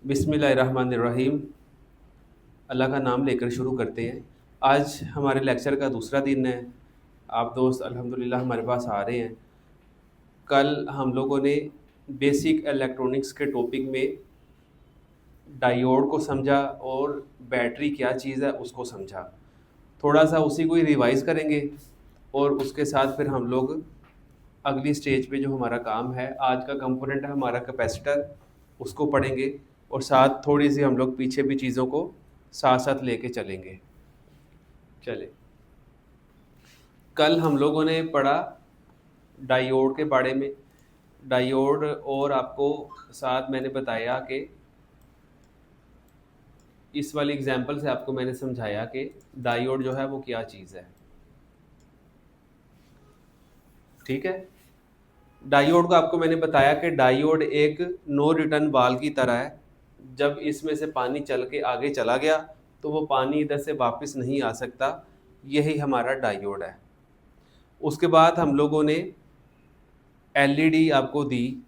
बिस्मिल्लाहिर्रहमानिर्रहीम। अल्लाह का नाम लेकर शुरू करते हैं। आज हमारे लेक्चर का दूसरा दिन है। आप दोस्त अल्हम्दुलिल्लाह हमारे पास आ रहे हैं। कल हम लोगों ने बेसिक इलेक्ट्रॉनिक्स के टॉपिक में डायोड को समझा और बैटरी क्या चीज़ है उसको समझा। थोड़ा सा उसी को ही रिवाइज़ करेंगे और उसके साथ फिर हम लोग अगली स्टेज पे जो हमारा काम है, आज का कंपोनेंट है हमारा कैपेसिटर, उसको पढ़ेंगे और साथ थोड़ी सी हम लोग पीछे भी चीज़ों को साथ साथ लेके चलेंगे। चले, कल हम लोगों ने पढ़ा डायोड के बारे में। डायोड और आपको साथ मैंने बताया कि इस वाली एग्जांपल से आपको मैंने समझाया कि डायोड जो है वो क्या चीज़ है। ठीक है, डायोड को आपको मैंने बताया कि डायोड एक नो रिटर्न बाल की तरह है। जब इसमें से पानी चल के आगे चला गया तो वो पानी इधर से वापस नहीं आ सकता। यही हमारा डायोड है। उसके बाद हम लोगों ने एलईडी आपको दी,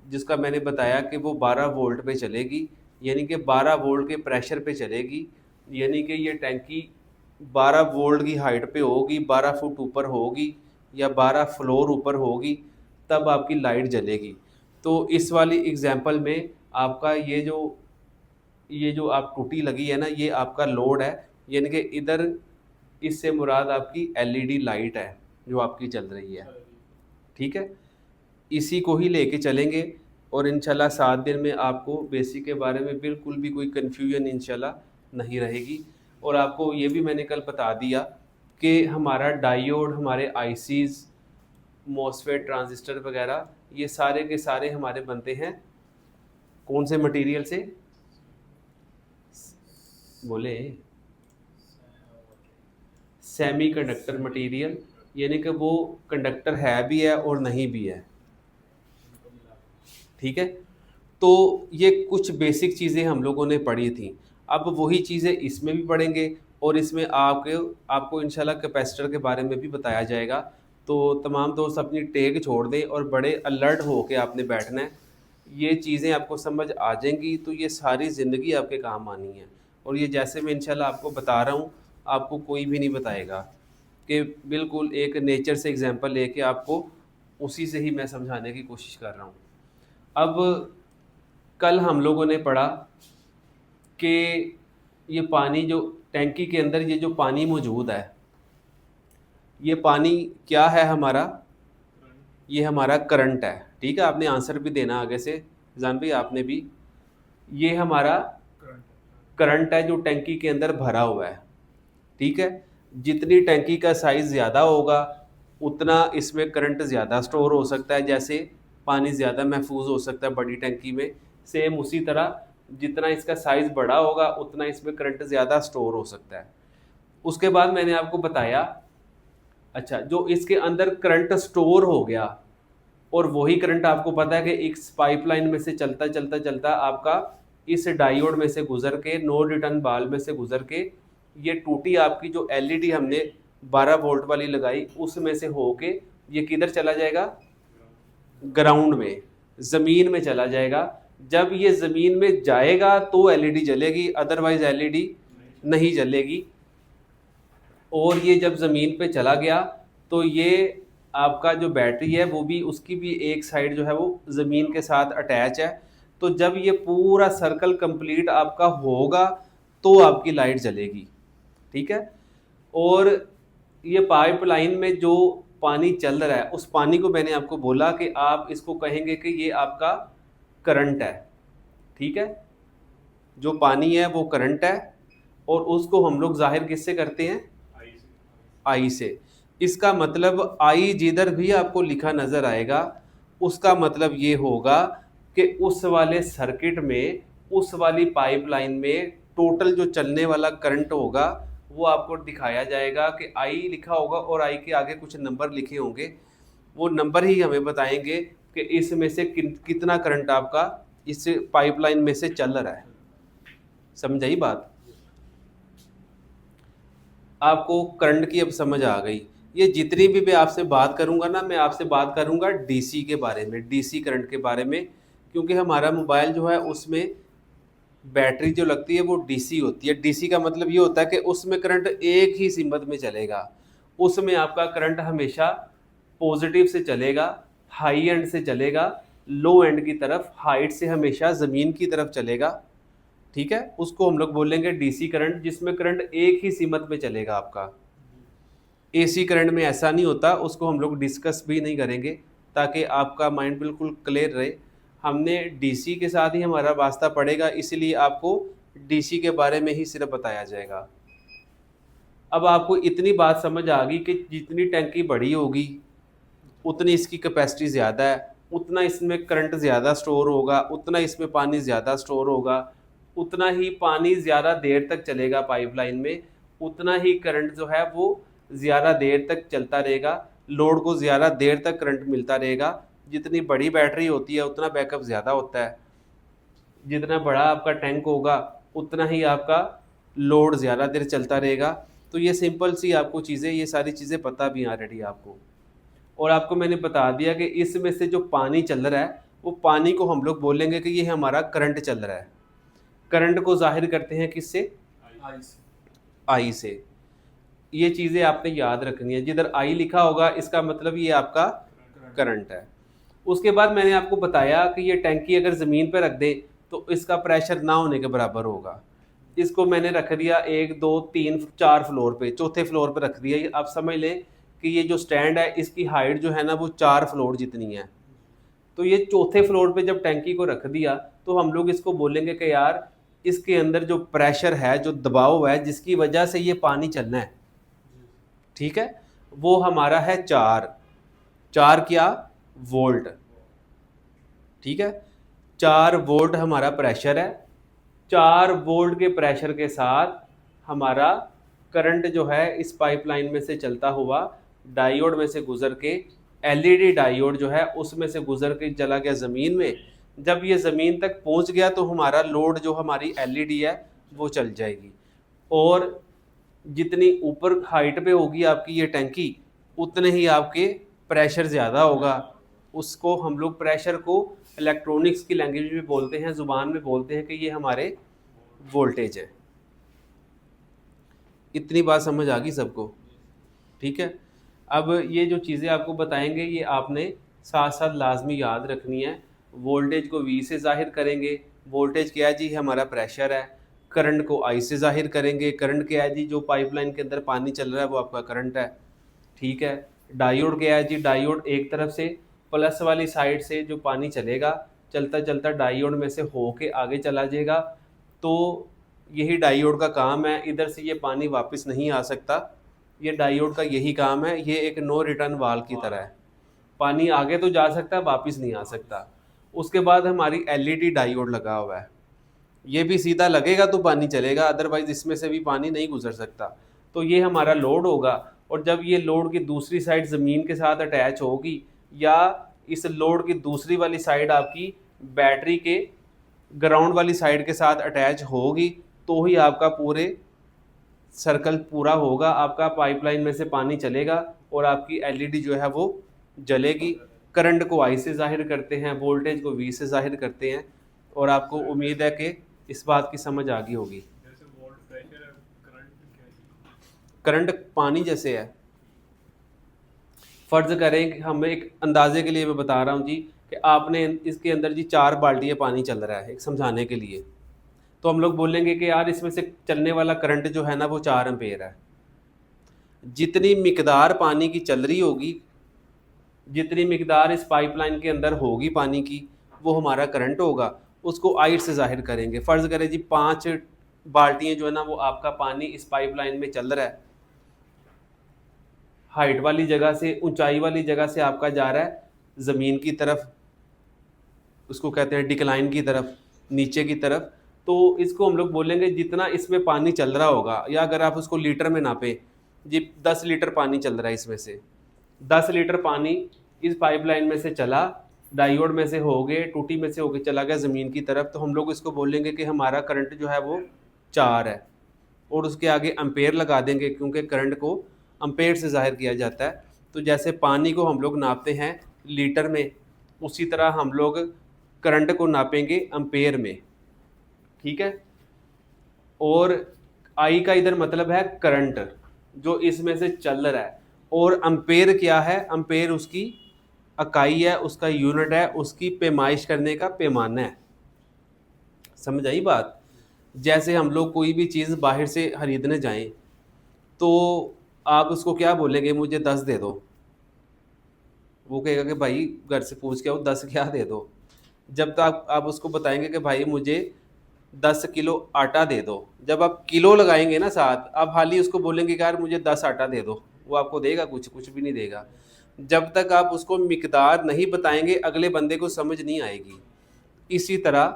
जिसका मैंने बताया कि वो 12 वोल्ट पे चलेगी, यानी कि 12 वोल्ट के प्रेशर पे चलेगी। यानी कि ये टैंकी 12 वोल्ट की हाइट पे होगी, 12 फुट ऊपर होगी या 12 फ्लोर ऊपर होगी, तब आपकी लाइट जलेगी। तो इस वाली एग्जांपल में आपका ये जो आप टूटी लगी है ना, ये आपका लोड है। यानी कि इधर इससे मुराद आपकी एलईडी लाइट है जो आपकी चल रही है। ठीक है, इसी को ही लेके चलेंगे और इंशाल्लाह 7 दिन में आपको बेसिक के बारे में बिल्कुल भी कोई कन्फ्यूजन इंशाल्लाह नहीं रहेगी। और आपको ये भी मैंने कल बता दिया कि हमारा डायोड, हमारे आईसीज, मॉसफेट, ट्रांजिस्टर वगैरह, ये सारे के सारे हमारे बनते हैं कौन से मटेरियल से? बोले, सेमीकंडक्टर मटेरियल। यानी कि वो कंडक्टर है भी है और नहीं भी है। ठीक है, तो ये कुछ बेसिक चीज़ें हम लोगों ने पढ़ी थी। अब वही चीज़ें इसमें भी पढ़ेंगे और इसमें आपको इंशाल्लाह कैपेसिटर के बारे में भी बताया जाएगा। तो तमाम दोस्त अपनी टेक छोड़ दें और बड़े अलर्ट हो के आपने बैठना है। ये चीज़ें आपको समझ आ जाएंगी तो ये सारी ज़िंदगी आपके काम आनी है। और ये जैसे मैं इंशाल्लाह आपको बता रहा हूँ, आपको कोई भी नहीं बताएगा कि बिल्कुल एक नेचर से एग्जांपल लेके आपको उसी से ही मैं समझाने की कोशिश कर रहा हूँ। अब कल हम लोगों ने पढ़ा कि ये पानी जो टैंकी के अंदर, ये जो पानी मौजूद है, ये पानी क्या है हमारा? ये हमारा करंट है। ठीक है, आपने आंसर भी देना आगे से, जान भाई आपने भी। ये हमारा करंट है जो टैंकी के अंदर भरा हुआ है। ठीक है, जितनी टैंकी का साइज़ ज़्यादा होगा उतना इसमें करंट ज़्यादा स्टोर हो सकता है। जैसे पानी ज़्यादा महफूज हो सकता है बड़ी टैंकी में, सेम उसी तरह जितना इसका साइज़ बड़ा होगा उतना इसमें करंट ज़्यादा स्टोर हो सकता है। उसके बाद मैंने आपको बताया, अच्छा, जो इसके अंदर करंट स्टोर हो गया और वही करंट आपको पता है कि इस पाइपलाइन में से चलता चलता चलता आपका इस डायोड में से गुजर के, नो रिटर्न बाल में से गुजर के, ये टूटी आपकी जो एलईडी हमने 12 वोल्ट वाली लगाई उसमें से होके ये किधर चला जाएगा? ग्राउंड में, ज़मीन में चला जाएगा। जब ये ज़मीन में जाएगा तो एलईडी जलेगी, अदरवाइज एलईडी नहीं जलेगी। और ये जब ज़मीन पे चला गया तो ये आपका जो बैटरी है वो भी, उसकी भी एक साइड जो है वो ज़मीन के साथ अटैच है। तो जब ये पूरा सर्कल कंप्लीट आपका होगा तो आपकी लाइट जलेगी। ठीक है, और ये पाइपलाइन में जो पानी चल रहा है उस पानी को मैंने आपको बोला कि आप इसको कहेंगे कि ये आपका करंट है। ठीक है, जो पानी है वो करंट है और उसको हम लोग जाहिर किससे करते हैं? आई से। इसका मतलब आई जिधर भी आपको लिखा नज़र आएगा उसका मतलब ये होगा कि उस वाले सर्किट में, उस वाली पाइपलाइन में टोटल जो चलने वाला करंट होगा वो आपको दिखाया जाएगा कि आई लिखा होगा और आई के आगे कुछ नंबर लिखे होंगे। वो नंबर ही हमें बताएंगे कि इसमें से कितना करंट आपका इस पाइपलाइन में से चल रहा है। समझ आई बात? आपको करंट की अब समझ आ गई। ये जितनी भी मैं आपसे बात करूंगा ना, मैं आपसे बात करूंगा डीसी के बारे में, डीसी करंट के बारे में, क्योंकि हमारा मोबाइल जो है उसमें बैटरी जो लगती है वो डीसी होती है। डीसी का मतलब ये होता है कि उसमें करंट एक ही सीमत में चलेगा, उसमें आपका करंट हमेशा पॉजिटिव से चलेगा, हाई एंड से चलेगा, लो एंड की तरफ, हाइट से हमेशा ज़मीन की तरफ चलेगा। ठीक है, उसको हम लोग बोलेंगे डीसी करंट, जिसमें करंट एक ही सीमत में चलेगा आपका। एसी करंट में ऐसा नहीं होता, उसको हम लोग डिस्कस भी नहीं करेंगे ताकि आपका माइंड बिल्कुल क्लियर रहे। हमने डीसी के साथ ही हमारा वास्ता पड़ेगा, इसलिए आपको डीसी के बारे में ही सिर्फ बताया जाएगा। अब आपको इतनी बात समझ आ गई कि जितनी टैंकी बड़ी होगी उतनी इसकी कैपेसिटी ज़्यादा है, उतना इसमें करंट ज़्यादा स्टोर होगा, उतना इसमें पानी ज़्यादा स्टोर होगा, उतना ही पानी ज़्यादा देर तक चलेगा पाइपलाइन में, उतना ही करंट जो है वो ज़्यादा देर तक चलता रहेगा, लोड को ज़्यादा देर तक करंट मिलता रहेगा। जितनी बड़ी बैटरी होती है उतना बैकअप ज़्यादा होता है, जितना बड़ा आपका टैंक होगा उतना ही आपका लोड ज़्यादा देर चलता रहेगा। तो ये सिंपल सी आपको चीज़ें, ये सारी चीज़ें पता भी ऑलरेडी आपको। और आपको मैंने बता दिया कि इसमें से जो पानी चल रहा है वो पानी को हम लोग बोलेंगे कि ये हमारा करंट चल रहा है। करंट को जाहिर करते हैं किससे? आई से। ये चीज़ें आपने याद रखनी है, जिधर आई लिखा होगा इसका मतलब ये आपका करंट है। उसके बाद मैंने आपको बताया कि ये टैंकी अगर ज़मीन पर रख दें तो इसका प्रेशर ना होने के बराबर होगा। इसको मैंने रख दिया 1 2 3 4 फ्लोर पे, चौथे फ्लोर पे रख दिया। आप समझ लें कि ये जो स्टैंड है इसकी हाइट जो है ना वो 4 फ्लोर जितनी है। तो ये चौथे फ्लोर पे जब टैंकी को रख दिया तो हम लोग इसको बोलेंगे कि यार इसके अंदर जो प्रेशर है, जो दबाव है, जिसकी वजह से ये पानी चलना है, ठीक है, वो हमारा है 4 क्या? वोल्ट। ठीक है, 4 वोल्ट हमारा प्रेशर है। 4 वोल्ट के प्रेशर के साथ हमारा करंट जो है इस पाइपलाइन में से चलता हुआ डायोड में से गुजर के, एलईडी डायोड जो है उसमें से गुजर के चला गया ज़मीन में। जब ये ज़मीन तक पहुंच गया तो हमारा लोड, जो हमारी एलईडी है, वो चल जाएगी। और जितनी ऊपर हाइट पे होगी आपकी ये टैंकी उतने ही आपके प्रेशर ज़्यादा होगा। उसको हम लोग प्रेशर को इलेक्ट्रॉनिक्स की लैंग्वेज में बोलते हैं, ज़ुबान में बोलते हैं कि ये हमारे वोल्टेज है। इतनी बात समझ आ गई सबको? ठीक है, अब ये जो चीज़ें आपको बताएंगे ये आपने साथ साथ लाजमी याद रखनी है। वोल्टेज को V से जाहिर करेंगे। वोल्टेज क्या है जी? हमारा प्रेशर है। करंट को I से जाहिर करेंगे। करंट क्या है जी? जो पाइपलाइन के अंदर पानी चल रहा है वो आपका करंट है। ठीक है, डायोड क्या है जी? डायोड एक तरफ से प्लस वाली साइड से जो पानी चलेगा, चलता चलता डायोड में से हो के आगे चला जाएगा। तो यही डायोड का काम है, इधर से ये पानी वापस नहीं आ सकता। ये डायोड का यही काम है, ये एक नो रिटर्न वाल की तरह है। पानी आगे तो जा सकता है, वापस नहीं आ सकता। उसके बाद हमारी एलईडी डायोड लगा हुआ है, ये भी सीधा लगेगा तो पानी चलेगा, अदरवाइज इसमें से भी पानी नहीं गुजर सकता। तो ये हमारा लोड होगा, और जब ये लोड की दूसरी साइड ज़मीन के साथ अटैच होगी या इस लोड की दूसरी वाली साइड आपकी बैटरी के ग्राउंड वाली साइड के साथ अटैच होगी, तो ही आपका पूरे सर्कल पूरा होगा, आपका पाइपलाइन में से पानी चलेगा और आपकी एलईडी जो है वो जलेगी। करंट को I से जाहिर करते हैं, वोल्टेज को V से जाहिर करते हैं। और आपको उम्मीद है कि इस बात की समझ आ गई होगी। करंट पानी जैसे है। फ़र्ज़ करें कि हम एक अंदाजे के लिए मैं बता रहा हूँ जी कि आपने इसके अंदर जी 4 बाल्टियाँ पानी चल रहा है, एक समझाने के लिए। तो हम लोग बोलेंगे कि यार इसमें से चलने वाला करंट जो है ना वो 4 एम्पेयर है। जितनी मिकदार पानी की चल रही होगी, जितनी मिकदार इस पाइपलाइन के अंदर होगी पानी की, वो हमारा करंट होगा। उसको I से जाहिर करेंगे। फ़र्ज़ करें जी 5 बाल्टियाँ जो है ना वो आपका पानी इस पाइपलाइन में चल रहा है, हाइट वाली जगह से, ऊंचाई वाली जगह से आपका जा रहा है ज़मीन की तरफ, उसको कहते हैं डिक्लाइन की तरफ, नीचे की तरफ। तो इसको हम लोग बोलेंगे जितना इसमें पानी चल रहा होगा, या अगर आप उसको लीटर में नापें जी, 10 लीटर पानी चल रहा है इसमें से, 10 लीटर पानी इस पाइपलाइन में से चला, डायोड में से हो गए, टूटी में से होके चला गया ज़मीन की तरफ, तो हम लोग इसको बोलेंगे कि हमारा करंट जो है वो 4 है। और उसके आगे एम्पेयर लगा देंगे, क्योंकि करंट को एम्पेयर से जाहिर किया जाता है। तो जैसे पानी को हम लोग नापते हैं लीटर में, उसी तरह हम लोग करंट को नापेंगे एम्पेयर में। ठीक है। और आई का इधर मतलब है करंट जो इसमें से चल रहा है, और अम्पेयर क्या है, अम्पेयर उसकी इकाई है, उसका यूनिट है, उसकी पैमाइश करने का पैमाना है। समझ आई बात? जैसे हम लोग कोई भी चीज़ बाहर से खरीदने जाएं तो आप उसको क्या बोलेंगे, मुझे 10 दे दो। वो कहेगा कि भाई घर से पूछ के आओ 10 क्या दे दो। जब तक आप उसको बताएंगे कि भाई मुझे 10 किलो आटा दे दो, जब आप किलो लगाएंगे ना साथ, आप हाल ही उसको बोलेंगे कि यार मुझे 10 आटा दे दो, वो आपको देगा? कुछ भी नहीं देगा। जब तक आप उसको मिकदार नहीं बताएंगे अगले बंदे को समझ नहीं आएगी। इसी तरह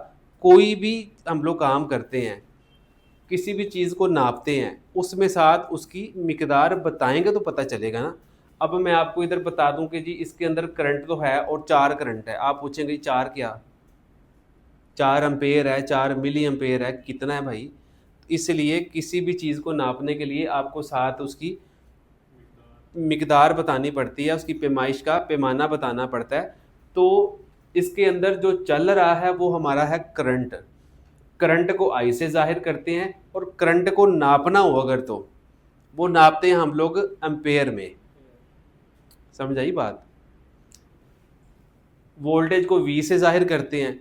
कोई भी हम लोग काम करते हैं, किसी भी चीज़ को नापते हैं, उसमें साथ उसकी मिकदार बताएंगे तो पता चलेगा ना। अब मैं आपको इधर बता दूं कि जी इसके अंदर करंट तो है और 4 करंट है, आप पूछेंगे 4 क्या? 4 एम्पेयर है, 4 मिली एम्पेयर है, कितना है भाई? इसलिए किसी भी चीज़ को नापने के लिए आपको साथ उसकी मिकदार बतानी पड़ती है, उसकी पैमाइश का पैमाना बताना पड़ता है। तो इसके अंदर जो चल रहा है वो हमारा है करंट। करंट को आई से जाहिर करते हैं, और करंट को नापना हो अगर तो वो नापते हैं हम लोग एम्पेयर में। समझ आई बात? वोल्टेज को वी से जाहिर करते हैं,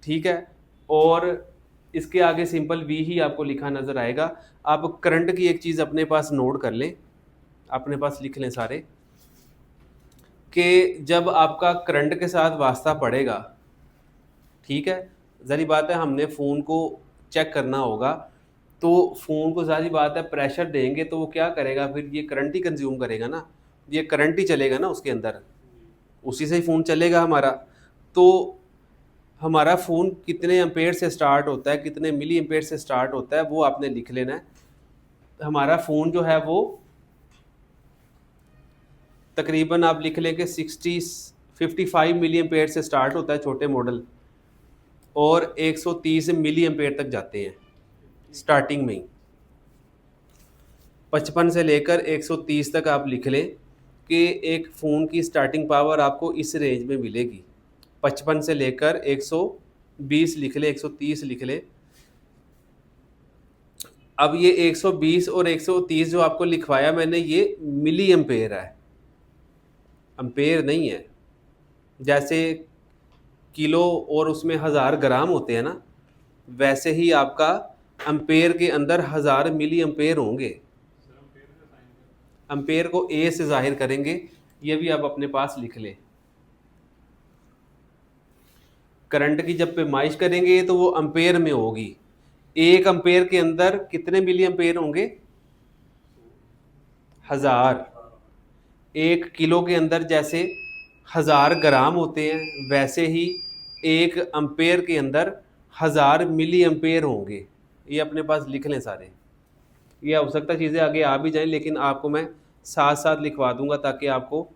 ठीक है। और इसके आगे सिंपल वी ही आपको लिखा नज़र आएगा। आप करंट की एक चीज़ अपने पास नोट कर लें, अपने पास लिख लें सारे, कि जब आपका करंट के साथ वास्ता पड़ेगा, ठीक है, ज़ाहिर बात है हमने फ़ोन को चेक करना होगा, तो फ़ोन को ज़ाहिर बात है प्रेशर देंगे तो वो क्या करेगा, फिर ये करंट ही कंज्यूम करेगा ना, ये करंट ही चलेगा ना उसके अंदर, उसी से ही फ़ोन चलेगा हमारा। तो हमारा फ़ोन कितने एम्पेयर से स्टार्ट होता है, कितने मिली एम्पेयर से स्टार्ट होता है, वो आपने लिख लेना है। हमारा फ़ोन जो है वो तकरीबन आप लिख लें कि 55 मिली एम्पेयर से स्टार्ट होता है छोटे मॉडल, और 130 मिली एम्पेयर तक जाते हैं स्टार्टिंग में ही। 55 से लेकर 130 तक आप लिख लें कि एक फ़ोन की स्टार्टिंग पावर आपको इस रेंज में मिलेगी। 55 से लेकर 120 लिख ले, 130 लिख ले। अब ये 120 और 130 जो आपको लिखवाया मैंने, ये मिली एम्पेयर है, एम्पेयर नहीं है। जैसे किलो और उसमें 1000 ग्राम होते हैं ना, वैसे ही आपका एम्पेयर के अंदर 1000 मिली एम्पेयर होंगे। एम्पेयर को ए से जाहिर करेंगे, ये भी आप अपने पास लिख लें। करंट की जब पैमाइश करेंगे तो वो एम्पेयर में होगी। 1 एम्पेयर के अंदर कितने मिली एम्पेयर होंगे? 1000। 1 किलो के अंदर जैसे 1000 ग्राम होते हैं, वैसे ही 1 एम्पेयर के अंदर 1000 मिली एम्पेयर होंगे। ये अपने पास लिख लें सारे। ये हो सकता है चीज़ें आगे आ भी जाएं, लेकिन आपको मैं साथ साथ लिखवा दूंगा ताकि आपको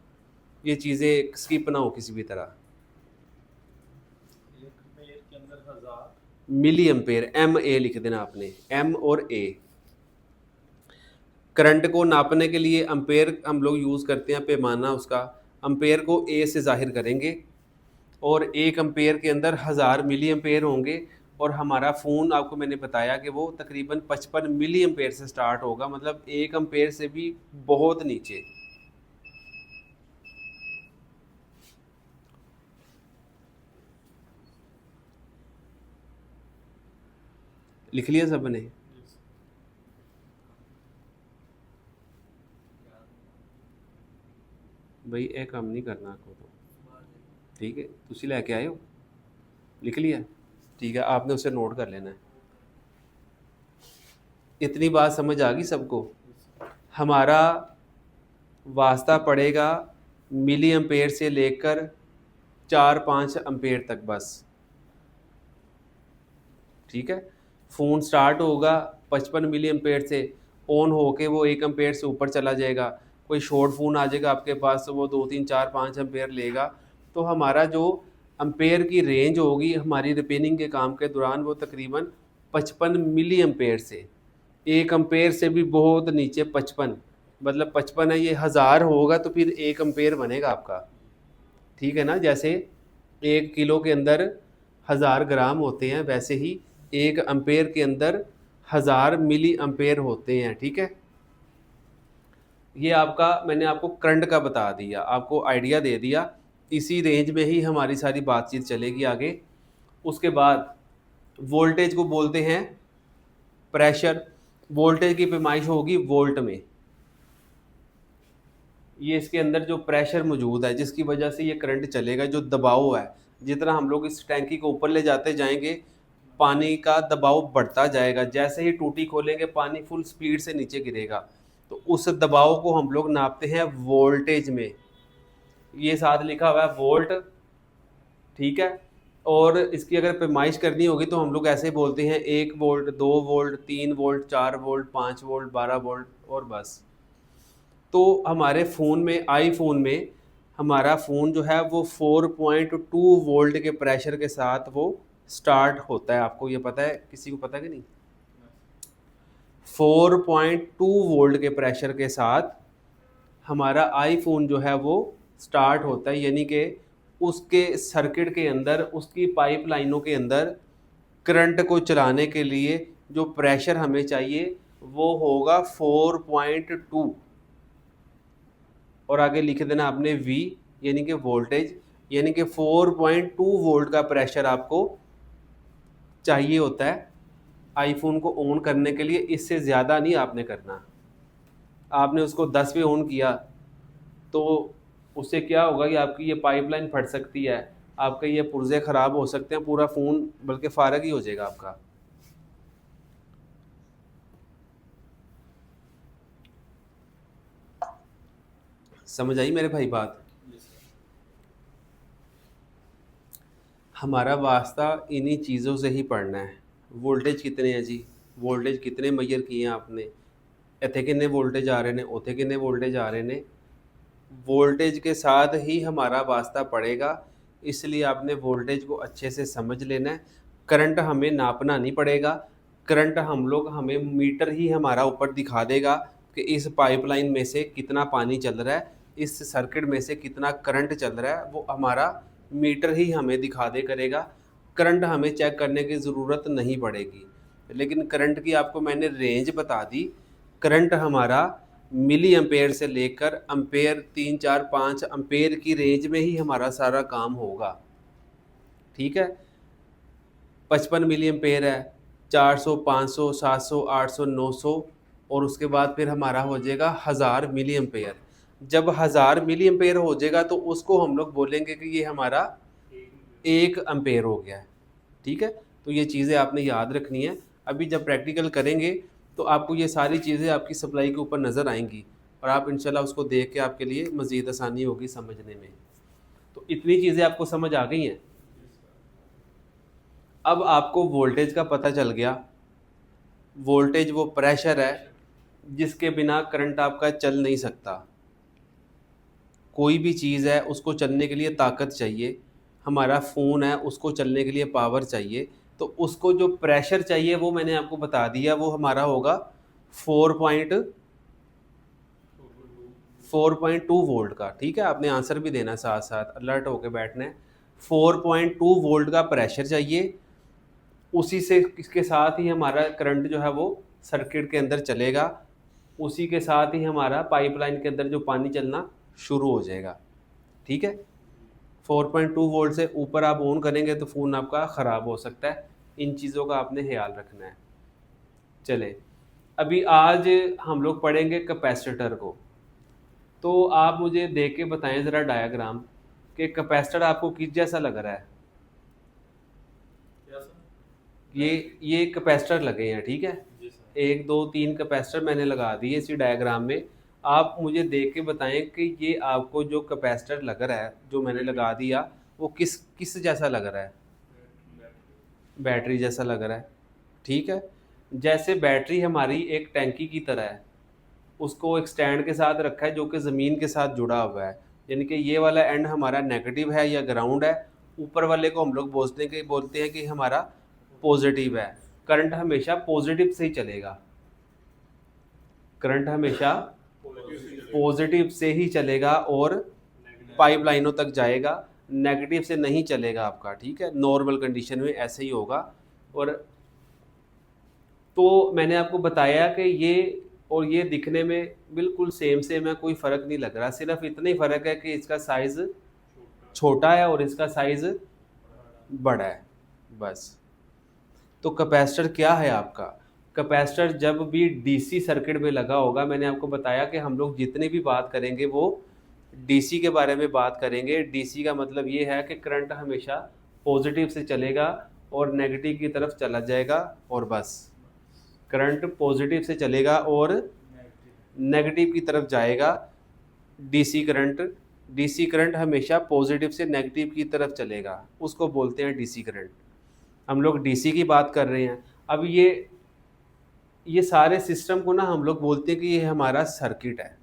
ये चीज़ें स्किप ना हो किसी भी तरह। मिली एम्पेयर, एम ए लिख देना आपने, एम और ए। करंट को नापने के लिए एम्पेयर हम लोग यूज़ करते हैं, पैमाना उसका। एम्पेयर को ए से जाहिर करेंगे, और 1 एम्पेयर के अंदर 1000 मिली एम्पेयर होंगे। और हमारा फ़ोन आपको मैंने बताया कि वो तकरीबन 55 मिली एम्पेयर से स्टार्ट होगा, मतलब 1 एम्पेयर से भी बहुत नीचे। लिख लिया सबने? भाई एक काम नहीं करना आपको तो, ठीक है, तुसी लेके आए हो, लिख लिया, ठीक है, आपने उसे नोट कर लेना है। इतनी बात समझ आ गई सबको? हमारा वास्ता पड़ेगा मिली एम्पेयर से लेकर 4-5 एम्पेयर तक बस, ठीक है। फ़ोन स्टार्ट होगा 55 मिली एम्पेयर से, ऑन होके वो 1 एम्पेयर से ऊपर चला जाएगा। कोई शॉर्ट फ़ोन आ जाएगा आपके पास तो वो 2, 3, 4, 5 एम्पेयर लेगा। तो हमारा जो एम्पेयर की रेंज होगी हमारी रिपेयरिंग के काम के दौरान, वो तकरीबन 55 मिली एम्पेयर से, 1 एम्पेयर से भी बहुत नीचे 55, मतलब 55 है, ये 1000 होगा तो फिर 1 एम्पेयर बनेगा आपका, ठीक है ना। जैसे 1 किलो के अंदर 1000 ग्राम होते हैं, वैसे ही 1 एम्पेयर के अंदर 1000 मिली एम्पेयर होते हैं, ठीक है। ये आपका मैंने आपको करंट का बता दिया, आपको आइडिया दे दिया। इसी रेंज में ही हमारी सारी बातचीत चलेगी आगे। उसके बाद वोल्टेज को बोलते हैं प्रेशर। वोल्टेज की पैमाइश होगी वोल्ट में। ये इसके अंदर जो प्रेशर मौजूद है जिसकी वजह से ये करंट चलेगा, जो दबाव है, जितना हम लोग इस टैंकी को ऊपर ले जाते जाएंगे पानी का दबाव बढ़ता जाएगा। जैसे ही टूटी खोलेंगे पानी फुल स्पीड से नीचे गिरेगा, तो उस दबाव को हम लोग नापते हैं वोल्टेज में। ये साथ लिखा हुआ है वोल्ट, ठीक है। और इसकी अगर पैमाइश करनी होगी तो हम लोग ऐसे बोलते हैं 1 volt, 2 volt, 3 volt, 4 volt, 5 volt, 12 volt और बस। तो हमारे फ़ोन में, आईफोन में, हमारा फ़ोन जो है वो 4.2 वोल्ट के प्रेशर के साथ वो स्टार्ट होता है। आपको ये पता है? किसी को पता है कि नहीं? 4.2 वोल्ट के प्रेशर के साथ हमारा आईफोन जो है वो स्टार्ट होता है, यानी कि उसके सर्किट के अंदर, उसकी पाइपलाइनों के अंदर करंट को चलाने के लिए जो प्रेशर हमें चाहिए वो होगा 4.2। और आगे लिख देना आपने V, यानी कि वोल्टेज, यानी कि 4.2 वोल्ट का प्रेशर आपको चाहिए होता है आईफोन को ऑन करने के लिए। इससे ज़्यादा नहीं आपने करना। आपने उसको 10 पे ऑन किया तो उससे क्या होगा कि आपकी ये पाइपलाइन फट सकती है, आपके ये पुर्जे ख़राब हो सकते हैं, पूरा फ़ोन बल्कि फारग ही हो जाएगा आपका। समझ आई मेरे भाई बात? हमारा वास्ता इन्हीं चीज़ों से ही पढ़ना है। वोल्टेज कितने हैं जी, वोल्टेज कितने मेजर किए हैं आपने, इतने कितने वोल्टेज आ रहे हैं, उतने कितने वोल्टेज आ रहे हैं। वोल्टेज के साथ ही हमारा वास्ता पड़ेगा, इसलिए आपने वोल्टेज को अच्छे से समझ लेना है। करंट हमें नापना नहीं पड़ेगा, करंट हमें मीटर ही हमारा ऊपर दिखा देगा कि इस पाइपलाइन में से कितना पानी चल रहा है, इस सर्किट में से कितना करंट चल रहा है, वो हमारा मीटर ही हमें दिखा दे करेगा। करंट हमें चेक करने की ज़रूरत नहीं पड़ेगी। लेकिन करंट की आपको मैंने रेंज बता दी। करंट हमारा मिली एम्पेयर से लेकर एम्पेयर, 3, 4, 5 एम्पेयर की रेंज में ही हमारा सारा काम होगा, ठीक है। 55 मिली एम्पेयर है, 400, 500, 700, 800, 900 और उसके बाद फिर हमारा हो जाएगा 1000 मिली एम्पेयर। जब 1000 मिली एम्पेयर हो जाएगा तो उसको हम लोग बोलेंगे कि ये हमारा 1 एम्पेयर हो गया है, ठीक है। तो ये चीज़ें आपने याद रखनी है। अभी जब प्रैक्टिकल करेंगे तो आपको ये सारी चीज़ें आपकी सप्लाई के ऊपर नज़र आएंगी और आप इंशाल्लाह उसको देख के आपके लिए मज़ीद आसानी होगी समझने में। तो इतनी चीज़ें आपको समझ आ गई हैं। अब आपको वोल्टेज का पता चल गया। वोल्टेज वो प्रेशर है जिसके बिना करंट आपका चल नहीं सकता। कोई भी चीज़ है उसको चलने के लिए ताकत चाहिए, हमारा फ़ोन है उसको चलने के लिए पावर चाहिए, तो उसको जो प्रेशर चाहिए वो मैंने आपको बता दिया, वो हमारा होगा 4.2 वोल्ट का, ठीक है। आपने आंसर भी देना साथ साथ, अलर्ट होकर बैठना है। 4.2 वोल्ट का प्रेशर चाहिए, उसी से इसके साथ ही हमारा करंट जो है वो सर्किट के अंदर चलेगा, उसी के साथ ही हमारा पाइपलाइन के अंदर जो पानी चलना शुरू हो जाएगा, ठीक है। 4.2 वोल्ट से ऊपर आप ऑन करेंगे तो फ़ोन आपका ख़राब हो सकता है। इन चीज़ों का आपने ख्याल रखना है। चले, अभी आज हम लोग पढ़ेंगे कैपेसिटर को। तो आप मुझे देख के बताएं ज़रा डायग्राम कि कैपेसिटर आपको किस जैसा लग रहा है। ये कैपेसिटर लगे हैं, ठीक है। 1, 2, 3 कैपेसिटर मैंने लगा दिए इसी डायग्राम में। आप मुझे देख के बताएं कि ये आपको जो कैपेसिटर लग रहा है जो मैंने लगा दिया वो किस किस जैसा लग रहा है। बैटरी जैसा लग रहा है, ठीक है। जैसे बैटरी हमारी एक टैंकी की तरह है, उसको एक स्टैंड के साथ रखा है जो कि ज़मीन के साथ जुड़ा हुआ है, यानी कि ये वाला एंड हमारा नेगेटिव है या ग्राउंड है, ऊपर वाले को हम लोग बोलते हैं कि हमारा पॉजिटिव है। करंट हमेशा पॉजिटिव से ही चलेगा, करंट हमेशा पॉजिटिव से ही चलेगा और पाइपलाइनों तक जाएगा, नेगेटिव से नहीं चलेगा आपका, ठीक है। नॉर्मल कंडीशन में ऐसे ही होगा। और तो मैंने आपको बताया कि ये और ये दिखने में बिल्कुल सेम सेम है, कोई फ़र्क नहीं लग रहा, सिर्फ इतना ही फ़र्क है कि इसका साइज़ छोटा है और इसका साइज़ बड़ा है, बस। तो कैपेसिटर क्या है आपका? कैपेसिटर जब भी डीसी सर्किट में लगा होगा, मैंने आपको बताया कि हम लोग जितनी भी बात करेंगे वो डीसी के बारे में बात करेंगे। डीसी का मतलब ये है कि करंट हमेशा पॉजिटिव से चलेगा और नेगेटिव की तरफ चला जाएगा, और बस। करंट पॉजिटिव से चलेगा और नेगेटिव की तरफ जाएगा। डीसी करंट हमेशा पॉजिटिव से नेगेटिव की तरफ चलेगा, उसको बोलते हैं डीसी करंट। हम लोग डीसी की बात कर रहे हैं। अब ये सारे सिस्टम को ना हम लोग बोलते हैं कि ये हमारा सर्किट है।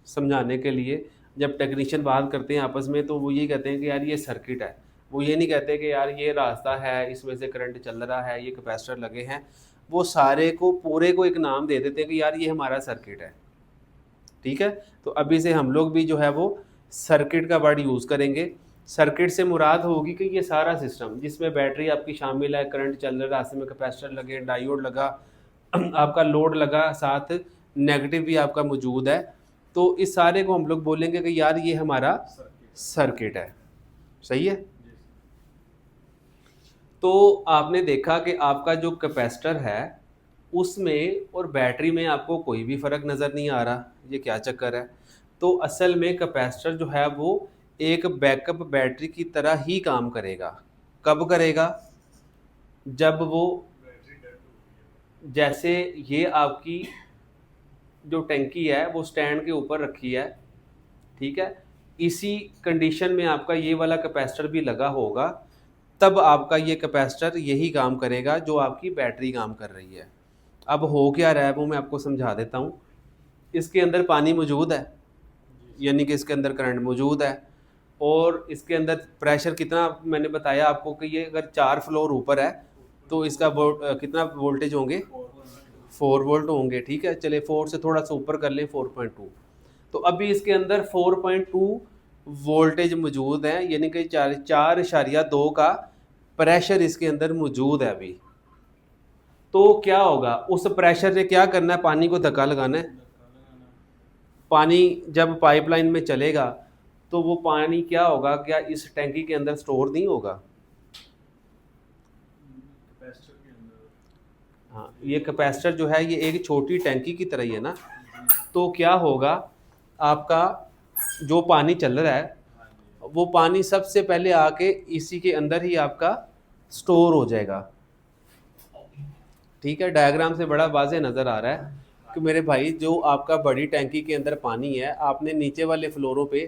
समझाने के लिए जब टेक्नीशियन बात करते हैं आपस में, तो वो ये कहते हैं कि यार ये सर्किट है। वो ये नहीं कहते कि यार ये रास्ता है, इसमें से करंट चल रहा है, ये कैपेसिटर लगे हैं। वो सारे को पूरे को एक नाम दे देते हैं कि यार ये हमारा सर्किट है। ठीक है, तो अभी से हम लोग भी जो है वो सर्किट का वर्ड यूज़ करेंगे। सर्किट से मुराद होगी कि ये सारा सिस्टम जिसमें बैटरी आपकी शामिल है, करंट चल रहा है, रास्ते में कैपेसिटर लगे, डायोड लगा, आपका लोड लगा, साथ नेगेटिव भी आपका मौजूद है। तो इस सारे को हम लोग बोलेंगे कि यार ये हमारा सर्किट है। सही है। तो आपने देखा कि आपका जो कैपेसिटर है उसमें और बैटरी में आपको कोई भी फ़र्क नज़र नहीं आ रहा, ये क्या चक्कर है? तो असल में कैपेसिटर जो है वो एक बैकअप बैटरी की तरह ही काम करेगा। कब करेगा? जब वो, जैसे ये आपकी जो टंकी है वो स्टैंड के ऊपर रखी है, ठीक है, इसी कंडीशन में आपका ये वाला कैपेसिटर भी लगा होगा, तब आपका ये कैपेसिटर यही काम करेगा जो आपकी बैटरी काम कर रही है। अब हो क्या रहा है वो मैं आपको समझा देता हूँ। इसके अंदर पानी मौजूद है, यानी कि इसके अंदर करंट मौजूद है, और इसके अंदर प्रेशर कितना मैंने बताया आपको कि ये अगर 4 फ्लोर ऊपर है तो इसका कितना वोल्टेज होंगे? 4 वोल्ट होंगे। ठीक है, चले 4 से थोड़ा सा ऊपर कर लें, 4.2। तो अभी इसके अंदर 4.2 वोल्टेज मौजूद है, यानी कि 4.2 का प्रेशर इसके अंदर मौजूद है अभी। तो क्या होगा, उस प्रेशर ने क्या करना है? पानी को धक्का लगाना है। पानी जब पाइपलाइन में चलेगा तो वो पानी क्या होगा, क्या इस टैंकी के अंदर स्टोर नहीं होगा? हाँ, ये कैपेसिटर जो है ये एक छोटी टैंकी की तरह ही है ना। तो क्या होगा, आपका जो पानी चल रहा है वो पानी सबसे पहले आके इसी के अंदर ही आपका स्टोर हो जाएगा। ठीक है, डायग्राम से बड़ा वाज़ेह नज़र आ रहा है कि मेरे भाई जो आपका बड़ी टैंकी के अंदर पानी है, आपने नीचे वाले फ्लोरों पे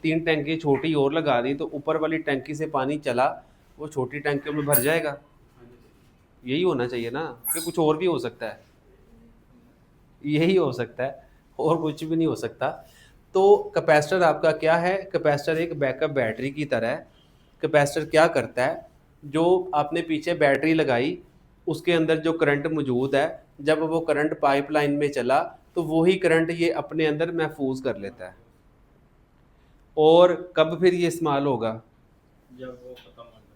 3 टैंकी छोटी और लगा दी, तो ऊपर वाली टैंकी से पानी चला वो छोटी टैंकियों में भर जाएगा। यही होना चाहिए ना, कि कुछ और भी हो सकता है? यही हो सकता है, और कुछ भी नहीं हो सकता। तो कैपेसिटर आपका क्या है? कैपेसिटर एक बैकअप बैटरी की तरह है। कैपेसिटर क्या करता है, जो आपने पीछे बैटरी लगाई उसके अंदर जो करंट मौजूद है, जब वो करंट पाइपलाइन में चला तो वही करंट ये अपने अंदर महफूज कर लेता है। और कब फिर ये इस्तेमाल होगा?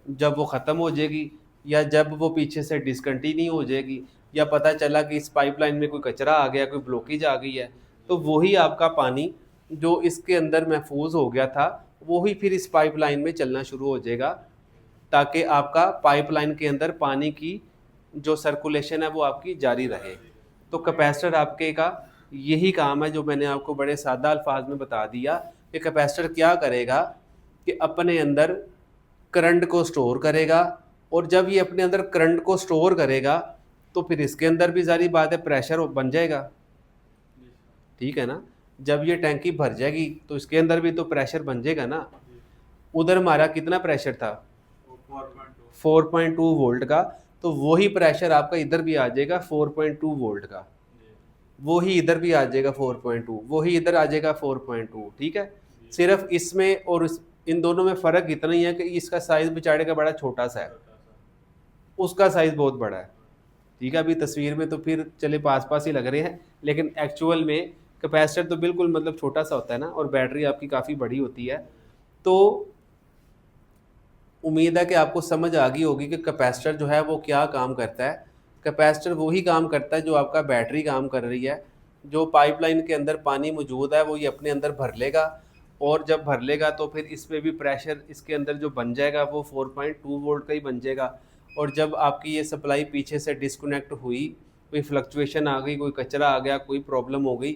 जब वो ख़त्म हो जाएगी, या जब वो पीछे से डिसकंटिन्यू हो जाएगी, या पता चला कि इस पाइपलाइन में कोई कचरा आ गया, कोई ब्लॉकेज आ गई है, तो वही आपका पानी जो इसके अंदर महफूज हो गया था वही फिर इस पाइपलाइन में चलना शुरू हो जाएगा, ताकि आपका पाइपलाइन के अंदर पानी की जो सर्कुलेशन है वो आपकी जारी रहे। तो कैपेसिटर आपके का यही काम है, जो मैंने आपको बड़े सादा अल्फाज में बता दिया कि कैपेसिटर क्या करेगा कि अपने अंदर करंट को स्टोर करेगा, और जब ये अपने अंदर करंट को स्टोर करेगा तो फिर इसके अंदर भी सारी बात है प्रेशर बन जाएगा। ठीक है ना, जब ये टैंकी भर जाएगी तो इसके अंदर भी तो प्रेशर बन जाएगा ना। उधर हमारा कितना प्रेशर था? 4.2 वोल्ट का, तो वही प्रेशर आपका इधर भी आ जाएगा 4.2 वोल्ट का, वही इधर भी आ जाएगा 4.2, वही इधर आ जाएगा 4.2। ठीक है, सिर्फ इसमें और इन दोनों में फ़र्क इतना ही है कि इसका साइज़ बेचारे का बड़ा छोटा सा है, उसका साइज़ बहुत बड़ा है। ठीक है, अभी तस्वीर में तो फिर चले पास पास ही लग रहे हैं, लेकिन एक्चुअल में कैपेसिटर तो बिल्कुल मतलब छोटा सा होता है ना, और बैटरी आपकी काफ़ी बड़ी होती है। तो उम्मीद है कि आपको समझ आ गई होगी कि कैपेसिटर जो है वो क्या काम करता है। कैपेसिटर वही काम करता है जो आपका बैटरी काम कर रही है। जो पाइपलाइन के अंदर पानी मौजूद है वो ये अपने अंदर भर लेगा, और जब भर लेगा तो फिर इसमें भी प्रेशर इसके अंदर जो बन जाएगा वो 4.2 वोल्ट का ही बन जाएगा। और जब आपकी ये सप्लाई पीछे से डिस्कनेक्ट हुई, कोई फ्लक्चुएशन आ गई, कोई कचरा आ गया, कोई प्रॉब्लम हो गई,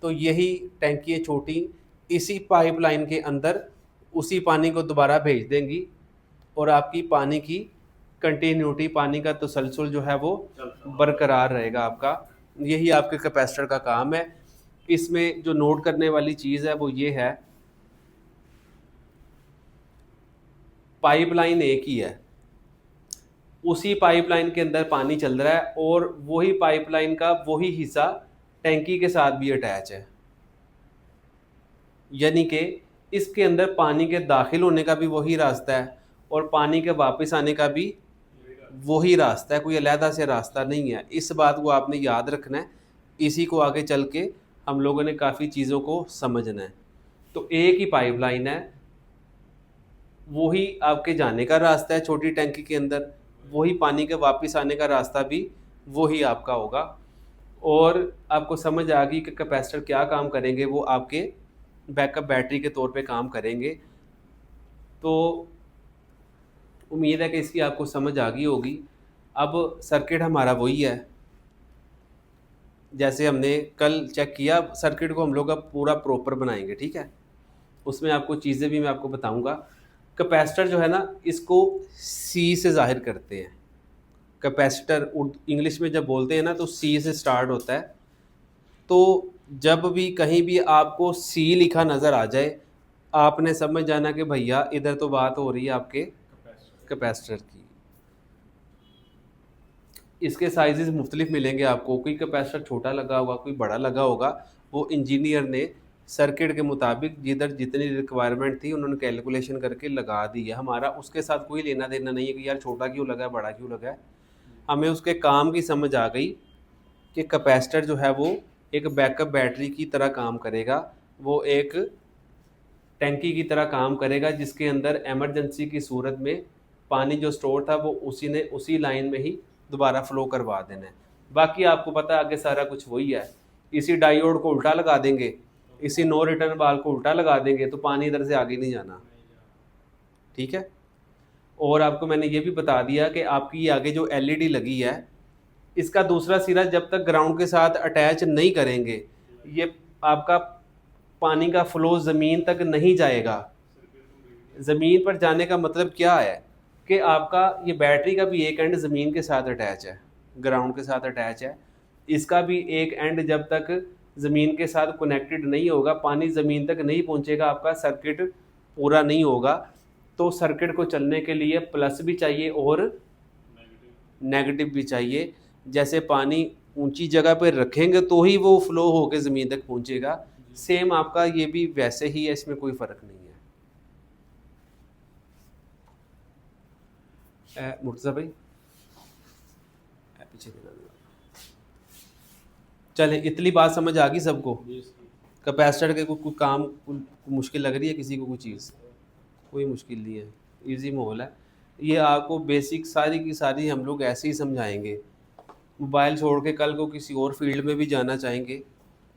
तो यही टैंकी छोटी इसी पाइपलाइन के अंदर उसी पानी को दोबारा भेज देंगी, और आपकी पानी की कंटिन्यूटी, पानी का तसलसल जो है वो बरकरार रहेगा आपका। यही आपके कैपेसिटर का काम है। इसमें जो नोट करने वाली चीज़ है वो ये है, पाइपलाइन एक ही है, उसी पाइपलाइन के अंदर पानी चल रहा है, और वही पाइपलाइन का वही हिस्सा टैंकी के साथ भी अटैच है। यानी कि इसके अंदर पानी के दाखिल होने का भी वही रास्ता है, और पानी के वापस आने का भी वही रास्ता है, कोई अलहदा से रास्ता नहीं है। इस बात को आपने याद रखना है। इसी को आगे चल के हम लोगों ने काफ़ी चीज़ों को समझना है। तो एक ही पाइपलाइन है, वही आपके जाने का रास्ता है छोटी टैंकी के अंदर, वही पानी के वापस आने का रास्ता भी वही आपका होगा। और आपको समझ आ गई कि कैपेसिटर क्या काम करेंगे, वो आपके बैकअप बैटरी के तौर पे काम करेंगे। तो उम्मीद है कि इसकी आपको समझ आ गई होगी। अब सर्किट हमारा वही है, जैसे हमने कल चेक किया। सर्किट को हम लोग अब पूरा प्रॉपर बनाएंगे, ठीक है। उसमें आपको चीज़ें भी मैं आपको बताऊंगा। कैपेसिटर जो है ना, इसको सी से जाहिर करते हैं। कैपेसिटर इंग्लिश में जब बोलते हैं ना तो सी से स्टार्ट होता है। तो जब भी कहीं भी आपको सी लिखा नज़र आ जाए, आपने समझ जाना कि भैया इधर तो बात हो रही है आपके कैपेसिटर की। इसके साइजेस मुख्तलिफ मिलेंगे आपको, कोई कैपेसिटर छोटा लगा होगा, कोई बड़ा लगा होगा। वो इंजीनियर ने सर्किट के मुताबिक जिधर जितनी रिक्वायरमेंट थी उन्होंने कैलकुलेशन करके लगा दी है। हमारा उसके साथ कोई लेना देना नहीं है कि यार छोटा क्यों लगा है, बड़ा क्यों लगा है। हमें उसके काम की समझ आ गई कि कैपेसिटर जो है वो एक बैकअप बैटरी की तरह काम करेगा, वो एक टैंकी की तरह काम करेगा, जिसके अंदर एमरजेंसी की सूरत में पानी जो स्टोर था वो उसी ने उसी लाइन में ही दोबारा फ्लो करवा देना है। बाकी आपको पता है आगे सारा कुछ वही है। इसी डायोड को उल्टा लगा देंगे, इसी नो रिटर्न बाल को उल्टा लगा देंगे, तो पानी इधर से आगे नहीं जाना, ठीक है। और आपको मैंने ये भी बता दिया कि आपकी आगे जो एलईडी लगी है, इसका दूसरा सिरा जब तक ग्राउंड के साथ अटैच नहीं करेंगे, ये आपका पानी का फ्लो ज़मीन तक नहीं जाएगा। ज़मीन पर जाने का मतलब क्या है कि आपका ये बैटरी का भी एक एंड ज़मीन के साथ अटैच है, ग्राउंड के साथ अटैच है। इसका भी एक एंड जब तक ज़मीन के साथ कनेक्टेड नहीं होगा, पानी ज़मीन तक नहीं पहुंचेगा, आपका सर्किट पूरा नहीं होगा। तो सर्किट को चलने के लिए प्लस भी चाहिए और नेगेटिव भी चाहिए। जैसे पानी ऊंची जगह पर रखेंगे तो ही वो फ्लो होकर ज़मीन तक पहुंचेगा, सेम आपका ये भी वैसे ही है, इसमें कोई फ़र्क नहीं है। मुर्तज़ा भाई पीछे चले, इतनी बात समझ आ गई सबको। कैपेसिटर के कोई काम मुश्किल लग रही है किसी को? कोई चीज़ कोई मुश्किल नहीं है, इजी माहौल है। ये आपको बेसिक सारी की सारी हम लोग ऐसे ही समझाएंगे। मोबाइल छोड़ के कल को किसी और फील्ड में भी जाना चाहेंगे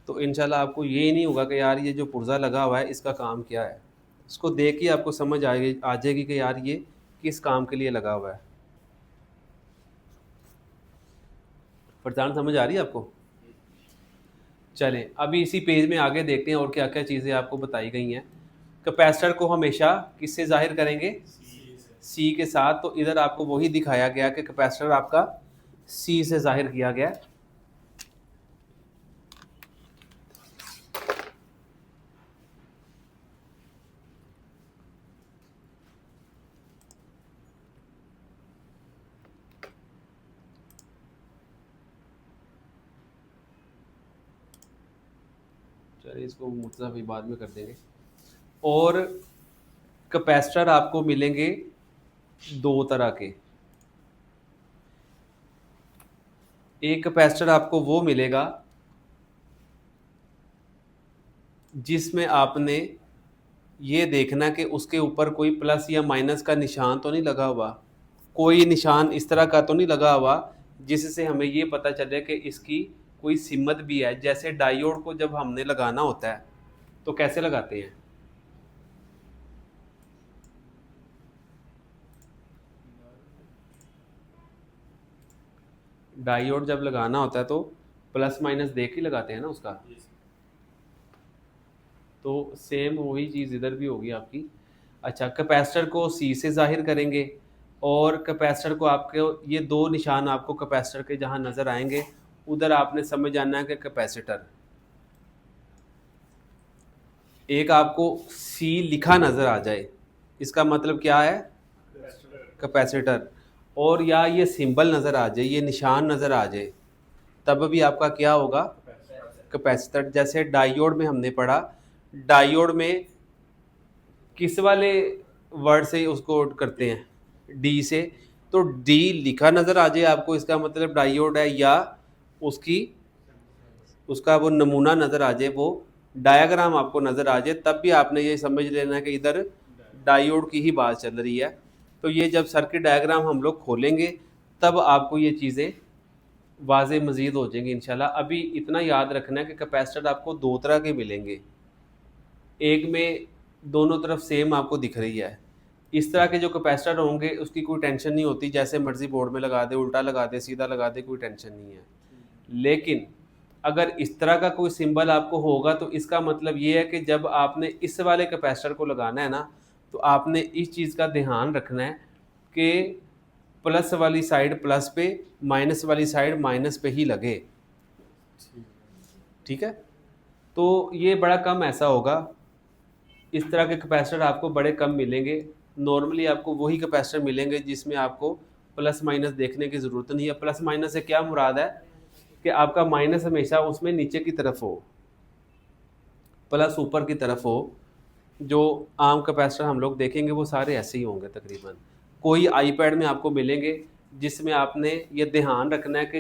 तो इंशाल्लाह आपको ये नहीं होगा कि यार ये जो पुर्जा लगा हुआ है इसका काम क्या है। इसको देख के आपको समझ आ जाएगी कि यार ये किस काम के लिए लगा हुआ है। फरजान समझ आ रही है आपको? चलें अभी इसी पेज में आगे देखते हैं और क्या क्या चीज़ें आपको बताई गई हैं। कैपेसिटर को हमेशा किससे जाहिर करेंगे? सी के साथ। तो इधर आपको वही दिखाया गया कि कैपेसिटर आपका सी से जाहिर किया गया। चलिए इसको मुर्तज़ा भी बाद में कर देंगे। और कैपेसिटर आपको मिलेंगे दो तरह के। एक कैपेसिटर आपको वो मिलेगा जिसमें आपने ये देखना कि उसके ऊपर कोई प्लस या माइनस का निशान तो नहीं लगा हुआ, कोई निशान इस तरह का तो नहीं लगा हुआ जिससे हमें ये पता चले कि इसकी कोई सिमत भी है। जैसे डायोड को जब हमने लगाना होता है तो कैसे लगाते हैं? डायोड जब लगाना होता है तो प्लस माइनस देख ही लगाते हैं ना उसका। तो सेम वही चीज़ इधर भी होगी आपकी। अच्छा, कैपेसिटर को सी से जाहिर करेंगे और कैपेसिटर को आपके ये दो निशान आपको कैपेसिटर के जहाँ नज़र आएंगे उधर आपने समझ जाना है कि कैपेसिटर, एक आपको सी लिखा नज़र आ जाए इसका मतलब क्या है? कैपेसिटर। और या ये सिंबल नज़र आ जाए, ये निशान नज़र आ जाए, तब भी आपका क्या होगा? कैपेसिटर। जैसे डायोड में हमने पढ़ा, डायोड में किस वाले वर्ड से उसको करते हैं? डी से। तो डी लिखा नज़र आ जाए आपको, इसका मतलब डायोड है, या उसकी उसका वो नमूना नज़र आ जाए, वो डायाग्राम आपको नज़र आ जाए, तब भी आपने ये समझ लेना है कि इधर डायोड की ही बात चल रही है। तो ये जब सर्किट डायग्राम हम लोग खोलेंगे तब आपको ये चीज़ें वाज़े मज़ीद हो जाएंगी इंशाल्लाह। अभी इतना याद रखना है कि कैपेसिटर आपको दो तरह के मिलेंगे, एक में दोनों तरफ सेम आपको दिख रही है। इस तरह के जो कैपेसिटर होंगे उसकी कोई टेंशन नहीं होती, जैसे मर्जी बोर्ड में लगा दे, उल्टा लगा दे, सीधा लगा दे, कोई टेंशन नहीं है। लेकिन अगर इस तरह का कोई सिंबल आपको होगा तो इसका मतलब ये है कि जब आपने इस वाले कैपेसिटर को लगाना है ना, तो आपने इस चीज़ का ध्यान रखना है कि प्लस वाली साइड प्लस पे, माइनस वाली साइड माइनस पे ही लगे। ठीक है? तो ये बड़ा कम ऐसा होगा, इस तरह के कैपेसिटर आपको बड़े कम मिलेंगे। नॉर्मली आपको वही कैपेसिटर मिलेंगे जिसमें आपको प्लस माइनस देखने की ज़रूरत नहीं है। प्लस माइनस से क्या मुराद है कि आपका माइनस हमेशा उसमें नीचे की तरफ हो, प्लस ऊपर की तरफ हो। जो आम कैपेसिटर हम लोग देखेंगे वो सारे ऐसे ही होंगे तकरीबन। कोई आईपैड में आपको मिलेंगे जिसमें आपने ये ध्यान रखना है कि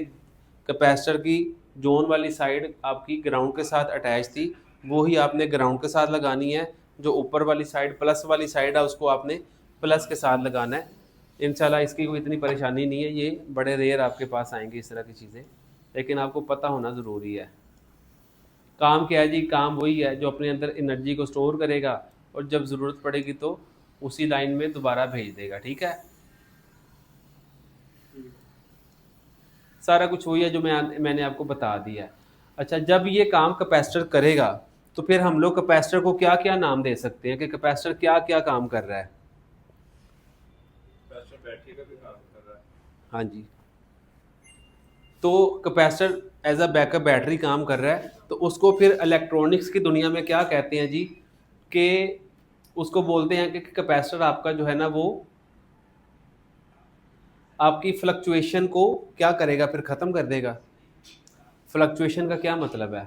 कैपेसिटर की जोन वाली साइड आपकी ग्राउंड के साथ अटैच थी, वो ही आपने ग्राउंड के साथ लगानी है। जो ऊपर वाली साइड प्लस वाली साइड है उसको आपने प्लस के साथ लगाना है। इंशाल्लाह इसकी कोई इतनी परेशानी नहीं है, ये बड़े रेयर आपके पास आएंगे इस तरह की चीज़ें, लेकिन आपको पता होना ज़रूरी है। काम क्या है जी? काम वही है जो अपने अंदर एनर्जी को स्टोर करेगा और जब ज़रूरत पड़ेगी तो उसी लाइन में दोबारा भेज देगा। ठीक है, सारा कुछ वही है जो मैंने आपको बता दिया है। अच्छा, जब ये काम कैपेसिटर करेगा तो फिर हम लोग कैपेसिटर को क्या क्या नाम दे सकते हैं कि कैपेसिटर क्या क्या काम कर रहा है? बैटरी का भी काम कर रहा है। हाँ जी, तो capacitor as a backup battery काम कर रहा है, तो उसको फिर इलेक्ट्रॉनिक्स की दुनिया में क्या कहते हैं जी? कि उसको बोलते हैं कि कैपेसिटर आपका जो है ना वो आपकी फ्लक्चुएशन को क्या करेगा? फिर ख़त्म कर देगा। फ्लक्चुएशन का क्या मतलब है?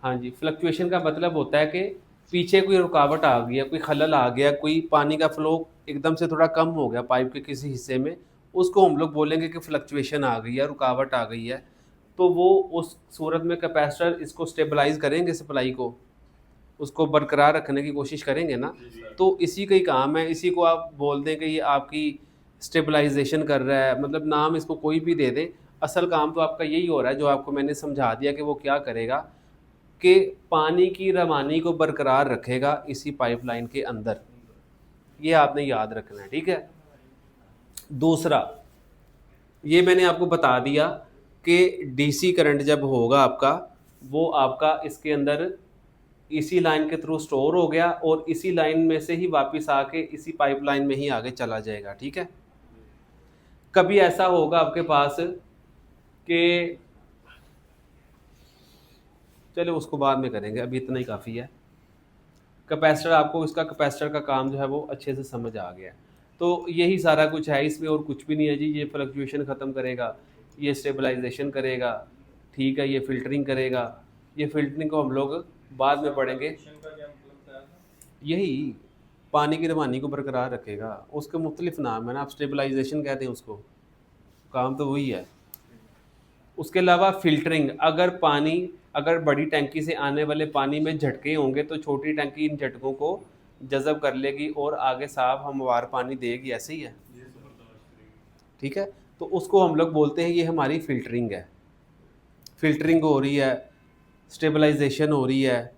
हाँ जी, फ्लक्चुएशन का मतलब होता है कि पीछे कोई रुकावट आ गई है, कोई खलल आ गया, कोई पानी का फ्लो एकदम से थोड़ा कम हो गया पाइप के किसी हिस्से में, उसको हम लोग बोलेंगे कि फ्लक्चुएशन आ गई है, रुकावट आ गई है। तो वो उस सूरत में कैपेसिटर इसको स्टेबलाइज करेंगे, सप्लाई को उसको बरकरार रखने की कोशिश करेंगे ना। तो इसी का ही काम है, इसी को आप बोल दें कि ये आपकी स्टेबलाइजेशन कर रहा है, मतलब नाम इसको कोई भी दे दें, असल काम तो आपका यही हो रहा है जो आपको मैंने समझा दिया कि वो क्या करेगा कि पानी की रवानी को बरकरार रखेगा इसी पाइपलाइन के अंदर। ये आपने याद रखना है। ठीक है, दूसरा ये मैंने आपको बता दिया कि डीसी करंट जब होगा आपका, वो आपका इसके अंदर इसी लाइन के थ्रू स्टोर हो गया और इसी लाइन में से ही वापस आके इसी पाइपलाइन में ही आगे चला जाएगा। ठीक है, कभी ऐसा होगा आपके पास कि चलो उसको बाद में करेंगे, अभी इतना ही काफ़ी है। कैपेसिटर आपको इसका कैपेसिटर का काम जो है वो अच्छे से समझ आ गया। तो यही सारा कुछ है, इसमें और कुछ भी नहीं है जी। ये फ्लक्चुएशन ख़त्म करेगा, ये स्टेबलाइजेशन करेगा, ठीक है, ये फिल्टरिंग करेगा। ये फिल्टरिंग को हम लोग बाद में पढ़ेंगे। यही पानी की रवानी को बरकरार रखेगा, उसके मुख्तलिफ नाम है ना, आप स्टेबलाइजेशन कहते हैं उसको, काम तो वही है। उसके अलावा फिल्टरिंग, अगर बड़ी टंकी से आने वाले पानी में झटके होंगे तो छोटी टंकी इन झटकों को जज़ब कर लेगी और आगे साफ हमवार पानी देगी। ऐसे ही है, ठीक है, तो उसको हम लोग बोलते हैं ये हमारी फ़िल्टरिंग है। फ़िल्टरिंग हो रही है, स्टेबलाइजेशन हो रही है,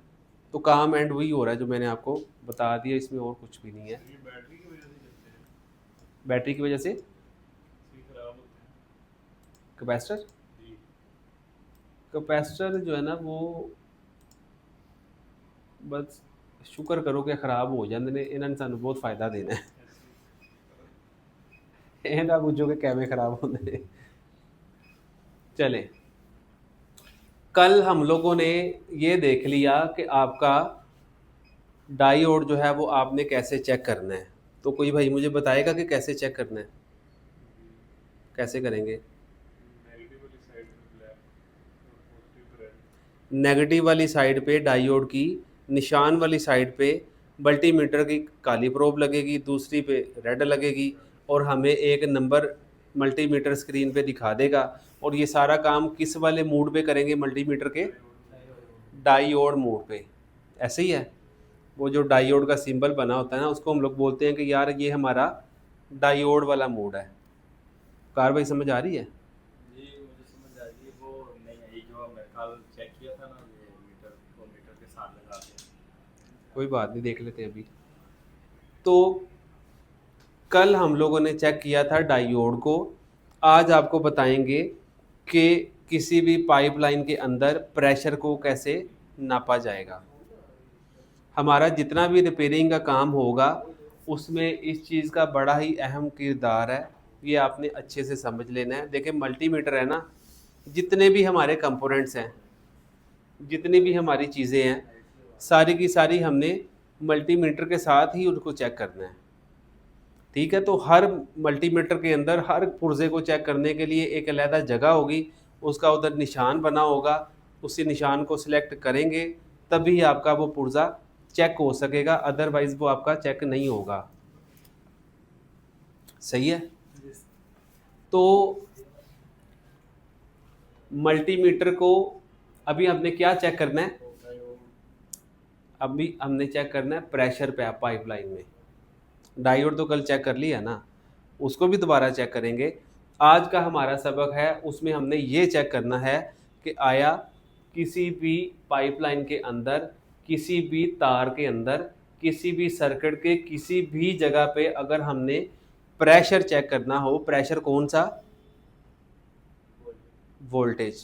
तो काम एंड वही हो रहा है जो मैंने आपको बता दिया, इसमें और कुछ भी नहीं है। ये बैटरी की वजह से चलते हैं, बैटरी की वजह से इसलिए खराब होते हैं कैपेसिटर जी। कैपेसिटर जो है ना वो बस शुक्र करो कि ख़राब हो जाते ने, इन्होंने सानू बहुत फ़ायदा देना है। ऐसे ਇਹ ना पूछो कि कैमें ख़राब होते हैं। चले, कल हम लोगों ने ये देख लिया कि आपका डायोड जो है वो आपने कैसे चेक करना है। तो कोई भाई मुझे बताएगा कि कैसे चेक करना है, कैसे करेंगे? नेगेटिव वाली साइड पे ब्लैक और पॉजिटिव पे रेड। नेगेटिव वाली साइड पे डायोड की निशान वाली साइड पे मल्टीमीटर की काली प्रोब लगेगी, दूसरी पे रेड लगेगी, और हमें एक नंबर मल्टीमीटर स्क्रीन पे दिखा देगा। और ये सारा काम किस वाले मोड पे करेंगे? मल्टीमीटर के डायोड मोड पे। ऐसे ही है, वो जो डायोड का सिंबल बना होता है ना, उसको हम लोग बोलते हैं कि यार ये हमारा डायोड वाला मोड है। कार भाई समझ आ रही है? जी मुझे समझ आ रही है। वो नहीं आई जो मैं कल चेक किया था ना, ये मीटर को मीटर के साथ लगा के। कोई बात नहीं, देख लेते हैं अभी। तो कल हम लोगों ने चेक किया था डायोड को, आज आपको बताएंगे कि किसी भी पाइपलाइन के अंदर प्रेशर को कैसे नापा जाएगा। हमारा जितना भी रिपेयरिंग का काम होगा उसमें इस चीज़ का बड़ा ही अहम किरदार है, ये आपने अच्छे से समझ लेना है। देखिए मल्टीमीटर है ना, जितने भी हमारे कंपोनेंट्स हैं, जितनी भी हमारी चीज़ें हैं, सारी की सारी हमने मल्टीमीटर के साथ ही उनको चेक करना है। ठीक है, तो हर मल्टीमीटर के अंदर हर पुर्जे को चेक करने के लिए एक अलहदा जगह होगी, उसका उधर निशान बना होगा, उसी निशान को सिलेक्ट करेंगे तभी आपका वो पुर्जा चेक हो सकेगा, अदरवाइज वो आपका चेक नहीं होगा। सही है, तो मल्टीमीटर को अभी हमने क्या चेक करना है? अभी हमने चेक करना है प्रेशर पे पाइपलाइन में। डायोड तो कल चेक कर लिया ना, उसको भी दोबारा चेक करेंगे। आज का हमारा सबक है उसमें हमने ये चेक करना है कि आया किसी भी पाइपलाइन के अंदर, किसी भी तार के अंदर, किसी भी सर्किट के किसी भी जगह पे अगर हमने प्रेशर चेक करना हो, प्रेशर कौन सा? वोल्टेज।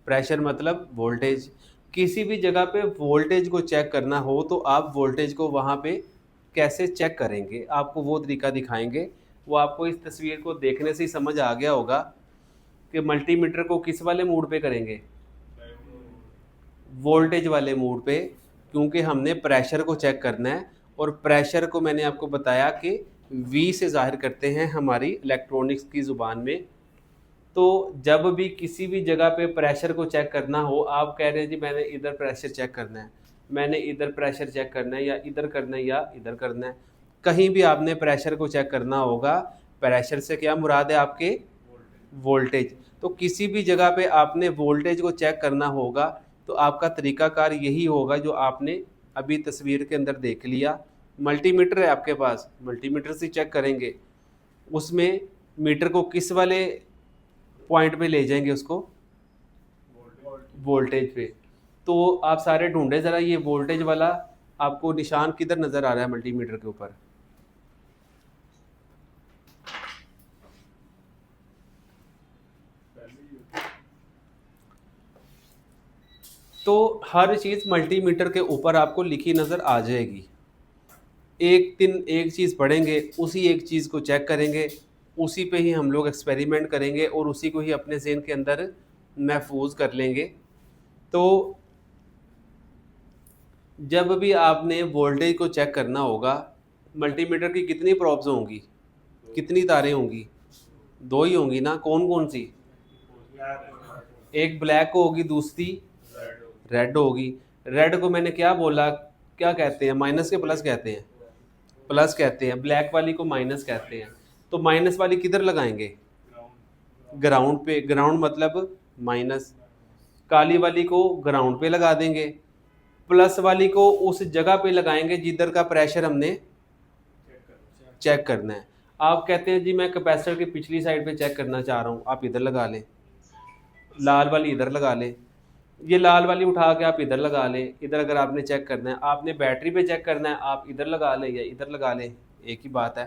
प्रेशर मतलब वोल्टेज। किसी भी जगह पे वोल्टेज को चेक करना हो तो आप वोल्टेज को वहाँ पे कैसे चेक करेंगे, आपको वो तरीका दिखाएंगे। वो आपको इस तस्वीर को देखने से ही समझ आ गया होगा कि मल्टीमीटर को किस वाले मोड पे करेंगे? वोल्टेज वाले मोड पे, क्योंकि हमने प्रेशर को चेक करना है। और प्रेशर को मैंने आपको बताया कि V से जाहिर करते हैं हमारी इलेक्ट्रॉनिक्स की ज़ुबान में। तो जब भी किसी भी जगह पे प्रेशर को चेक करना हो, आप कह रहे हैं जी मैंने इधर प्रेशर चेक करना है, मैंने इधर प्रेशर चेक करना है, या इधर करना है, या इधर करना है, कहीं भी आपने प्रेशर को चेक करना होगा, प्रेशर से क्या मुराद है आपके? वोल्टेज। तो किसी भी जगह पे आपने वोल्टेज को चेक करना होगा तो आपका तरीकाकार यही होगा जो आपने अभी तस्वीर के अंदर देख लिया। मल्टीमीटर है आपके पास, मल्टीमीटर से चेक करेंगे, उसमें मीटर को किस वाले पॉइंट पे ले जाएंगे? उसको वोल्टेज पे। तो आप सारे ढूंढे ज़रा, ये वोल्टेज वाला आपको निशान किधर नज़र आ रहा है मल्टीमीटर के ऊपर? तो हर चीज़ मल्टीमीटर के ऊपर आपको लिखी नज़र आ जाएगी। एक दिन एक चीज़ पढ़ेंगे, उसी एक चीज़ को चेक करेंगे, उसी पे ही हम लोग एक्सपेरिमेंट करेंगे और उसी को ही अपने ज़हन के अंदर महफूज कर लेंगे। तो जब भी आपने वोल्टेज को चेक करना होगा, मल्टीमीटर की कितनी प्रॉब्स होंगी, कितनी तारें होंगी? दो ही होंगी ना, कौन कौन सी? एक ब्लैक होगी, दूसरी रेड होगी। रेड को मैंने क्या बोला, क्या कहते हैं? माइनस के प्लस कहते हैं? प्लस कहते हैं। ब्लैक वाली को माइनस कहते हैं। तो माइनस वाली किधर लगाएंगे? ग्राउंड पे। ग्राउंड मतलब माइनस। काली वाली को ग्राउंड पे लगा देंगे, प्लस वाली को उस जगह पे लगाएंगे जिधर का प्रेशर हमने चेक करना है। आप कहते हैं जी मैं कैपेसिटर की पिछली साइड पे चेक करना चाह रहा हूँ, आप इधर लगा लें, लाल वाली इधर लगा लें, ये लाल वाली उठा के आप इधर लगा लें। इधर अगर आपने चेक करना है, आपने बैटरी पे चेक करना है, आप इधर लगा लें या इधर लगा लें, एक ही बात है।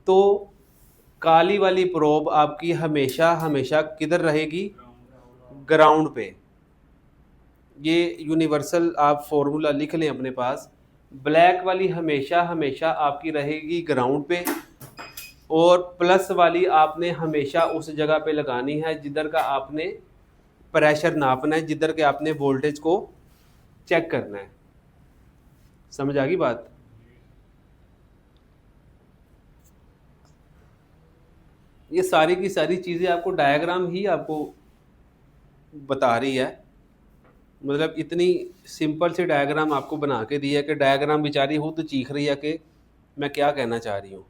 तो काली वाली प्रोब आपकी हमेशा हमेशा किधर रहेगी? ग्राउंड पे। ये यूनिवर्सल आप फॉर्मूला लिख लें अपने पास। ब्लैक वाली हमेशा हमेशा आपकी रहेगी ग्राउंड पे, और प्लस वाली आपने हमेशा उस जगह पे लगानी है जिधर का आपने प्रेशर नापना है, जिधर के आपने वोल्टेज को चेक करना है। समझ आ गई बात? ये सारी की सारी चीज़ें आपको डायग्राम ही आपको बता रही है। मतलब इतनी सिंपल सी डायग्राम आपको बना के दी है कि डायग्राम बेचारी खुद चीख रही है कि मैं क्या कहना चाह रही हूँ।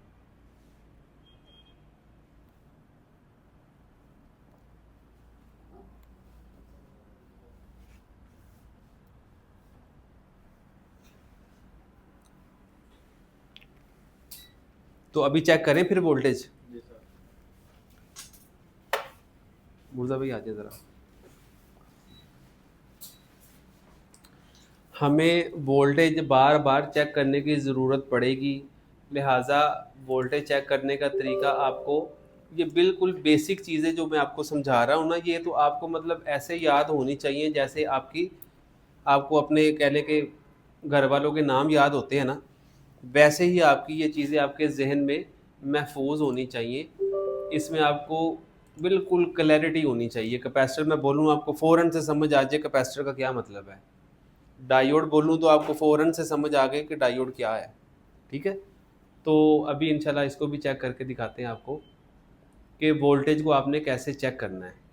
तो अभी चेक करें फिर वोल्टेज। जी सर। मुर्जा भाई आ जाए ज़रा। हमें वोल्टेज बार बार चेक करने की ज़रूरत पड़ेगी, लिहाजा वोल्टेज चेक करने का तरीका आपको, ये बिल्कुल बेसिक चीज़ें जो मैं आपको समझा रहा हूँ ना, ये तो आपको मतलब ऐसे याद होनी चाहिए जैसे आपको अपने कहने के घर वालों के नाम याद होते हैं ना, वैसे ही आपकी ये चीज़ें आपके जहन में महफूज होनी चाहिए। इसमें आपको बिल्कुल क्लैरिटी होनी चाहिए। कैपेसिटर मैं बोलूँ आपको फ़ौरन से समझ आ जाए कैपेसिटर का क्या मतलब है। डायोड बोलूँ तो आपको फ़ौरन से समझ आ गए कि डायोड क्या है। ठीक है, तो अभी इंशाल्लाह इसको भी चेक करके दिखाते हैं आपको कि वोल्टेज को आपने कैसे चेक करना है।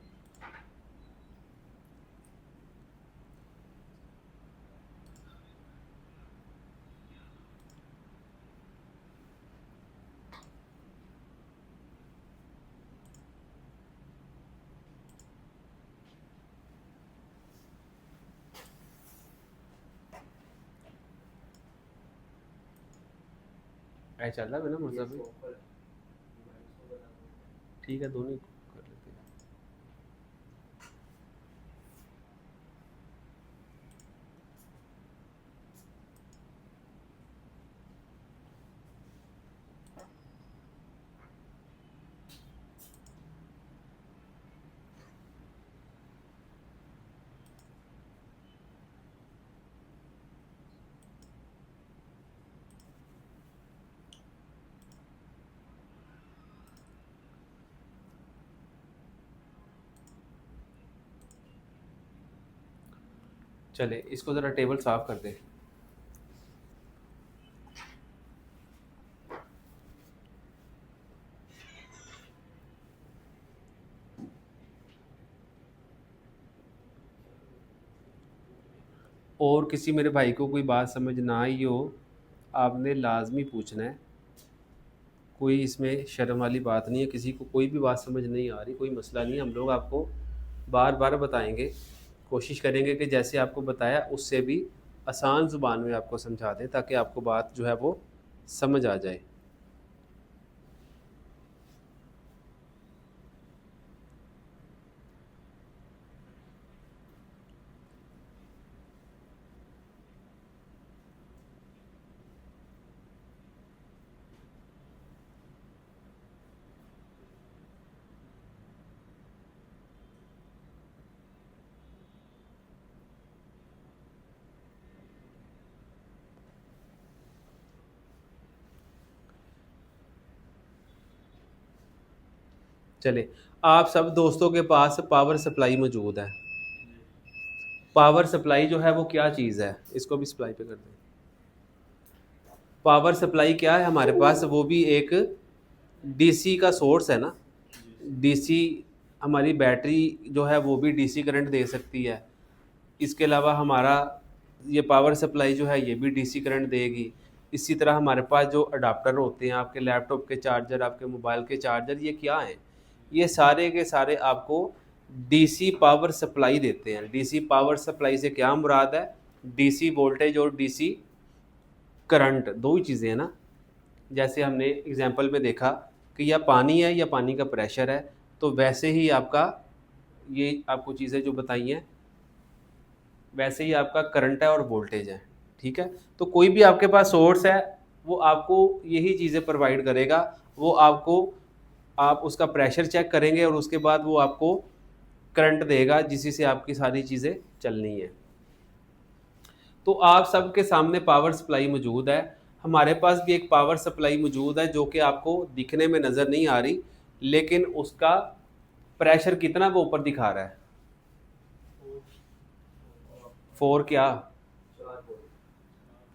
ऐसा चल रहा है ना मुर्जा भाई? ठीक है, दोनों कर लेते हैं। चले इसको ज़रा टेबल साफ़ कर दें। और किसी मेरे भाई को कोई बात समझ ना आई हो, आपने लाजमी पूछना है। कोई इसमें शर्म वाली बात नहीं है। किसी को कोई भी बात समझ नहीं आ रही, कोई मसला नहीं है, हम लोग आपको बार बार बताएंगे। कोशिश करेंगे कि जैसे आपको बताया उससे भी आसान ज़ुबान में आपको समझा दें, ताकि आपको बात जो है वो समझ आ जाए। चले, आप सब दोस्तों के पास पावर सप्लाई मौजूद है। पावर सप्लाई जो है वो क्या चीज़ है, इसको भी सप्लाई पे कर दें। पावर सप्लाई क्या है हमारे पास? वो भी एक डीसी का सोर्स है ना। डीसी हमारी बैटरी जो है वो भी डीसी करंट दे सकती है। इसके अलावा हमारा ये पावर सप्लाई जो है ये भी डीसी करंट देगी। इसी तरह हमारे पास जो अडाप्टर होते हैं, आपके लैपटॉप के चार्जर, आपके मोबाइल के चार्जर, ये क्या हैं? ये सारे के सारे आपको डीसी पावर सप्लाई देते हैं। डीसी पावर सप्लाई से क्या मुराद है? डीसी वोल्टेज और डीसी करंट, दो ही चीज़ें हैं ना। जैसे हमने एग्जांपल में देखा कि या पानी है या पानी का प्रेशर है, तो वैसे ही आपका ये आपको चीज़ें जो बताई हैं वैसे ही आपका करंट है और वोल्टेज है। ठीक है, तो कोई भी आपके पास सोर्स है वो आपको यही चीज़ें प्रोवाइड करेगा। वो आपको आप उसका प्रेशर चेक करेंगे और उसके बाद वो आपको करंट देगा जिसी से आपकी सारी चीज़ें चलनी है। तो आप सबके सामने पावर सप्लाई मौजूद है। हमारे पास भी एक पावर सप्लाई मौजूद है जो कि आपको दिखने में नज़र नहीं आ रही, लेकिन उसका प्रेशर कितना वो ऊपर दिखा रहा है। 4 क्या,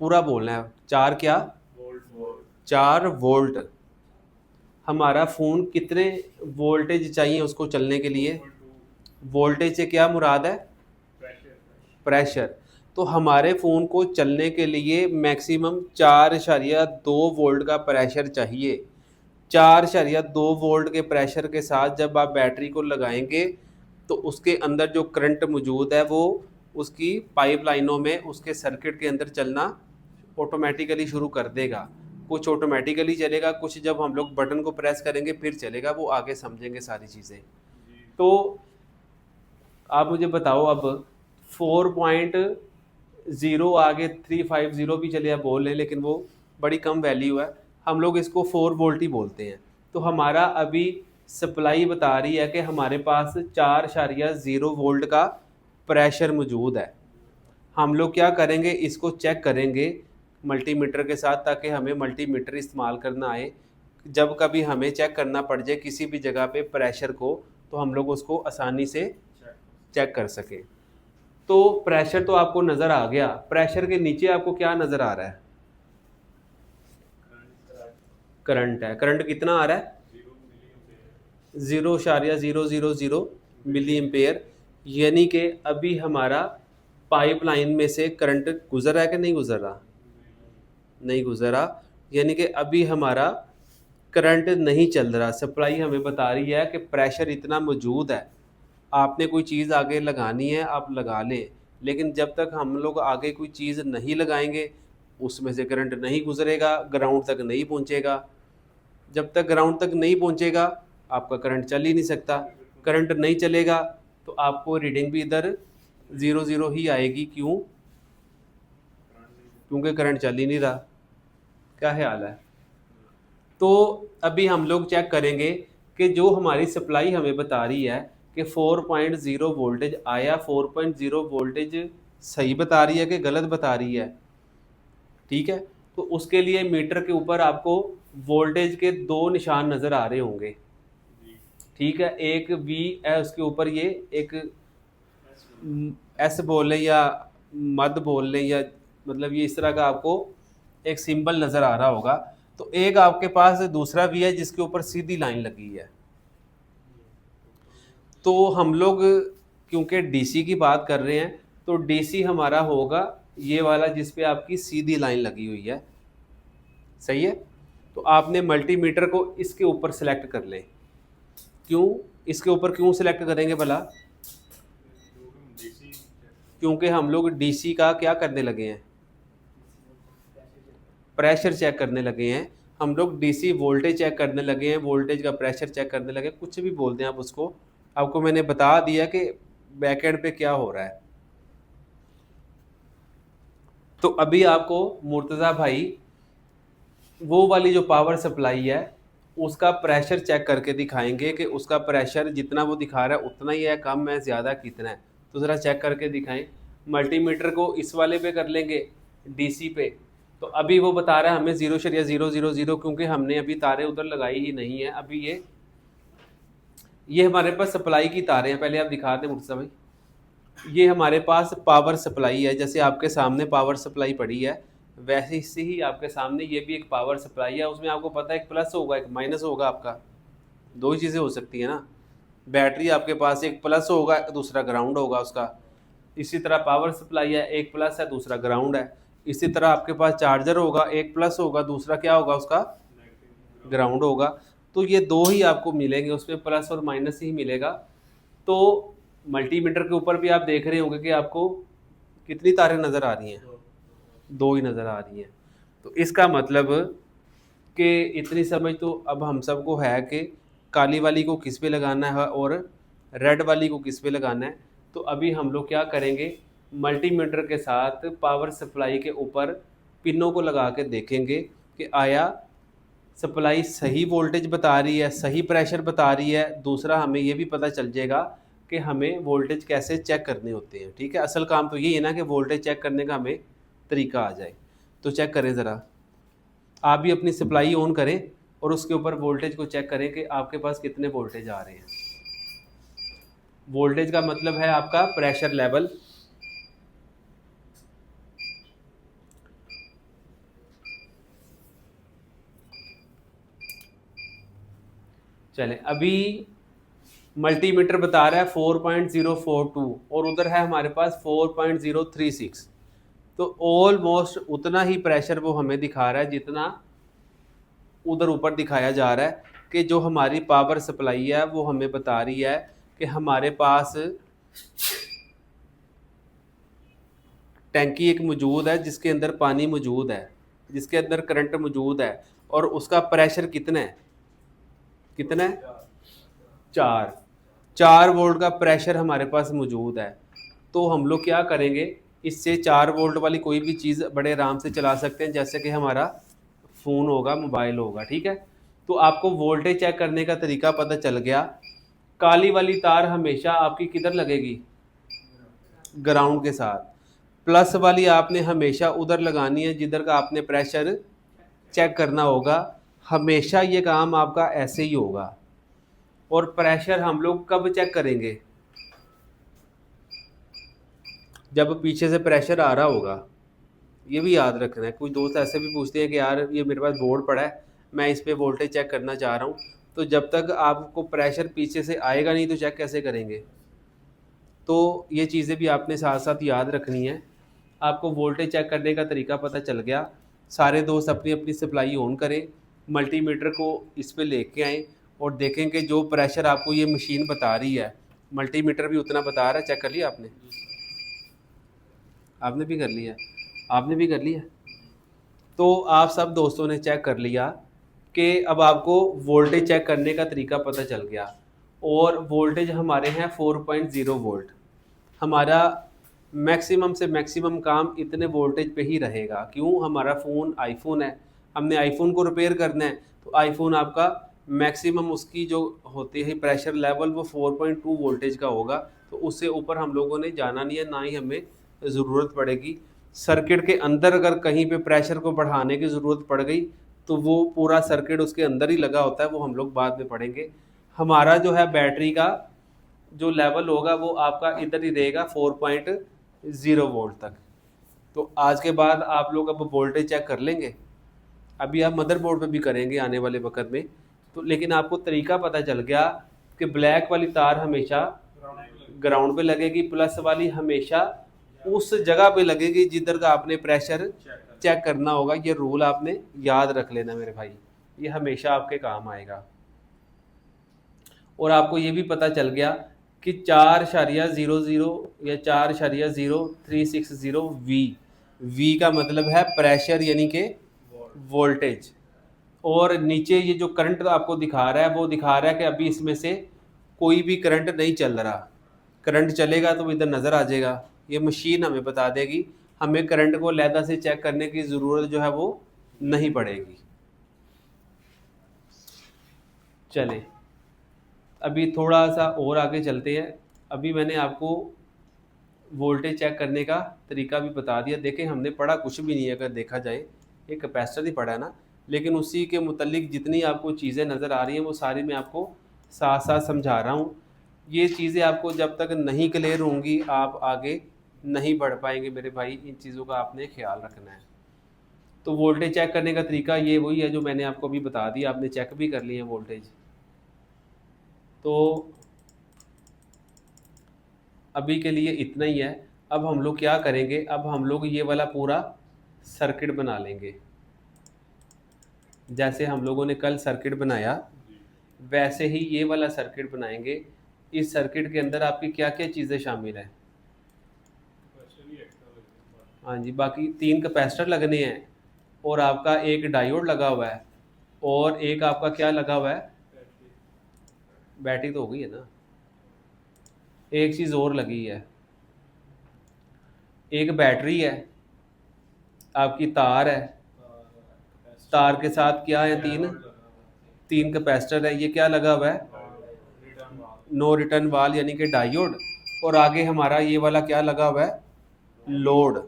पूरा बोलना है। 4 क्या, वोल्ट 4 वोल्ट। हमारा फ़ोन कितने वोल्टेज चाहिए उसको चलने के लिए। वोल्टेज से क्या मुराद है, प्रेशर। तो हमारे फ़ोन को चलने के लिए मैक्सिमम 4.2 वोल्ट का प्रेशर चाहिए। 4.2 वोल्ट के प्रेशर के साथ जब आप बैटरी को लगाएंगे तो उसके अंदर जो करंट मौजूद है वो उसकी पाइपलाइनों में उसके सर्किट के अंदर चलना ऑटोमेटिकली शुरू कर देगा। कुछ ऑटोमेटिकली चलेगा, कुछ जब हम लोग बटन को प्रेस करेंगे फिर चलेगा, वो आगे समझेंगे सारी चीज़ें। तो आप मुझे बताओ अब 4.0 आगे 350 भी चले आप बोल लें, लेकिन वो बड़ी कम वैल्यू है, हम लोग इसको 4 वोल्ट ही बोलते हैं। तो हमारा अभी सप्लाई बता रही है कि हमारे पास 4.0 वोल्ट का प्रेशर मौजूद है। हम लोग क्या करेंगे, इसको चेक करेंगे मल्टीमीटर के साथ, ताकि हमें मल्टीमीटर इस्तेमाल करना आए। जब कभी हमें चेक करना पड़ जाए किसी भी जगह पे प्रेशर को, तो हम लोग उसको आसानी से चेक कर सकें। तो प्रेशर तो आपको नज़र आ गया, प्रेशर के नीचे आपको क्या नज़र आ रहा है, करंट है। करंट कितना आ रहा है, 0.000 मिली एम्पेयर। यानी कि अभी हमारा पाइपलाइन में से करंट गुजर रहा है कि नहीं गुजर रहा, नहीं गुजर रहा। यानी कि अभी हमारा करंट नहीं चल रहा। सप्लाई हमें बता रही है कि प्रेशर इतना मौजूद है, आपने कोई चीज़ आगे लगानी है आप लगा लें, लेकिन जब तक हम लोग आगे कोई चीज़ नहीं लगाएंगे उसमें से करंट नहीं गुजरेगा, ग्राउंड तक नहीं पहुंचेगा। जब तक ग्राउंड तक नहीं पहुंचेगा आपका करंट चल ही नहीं सकता। करंट नहीं चलेगा तो आपको रीडिंग भी इधर 0 ही आएगी। क्यों, क्योंकि करंट चल ही नहीं रहा। क्या ख्याल है। तो अभी हम लोग चेक करेंगे कि जो हमारी सप्लाई हमें बता रही है कि 4.0 वोल्टेज आया, 4.0 वोल्टेज सही बता रही है कि गलत बता रही है। ठीक है, तो उसके लिए मीटर के ऊपर आपको वोल्टेज के 2 निशान नज़र आ रहे होंगे। ठीक है, एक V है उसके ऊपर, ये एक S बोल लें या मद बोल लें, या मतलब ये इस तरह का आपको एक सिंबल नज़र आ रहा होगा। तो एक आपके पास दूसरा V है जिसके ऊपर सीधी लाइन लगी है। तो हम लोग क्योंकि DC की बात कर रहे हैं तो DC हमारा होगा ये वाला जिस पे आपकी सीधी लाइन लगी हुई है। सही है, तो आपने मल्टीमीटर को इसके ऊपर सेलेक्ट कर लें। क्यों, इसके ऊपर क्यों सेलेक्ट करेंगे भला, क्योंकि हम लोग DC का क्या करने लगे हैं, प्रेशर चेक करने लगे हैं। हम लोग DC वोल्टेज चेक करने लगे हैं, वोल्टेज का प्रेशर चेक करने लगे, कुछ भी बोलते हैं आप उसको। आपको मैंने बता दिया कि बैकएंड पे क्या हो रहा है। तो अभी आपको मुर्तज़ा भाई वो वाली जो पावर सप्लाई है उसका प्रेशर चेक करके दिखाएंगे कि उसका प्रेशर जितना वो दिखा रहा है उतना ही है, कम है, ज़्यादा, कितना है। तो ज़रा चेक करके दिखाएं। मल्टीमीटर को इस वाले पे कर लेंगे DC पे, तो अभी वो बता रहा है हमें 0.000, क्योंकि हमने अभी तारें उधर लगाई ही नहीं है। अभी ये हमारे पास सप्लाई की तारें हैं। पहले आप दिखा दें मुर्तज़ा भाई, ये हमारे पास पावर सप्लाई है। जैसे आपके सामने पावर सप्लाई पड़ी है वैसे से ही आपके सामने ये भी एक पावर सप्लाई है। उसमें आपको पता है एक प्लस होगा एक माइनस होगा, आपका 2 ही चीज़ें हो सकती है ना। बैटरी आपके पास एक प्लस होगा दूसरा ग्राउंड होगा उसका। इसी तरह पावर सप्लाई है, एक प्लस है दूसरा ग्राउंड है। इसी तरह आपके पास चार्जर होगा, एक प्लस होगा दूसरा क्या होगा उसका ग्राउंड होगा। तो ये 2 ही आपको मिलेंगे, उसमें प्लस और माइनस ही मिलेगा। तो मल्टीमीटर के ऊपर भी आप देख रहे होंगे कि आपको कितनी तारें नज़र आ रही हैं, 2 ही नज़र आ रही हैं। तो इसका मतलब कि इतनी समझ तो अब हम सबको है कि काली वाली को किस पे लगाना है और रेड वाली को किस पे लगाना है। तो अभी हम लोग क्या करेंगे, मल्टीमीटर के साथ पावर सप्लाई के ऊपर पिनों को लगा के देखेंगे कि आया सप्लाई सही वोल्टेज बता रही है, सही प्रेशर बता रही है। दूसरा हमें ये भी पता चल जाएगा कि हमें वोल्टेज कैसे चेक करने होते हैं। ठीक है, असल काम तो यही है ना कि वोल्टेज चेक करने का हमें तरीका आ जाए। तो चेक करें ज़रा, आप भी अपनी सप्लाई ऑन करें और उसके ऊपर वोल्टेज को चेक करें कि आपके पास कितने वोल्टेज आ रहे हैं। वोल्टेज का मतलब है आपका प्रेशर लेवल। चले, अभी मल्टीमीटर बता रहा है 4.042 और उधर है हमारे पास 4.036। तो ऑलमोस्ट उतना ही प्रेशर वो हमें दिखा रहा है जितना उधर ऊपर दिखाया जा रहा है कि जो हमारी पावर सप्लाई है वो हमें बता रही है कि हमारे पास टैंकी एक मौजूद है जिसके अंदर पानी मौजूद है, जिसके अंदर करंट मौजूद है और उसका प्रेशर कितना है, कितना है, 4 वोल्ट का प्रेशर हमारे पास मौजूद है। तो हम लोग क्या करेंगे, इससे 4 वोल्ट वाली कोई भी चीज़ बड़े आराम से चला सकते हैं, जैसे कि हमारा फ़ोन होगा, मोबाइल होगा। ठीक है, तो आपको वोल्टेज चेक करने का तरीका पता चल गया। काली वाली तार हमेशा आपकी किधर लगेगी, ग्राउंड के साथ। प्लस वाली आपने हमेशा उधर लगानी है जिधर का आपने प्रेशर चेक करना होगा। हमेशा ये काम आपका ऐसे ही होगा। और प्रेशर हम लोग कब चेक करेंगे, जब पीछे से प्रेशर आ रहा होगा। ये भी याद रखना है। कुछ दोस्त ऐसे भी पूछते हैं कि यार ये मेरे पास बोर्ड पड़ा है, मैं इस पे वोल्टेज चेक करना चाह रहा हूँ। तो जब तक आपको प्रेशर पीछे से आएगा नहीं तो चेक कैसे करेंगे। तो ये चीज़ें भी आपने साथ साथ याद रखनी है। आपको वोल्टेज चेक करने का तरीका पता चल गया। सारे दोस्त अपनी अपनी सप्लाई ऑन करें, मल्टीमीटर को इस पे लेके आएँ और देखें कि जो प्रेशर आपको ये मशीन बता रही है, मल्टीमीटर भी उतना बता रहा है। चेक कर लिया आपने, आपने भी कर लिया, आपने भी कर लिया। तो आप सब दोस्तों ने चेक कर लिया कि अब आपको वोल्टेज चेक करने का तरीका पता चल गया। और वोल्टेज हमारे हैं 4.0 वोल्ट। हमारा मैक्सिमम से मैक्सिमम काम इतने वोल्टेज पे ही रहेगा। क्यों, हमारा फ़ोन आईफोन है, हमने आईफोन को रिपेयर करना है। तो आईफोन आपका मैक्सिमम उसकी जो होती है प्रेशर लेवल वो 4.2 वोल्टेज का होगा। तो उससे ऊपर हम लोगों ने जाना नहीं है, ना ही हमें ज़रूरत पड़ेगी। सर्किट के अंदर अगर कहीं पे प्रेशर को बढ़ाने की ज़रूरत पड़ गई तो वो पूरा सर्किट उसके अंदर ही लगा होता है, वो हम लोग बाद में पढ़ेंगे। हमारा जो है बैटरी का जो लेवल होगा वो आपका इधर ही रहेगा 4.0 वोल्ट तक। तो आज के बाद आप लोग अब वोल्टेज चेक कर लेंगे। अभी आप मदरबोर्ड पे भी करेंगे आने वाले वक्त में। तो लेकिन आपको तरीका पता चल गया कि ब्लैक वाली तार हमेशा ग्राउंड पे लगेगी, प्लस वाली हमेशा उस जगह पे लगेगी जिधर का आपने प्रेशर चेक करना होगा। ये रूल आपने याद रख लेना मेरे भाई, ये हमेशा आपके काम आएगा। और आपको ये भी पता चल गया कि 4.00 या 4.0360 वी का मतलब है प्रेशर यानी कि वोल्टेज। और नीचे ये जो करंट आपको दिखा रहा है वो दिखा रहा है कि अभी इसमें से कोई भी करंट नहीं चल रहा। करंट चलेगा तो इधर नज़र आ जाएगा, ये मशीन हमें बता देगी। हमें करंट को लैदा से चेक करने की ज़रूरत जो है वो नहीं पड़ेगी। चले, अभी थोड़ा सा और आगे चलते हैं। अभी मैंने आपको वोल्टेज चेक करने का तरीका भी बता दिया। देखें, हमने पढ़ा कुछ भी नहीं है अगर देखा जाए, एक कैपेसिटर ही पढ़ा है ना, लेकिन उसी के मुतल्लिक जितनी आपको चीज़ें नज़र आ रही हैं वो सारी मैं आपको साथ साथ समझा रहा हूँ। ये चीज़ें आपको जब तक नहीं क्लियर होंगी आप आगे नहीं बढ़ पाएंगे मेरे भाई। इन चीज़ों का आपने ख्याल रखना है। तो वोल्टेज चेक करने का तरीका ये वही है जो मैंने आपको अभी बता दिया, आपने चेक भी कर लिए हैं वोल्टेज। तो अभी के लिए इतना ही है। अब हम लोग क्या करेंगे, अब हम लोग ये वाला पूरा सर्किट बना लेंगे। जैसे हम लोगों ने कल सर्किट बनाया वैसे ही ये वाला सर्किट बनाएंगे। इस सर्किट के अंदर आपकी क्या क्या चीज़ें शामिल हैं। हाँ जी, बाकी 3 कैपेसिटर लगने हैं और आपका एक डायोड लगा हुआ है और एक आपका क्या लगा हुआ है, बैटरी बैटरी तो हो गई है ना, एक चीज़ और लगी है, एक बैटरी है, आपकी तार है, तार के साथ क्या है, तीन कैपेसिटर है, ये क्या लगा हुआ है, रिटर्न वाल नो रिटर्न वाल यानी कि डायोड, और आगे हमारा ये वाला क्या लगा हुआ है, लोड,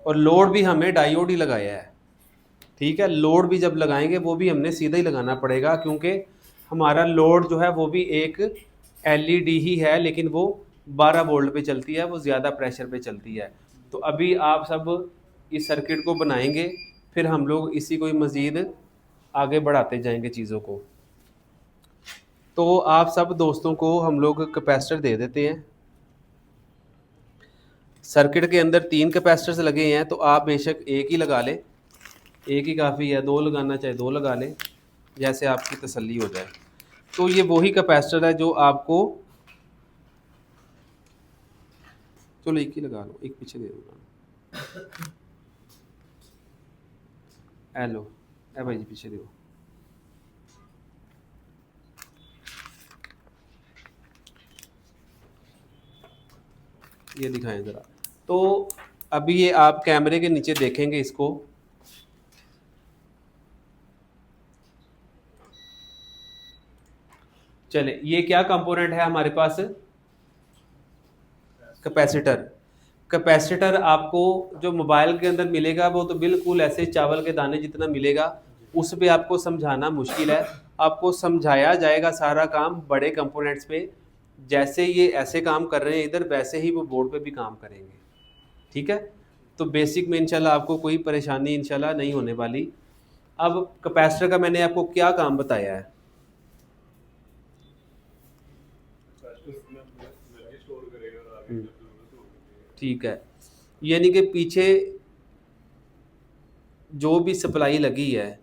और लोड भी हमें डायोड ही लगाया है। ठीक है, लोड भी जब लगाएंगे वो भी हमने सीधा ही लगाना पड़ेगा, क्योंकि हमारा लोड जो है वो भी एक एलईडी ही है, लेकिन वो 12 वोल्ट पे चलती है, वो ज़्यादा प्रेशर पे चलती है। तो अभी आप सब इस सर्किट को बनाएंगे, फिर हम लोग इसी को ही मज़ीद आगे बढ़ाते जाएंगे चीज़ों को। तो आप सब दोस्तों को हम लोग कैपेसिटर दे देते हैं। सर्किट के अंदर 3 कैपेसिटर्स लगे हैं, तो आप बेशक एक ही लगा लें, एक ही काफ़ी है, 2 लगाना चाहे 2 लगा लें, जैसे आपकी तसल्ली हो जाए। तो ये वही कैपेसिटर है जो आपको, चलो एक ही लगा लो, एक पीछे दे दूँगा, हेलो ए भाई जी पीछे दो। ये दिखाएं ज़रा। तो अभी ये आप कैमरे के नीचे देखेंगे इसको, चले ये क्या कंपोनेंट है हमारे पास, कैपेसिटर। कैपेसिटर आपको जो मोबाइल के अंदर मिलेगा वो तो बिल्कुल ऐसे चावल के दाने जितना मिलेगा, उस पे आपको समझाना मुश्किल है, आपको समझाया जाएगा सारा काम बड़े कंपोनेंट्स पे, जैसे ये ऐसे काम कर रहे हैं इधर, वैसे ही वो बोर्ड पे भी काम करेंगे। ठीक है, तो बेसिक में इंशाल्लाह आपको कोई परेशानी इंशाल्लाह नहीं होने वाली। अब कैपेसिटर का मैंने आपको क्या काम बताया है, कैपेसिटर में एनर्जी स्टोर करेगा और आगे जब जरूरत होगी। ठीक है, यानी कि पीछे जो भी सप्लाई लगी है,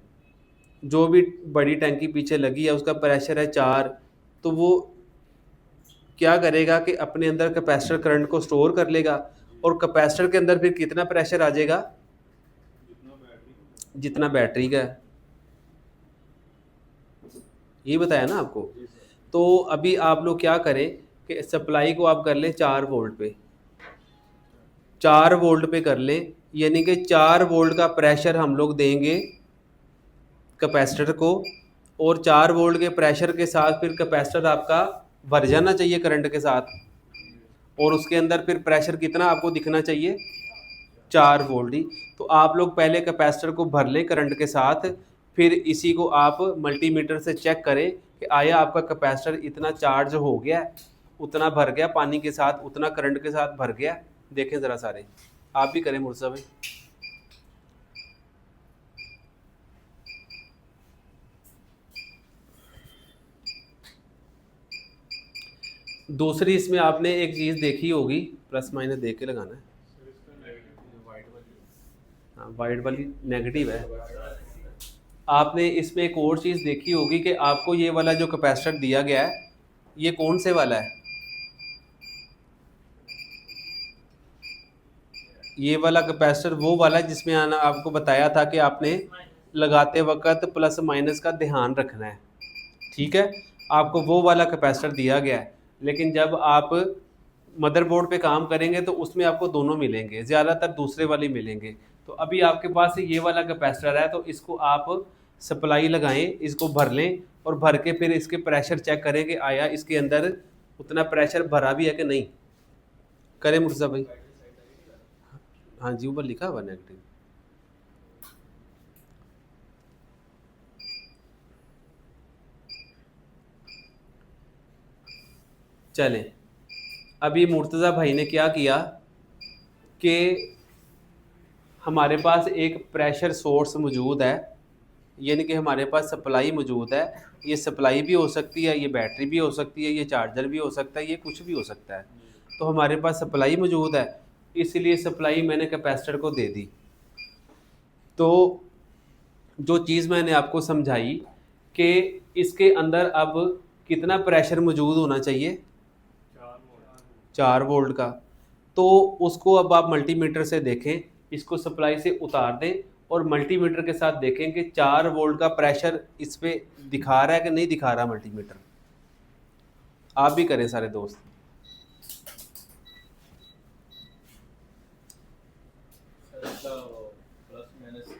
जो भी बड़ी टैंकी पीछे लगी है, उसका प्रेशर है 4, तो वो क्या करेगा कि अपने अंदर कैपेसिटर करंट को स्टोर कर लेगा, और कैपेसिटर के अंदर फिर कितना प्रेशर आ जाएगा, जितना बैटरी का है, ये बताया ना आपको। तो अभी आप लोग क्या करें कि सप्लाई को आप कर लें 4 वोल्ट पे, 4 वोल्ट पे कर लें, यानी कि 4 वोल्ट का प्रेशर हम लोग देंगे कैपेसिटर को, और 4 वोल्ट के प्रेशर के साथ फिर कैपेसिटर आपका भर जाना चाहिए करंट के साथ, और उसके अंदर फिर प्रेशर कितना आपको दिखना चाहिए, 4 वोल्ट ही। तो आप लोग पहले कैपेसिटर को भर लें करंट के साथ, फिर इसी को आप मल्टीमीटर से चेक करें कि आया आपका कैपेसिटर इतना चार्ज हो गया, उतना भर गया पानी के साथ, उतना करंट के साथ भर गया। देखें ज़रा सारे, आप भी करें मुर्तज़ा भाई। दूसरी इसमें आपने एक चीज़ देखी होगी, प्लस माइनस देख के लगाना है, सर इसका नेगेटिव वाइट वाली हाँ वाइट वाली नेगेटिव है। आपने इसमें एक और चीज़ देखी होगी कि आपको ये वाला जो कैपेसिटर दिया गया है, ये कौन से वाला है, ये वाला कैपेसिटर वो वाला है जिसमें आना आपको बताया था कि आपने लगाते वक्त प्लस माइनस का ध्यान रखना है। ठीक है, आपको वो वाला कैपेसिटर दिया गया है, लेकिन जब आप मदरबोर्ड पे काम करेंगे तो उसमें आपको दोनों मिलेंगे, ज़्यादातर दूसरे वाले मिलेंगे। तो अभी आपके पास ये वाला कैपेसिटर है, तो इसको आप सप्लाई लगाएं, इसको भर लें, और भर के फिर इसके प्रेशर चेक करें कि आया इसके अंदर उतना प्रेशर भरा भी है कि नहीं। करें मुर्तज़ा भाई, हाँ जी ऊपर लिखा हुआ नेगेटिव। चलें, अभी मुर्तज़ा भाई ने क्या किया कि हमारे पास एक प्रेशर सोर्स मौजूद है, यानी कि हमारे पास सप्लाई मौजूद है, ये सप्लाई भी हो सकती है, ये बैटरी भी हो सकती है, ये चार्जर भी हो सकता है, ये कुछ भी हो सकता है। तो हमारे पास सप्लाई मौजूद है, इसलिए सप्लाई मैंने कैपेसिटर को दे दी। तो जो चीज़ मैंने आपको समझाई कि इसके अंदर अब कितना प्रेशर मौजूद होना चाहिए, 4 वोल्ट का, तो उसको अब आप मल्टीमीटर से देखें, इसको सप्लाई से उतार दें और मल्टीमीटर के साथ देखें कि 4 वोल्ट का प्रेशर इस पे दिखा रहा है कि नहीं दिखा रहा मल्टीमीटर। आप भी करें सारे दोस्त। प्लस माइनस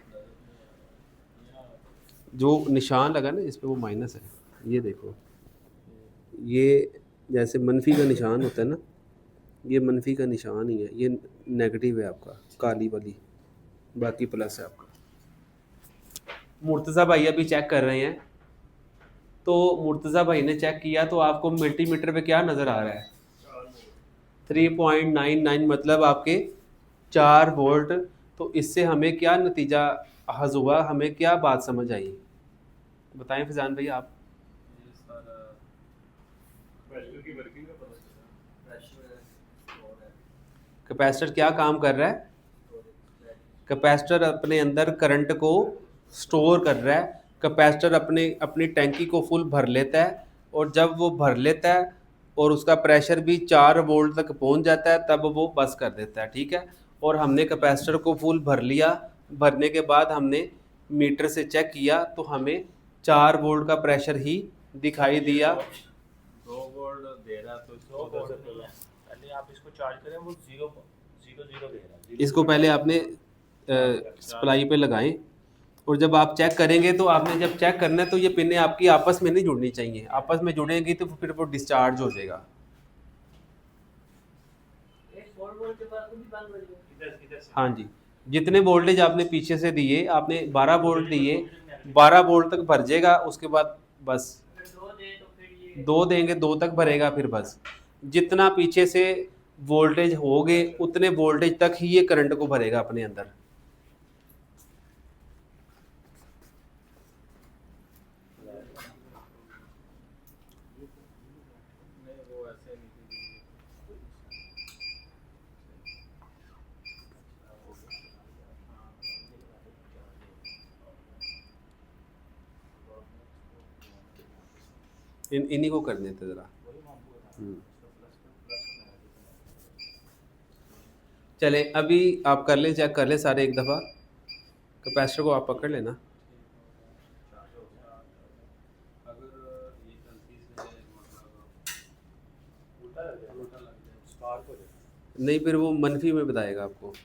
जो निशान लगा ना इस पे वो माइनस है, ये देखो, ये जैसे मनफी का निशान होता है ना, ये मनफी का निशान ही है, ये नेगेटिव है आपका काली वाली, बाकी प्लस है आपका। मुर्तज़ा भाई अभी चेक कर रहे हैं, तो मुर्तज़ा भाई ने चेक किया तो आपको मल्टीमीटर पे क्या नज़र आ रहा है? 3.99 मतलब आपके 4 वोल्ट। तो इससे हमें क्या नतीजा हज़ हुआ, हमें क्या बात समझ आई, बताएं फैजान भाई आप। ये सारा प्रेशर की वर्किंग का पता चला। प्रेशर और है कैपेसिटर क्या काम कर रहा है? कैपेसिटर अपने अंदर करंट को स्टोर कर रहा है। कैपेसिटर अपनी टैंकी को फुल भर लेता है, और जब वो भर लेता है और उसका प्रेशर भी 4 वोल्ट तक पहुंच जाता है तब वो बस कर देता है, ठीक है। और हमने कैपेसिटर को फुल भर लिया, भरने के बाद हमने मीटर से चेक किया तो हमें 4 वोल्ट का प्रेशर ही दिखाई दिया। 2 वोल्ट दे रहा तो इसको दो वोल्ट नहीं है, पहले आप इसको चार्ज करें वो 0 दे रहा है। इसको पहले आपने सप्लाई पे लगाएं, और जब आप चेक करेंगे तो आपने जब चेक करना है तो ये पिनें आपकी आपस में नहीं जुड़नी चाहिए, आपस में जुड़ेंगी तो फिर वो डिस्चार्ज हो जाएगा। हाँ जी, जितने वोल्टेज आपने पीछे से दिए, आपने 12 वोल्ट दिए, 12 वोल्ट तक भर जाएगा, उसके बाद बस 2 देंगे, 2 तक भरेगा, फिर बस जितना पीछे से वोल्टेज होगे उतने वोल्टेज तक ही ये करंट को भरेगा अपने अंदर। नहीं वो ऐसे नहीं थी। इन्हीं को कर देते ज़रा। चले अभी आप कर लें, चेक कर लें सारे एक दफ़ा। कैपेसिटर को आप पकड़ लेना। अगर ये गलती से मतलब उल्टा लग जाए, स्पार्क हो जाए। नहीं, फिर वो मनफी में बताएगा आपको। अगर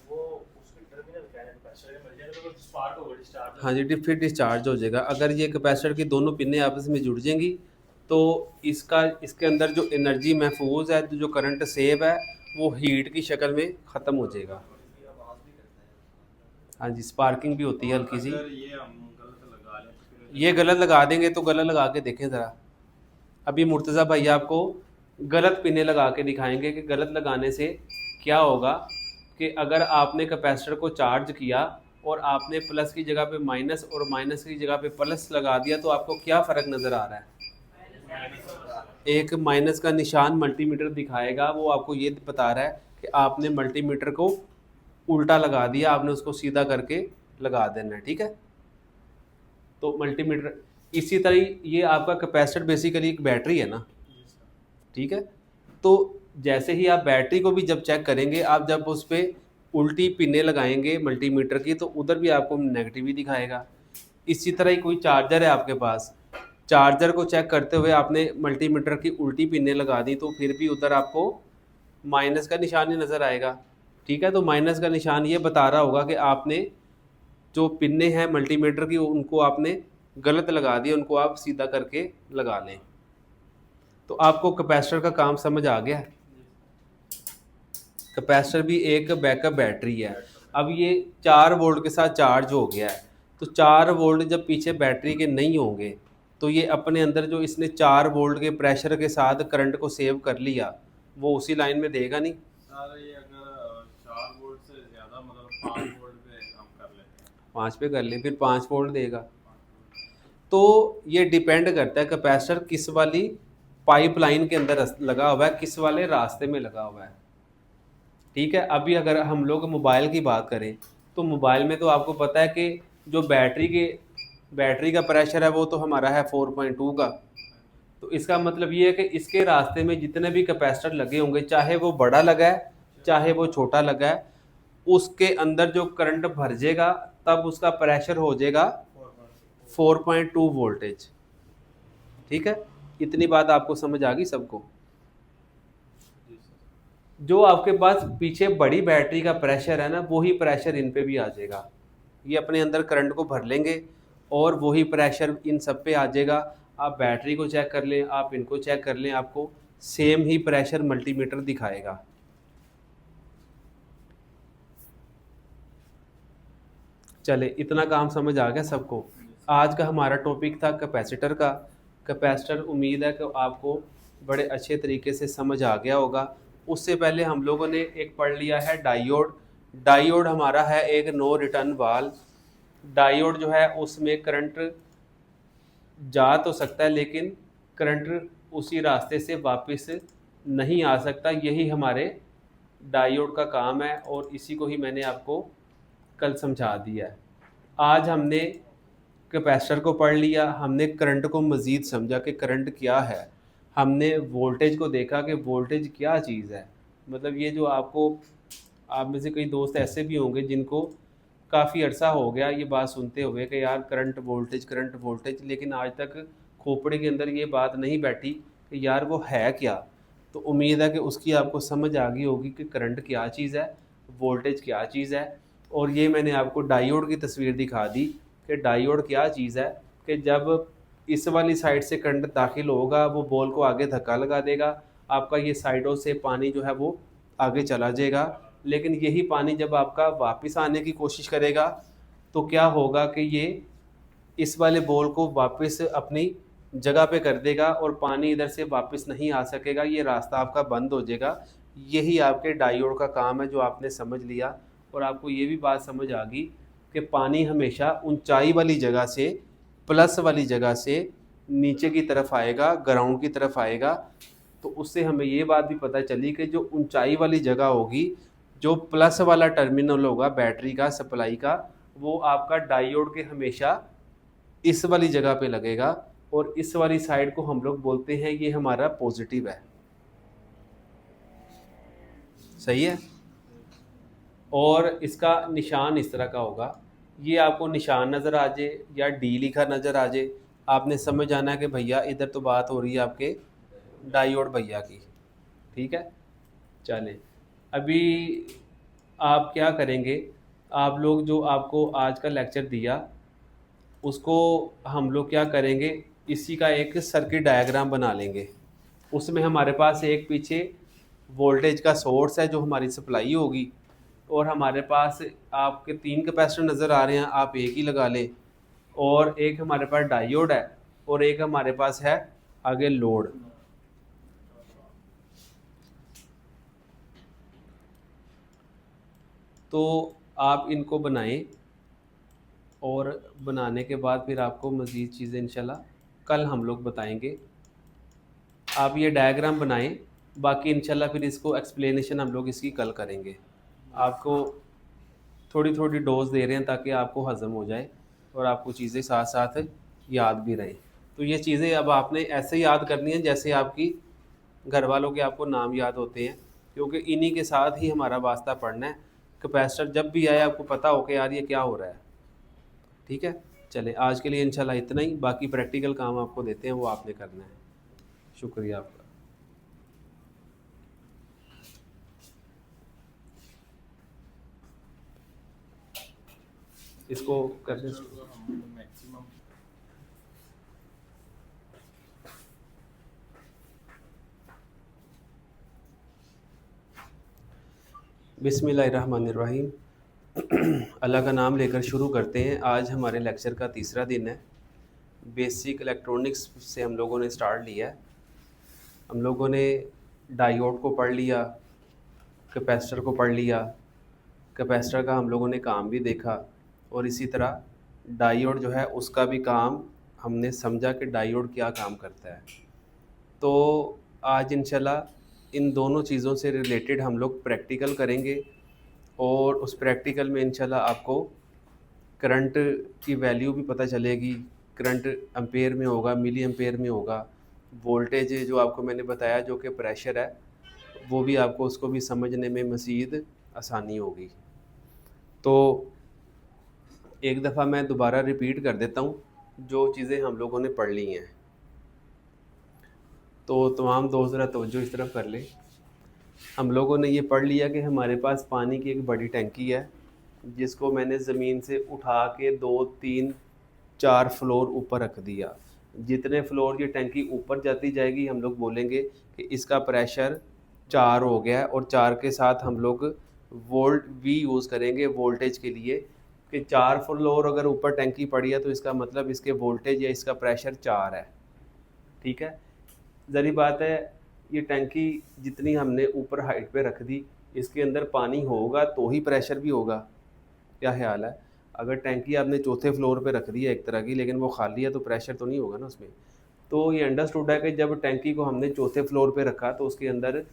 वो उसके टर्मिनल क्या है कैपेसिटर में मिल जाएगा तो वो स्पार्क होगा, डिस्चार्ज। हाँ जी, फिर डिस्चार्ज हो जाएगा। अगर ये कैपेसिटर की दोनों पिनें आपस में जुड़ जाएंगी तो इसके अंदर जो एनर्जी महफूज है, जो करंट सेव है, वो हीट की शक्ल में ख़त्म हो जाएगा। हाँ जी, स्पार्किंग भी होती है हल्की सी। अगर ये हम गलत लगा लें तो फिर ये गलत लगा देंगे तो गलत लगा के देखें ज़रा। अभी मुर्तज़ा भाई आपको गलत पिनें लगा के दिखाएंगे कि गलत लगाने से क्या होगा। कि अगर आपने कैपेसिटर को चार्ज किया और आपने प्लस की जगह पे माइनस और माइनस की जगह पे प्लस लगा दिया तो आपको क्या फ़र्क नज़र आ रहा है? एक माइनस का निशान मल्टीमीटर दिखाएगा, वो आपको ये बता रहा है कि आपने मल्टीमीटर को उल्टा लगा दिया, आपने उसको सीधा करके लगा देना है, ठीक है। तो मल्टीमीटर इसी तरह ये आपका कैपेसिटर बेसिकली एक बैटरी है ना, ठीक है। तो जैसे ही आप बैटरी को भी जब चेक करेंगे, आप जब उस पर उल्टी पिनें लगाएंगे मल्टीमीटर की तो उधर भी आपको नेगेटिव ही दिखाएगा। इसी तरह ही कोई चार्जर है आपके पास, चार्जर को चेक करते हुए आपने मल्टीमीटर की उल्टी पिनें लगा दी तो फिर भी उधर आपको माइनस का निशान ही नज़र आएगा, ठीक है। तो माइनस का निशान ये बता रहा होगा कि आपने जो पिनें हैं मल्टीमीटर की उनको आपने गलत लगा दिया, उनको आप सीधा करके लगा लें। तो आपको कैपेसिटर का काम समझ आ गया है। कैपेसिटर भी एक बैकअप बैटरी है। अब ये 4 वोल्ट के साथ चार्ज हो गया है, तो 4 वोल्ट जब पीछे बैटरी के नहीं होंगे तो ये अपने अंदर जो इसने 4 वोल्ट के प्रेशर के साथ करंट को सेव कर लिया वो उसी लाइन में देगा नहीं। सर ये अगर 4 वोल्ट से ज़्यादा मतलब 5 वोल्ट पे हम कर लेते हैं, 5 पे कर लें, फिर 5 वोल्ट देगा। तो ये डिपेंड करता है कैपेसिटर किस वाली पाइपलाइन के अंदर लगा हुआ है, किस वाले रास्ते में लगा हुआ है, ठीक है। अभी अगर हम लोग मोबाइल की बात करें तो मोबाइल में तो आपको पता है कि जो बैटरी का प्रेशर है वो तो हमारा है 4.2 का। तो इसका मतलब ये है कि इसके रास्ते में जितने भी कैपेसिटर लगे होंगे, चाहे वो बड़ा लगा है चाहे वो छोटा लगा है, उसके अंदर जो करंट भर जाएगा तब उसका प्रेशर हो जाएगा 4.2 वोल्टेज। ठीक है, इतनी बात आपको समझ आ गई सबको। जी सर। जो आपके पास पीछे बड़ी बैटरी का प्रेशर है ना, वही प्रेशर इन पे भी आ जाएगा। ये अपने अंदर करंट को भर लेंगे और वही प्रेशर इन सब पे आ जाएगा। आप बैटरी को चेक कर लें, आप इनको चेक कर लें, आपको सेम ही प्रेशर मल्टीमीटर दिखाएगा। चले, इतना काम समझ आ गया सबको। आज का हमारा टॉपिक था कैपेसिटर का। कैपेसिटर उम्मीद है कि आपको बड़े अच्छे तरीके से समझ आ गया होगा। उससे पहले हम लोगों ने एक पढ़ लिया है डायोड। डायोड हमारा है एक नो रिटर्न वाल्व। डायोड जो है उसमें करंट जा तो सकता है लेकिन करंट उसी रास्ते से वापस नहीं आ सकता। यही हमारे डायोड का काम है और इसी को ही मैंने आपको कल समझा दिया है। आज हमने कैपेसिटर को पढ़ लिया, हमने करंट को मज़ीद समझा कि करंट क्या है, हमने वोल्टेज को देखा कि वोल्टेज क्या चीज़ है। मतलब ये जो आपको, आप में से कई दोस्त ऐसे भी होंगे जिनको काफ़ी अरसा हो गया ये बात सुनते हुए कि यार करंट वोल्टेज, लेकिन आज तक खोपड़े के अंदर ये बात नहीं बैठी कि यार वो है क्या। तो उम्मीद है कि उसकी आपको समझ आ गई होगी कि करंट क्या चीज़ है, वोल्टेज क्या चीज़ है। और ये मैंने आपको डायोड की तस्वीर दिखा दी कि डायोड क्या चीज़ है, कि जब इस वाली साइड से करंट दाखिल होगा वो बॉल को आगे धक्का लगा देगा, आपका ये साइडों से पानी जो है वो आगे चला जाएगा। लेकिन यही पानी जब आपका वापस आने की कोशिश करेगा तो क्या होगा कि ये इस वाले बॉल को वापस अपनी जगह पे कर देगा और पानी इधर से वापस नहीं आ सकेगा, ये रास्ता आपका बंद हो जाएगा। यही आपके डायोड का काम है जो आपने समझ लिया। और आपको ये भी बात समझ आ गई कि पानी हमेशा ऊंचाई वाली जगह से, प्लस वाली जगह से नीचे की तरफ आएगा, ग्राउंड की तरफ आएगा। तो उससे हमें ये बात भी पता चली कि जो ऊंचाई वाली जगह होगी, जो प्लस वाला टर्मिनल होगा बैटरी का सप्लाई का, वो आपका डायोड के हमेशा इस वाली जगह पे लगेगा और इस वाली साइड को हम लोग बोलते हैं ये हमारा पॉजिटिव है। सही है। और इसका निशान इस तरह का होगा, ये आपको निशान नज़र आ जाए या डी लिखा नज़र आ जाए, आपने समझ आना है कि भैया इधर तो बात हो रही है आपके डायोड भैया की। ठीक है, चलें अभी आप क्या करेंगे, आप लोग जो आपको आज का लेक्चर दिया उसको हम लोग क्या करेंगे, इसी का एक सर्किट डायग्राम बना लेंगे। उसमें हमारे पास एक पीछे वोल्टेज का सोर्स है जो हमारी सप्लाई होगी, और हमारे पास आपके 3 कैपेसिटर नज़र आ रहे हैं, आप एक ही लगा लें। और एक हमारे पास डायोड है और एक हमारे पास है आगे लोड। तो आप इनको बनाएं और बनाने के बाद फिर आपको मज़ीद चीज़ें इंशाल्लाह कल हम लोग बताएंगे। आप ये डायग्राम बनाएं, बाकी इंशाल्लाह फिर इसको एक्सप्लेनेशन हम लोग इसकी कल करेंगे। आपको थोड़ी थोड़ी डोज दे रहे हैं ताकि आपको हज़म हो जाए और आपको चीज़ें साथ साथ याद भी रहें। तो ये चीज़ें अब आपने ऐसे याद करनी है जैसे आपकी घर वालों के आपको नाम याद होते हैं, क्योंकि इन्हीं के साथ ही हमारा वास्ता पढ़ना है। कैपेसिटर जब भी आए आपको पता हो कि यार ये क्या हो रहा है। ठीक है, चले आज के लिए इंशाल्लाह इतना ही, बाकी प्रैक्टिकल काम आपको देते हैं वो आपने करना है। शुक्रिया आपका। इसको करने से मैक्सिमम बिस्मिल्लाहिर्रहमानिर्रहीम। अल्लाह का नाम लेकर शुरू करते हैं। आज हमारे लेक्चर का तीसरा दिन है। बेसिक इलेक्ट्रॉनिक्स से हम लोगों ने स्टार्ट लिया है। हम लोगों ने डायोड को पढ़ लिया, कैपेसिटर को पढ़ लिया, कैपेसिटर का हम लोगों ने काम भी देखा, और इसी तरह डायोड जो है उसका भी काम हमने समझा कि डायोड क्या काम करता है। तो आज इंशाल्लाह इन दोनों चीज़ों से रिलेटेड हम लोग प्रैक्टिकल करेंगे, और उस प्रैक्टिकल में इंशाल्लाह आपको करंट की वैल्यू भी पता चलेगी। करंट एम्पेयर में होगा, मिली एम्पेयर में होगा। वोल्टेज जो आपको मैंने बताया जो कि प्रेशर है, वो भी आपको उसको भी समझने में मज़ीद आसानी होगी। तो एक दफ़ा मैं दोबारा रिपीट कर देता हूँ जो चीज़ें हम लोगों ने पढ़ ली हैं। तो तमाम दोस्त ज़रा तवज्जो इस तरफ कर लें। हम लोगों ने ये पढ़ लिया कि हमारे पास पानी की एक बड़ी टंकी है जिसको मैंने ज़मीन से उठा के 2, 3, 4 फ्लोर ऊपर रख दिया। जितने फ्लोर ये टंकी ऊपर जाती जाएगी हम लोग बोलेंगे कि इसका प्रेशर 4 हो गया है, और 4 के साथ हम लोग वोल्ट भी यूज़ करेंगे वोल्टेज के लिए कि 4 फ्लोर अगर ऊपर टंकी पड़ी है तो इसका मतलब इसके वोल्टेज या इसका प्रेशर 4 है। ठीक है, ज़री बात है, ये टंकी जितनी हमने ऊपर हाइट पे रख दी इसके अंदर पानी होगा तो ही प्रेशर भी होगा। क्या ख्याल है? अगर टंकी आपने चौथे फ्लोर पे रख दी है एक तरह की, लेकिन वो खाली है तो प्रेशर तो नहीं होगा ना उसमें। तो ये अंडरस्टूड है कि जब टंकी को हमने चौथे फ्लोर पे रखा तो उसके अंदर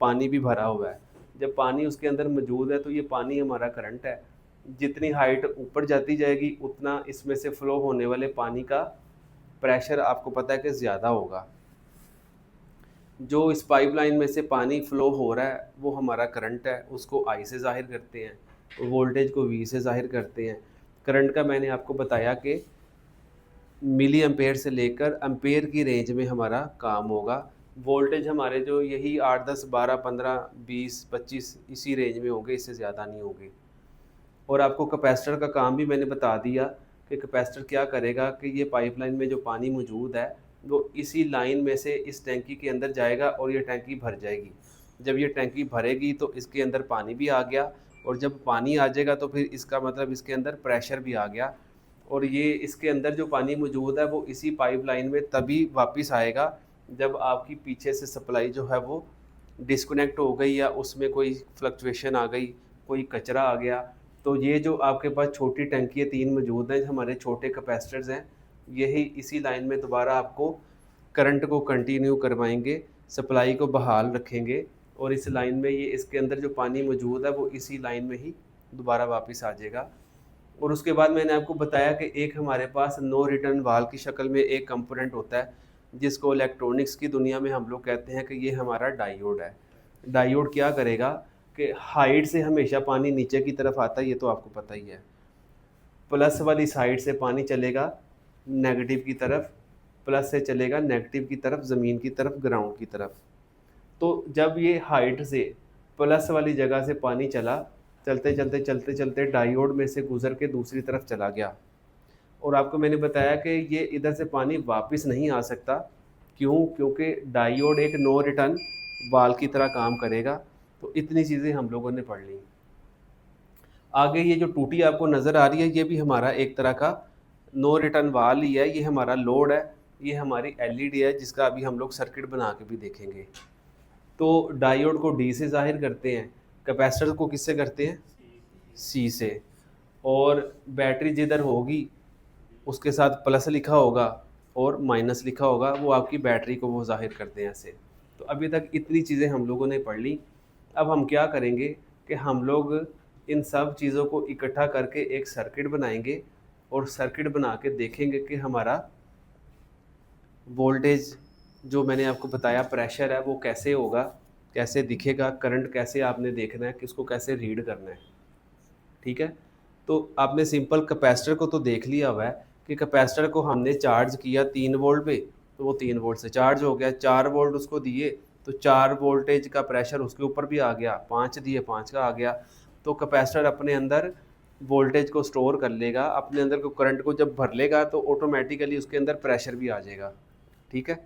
पानी भी भरा हुआ है। जब पानी उसके अंदर मौजूद है तो ये पानी हमारा करंट है। जितनी हाइट ऊपर जाती जाएगी उतना इसमें से फ़्लो होने वाले पानी का प्रेशर आपको पता है कि ज़्यादा होगा। जो इस पाइपलाइन में से पानी फ़्लो हो रहा है वो हमारा करंट है, उसको आई से ज़ाहिर करते हैं, वोल्टेज को वी से ज़ाहिर करते हैं। करंट का मैंने आपको बताया कि मिली एम्पेयर से लेकर एम्पेयर की रेंज में हमारा काम होगा। वोल्टेज हमारे जो यही 8, 10, 12, 15, 20, 25 इसी रेंज में होंगे, इससे ज़्यादा नहीं होंगे। और आपको कैपेसिटर का काम भी मैंने बता दिया कि कैपेसिटर क्या करेगा कि ये पाइपलाइन में जो पानी मौजूद है वो इसी लाइन में से इस टैंकी के अंदर जाएगा और ये टैंकी भर जाएगी। जब ये टैंकी भरेगी तो इसके अंदर पानी भी आ गया, और जब पानी आ जाएगा तो फिर इसका मतलब इसके अंदर प्रेशर भी आ गया, और ये इसके अंदर जो पानी मौजूद है वो इसी पाइपलाइन में तभी वापस आएगा जब आपकी पीछे से सप्लाई जो है वो डिस्कनेक्ट हो गई या उसमें कोई फ्लक्चुएशन आ गई, कोई कचरा आ गया। तो ये जो आपके पास छोटी टंकी 3 मौजूद हैं, हमारे छोटे कैपेसिटर्स हैं, यही इसी लाइन में दोबारा आपको करंट को कंटिन्यू करवाएंगे, सप्लाई को बहाल रखेंगे, और इस लाइन में ये इसके अंदर जो पानी मौजूद है वो इसी लाइन में ही दोबारा वापस आ जाएगा। और उसके बाद मैंने आपको बताया कि एक हमारे पास नो रिटर्न वाल की शक्ल में एक कंपोनेंट होता है जिसको इलेक्ट्रॉनिक्स की दुनिया में हम लोग कहते हैं कि ये हमारा डायोड है। डायोड क्या करेगा कि हाइट से हमेशा पानी नीचे की तरफ आता है, ये तो आपको पता ही है। प्लस वाली साइड से पानी चलेगा नेगेटिव की तरफ, प्लस से चलेगा नेगेटिव की तरफ, ज़मीन की तरफ, ग्राउंड की तरफ। तो जब ये हाइट से प्लस वाली जगह से पानी चला, चलते चलते डायोड में से गुजर के दूसरी तरफ चला गया, और आपको मैंने बताया कि ये इधर से पानी वापस नहीं आ सकता। क्यों? क्योंकि डायोड एक नो रिटर्न वाल की तरह काम करेगा। तो इतनी चीज़ें हम लोगों ने पढ़ ली। आगे ये जो टूटी आपको नज़र आ रही है ये भी हमारा एक तरह का नो रिटर्न वाल ही है। ये हमारा लोड है, ये हमारी एलईडी है जिसका अभी हम लोग सर्किट बना के भी देखेंगे। तो डायोड को डी से ज़ाहिर करते हैं, कैपेसिटर को किससे करते हैं? सी से। और बैटरी जिधर होगी उसके साथ प्लस लिखा होगा और माइनस लिखा होगा, वो आपकी बैटरी को वो ज़ाहिर करते हैं ऐसे। तो अभी तक इतनी चीज़ें हम लोगों ने पढ़ ली। अब हम क्या करेंगे कि हम लोग इन सब चीज़ों को इकट्ठा करके एक सर्किट बनाएंगे, और सर्किट बना के देखेंगे कि हमारा वोल्टेज जो मैंने आपको बताया प्रेशर है वो कैसे होगा, कैसे दिखेगा, करंट कैसे आपने देखना है कि उसको कैसे रीड करना है। ठीक है, तो आपने सिंपल कैपेसिटर को तो देख लिया हुआ है कि कैपेसिटर को हमने चार्ज किया 3 वोल्ट पे, तो वो 3 वोल्ट से चार्ज हो गया। 4 वोल्ट उसको दिए तो 4 वोल्टेज का प्रेशर उसके ऊपर भी आ गया, 5 दिए 5 का आ गया। तो कैपेसिटर अपने अंदर वोल्टेज को स्टोर कर लेगा, अपने अंदर को करंट को जब भर लेगा तो ऑटोमेटिकली उसके अंदर प्रेशर भी आ जाएगा। ठीक है,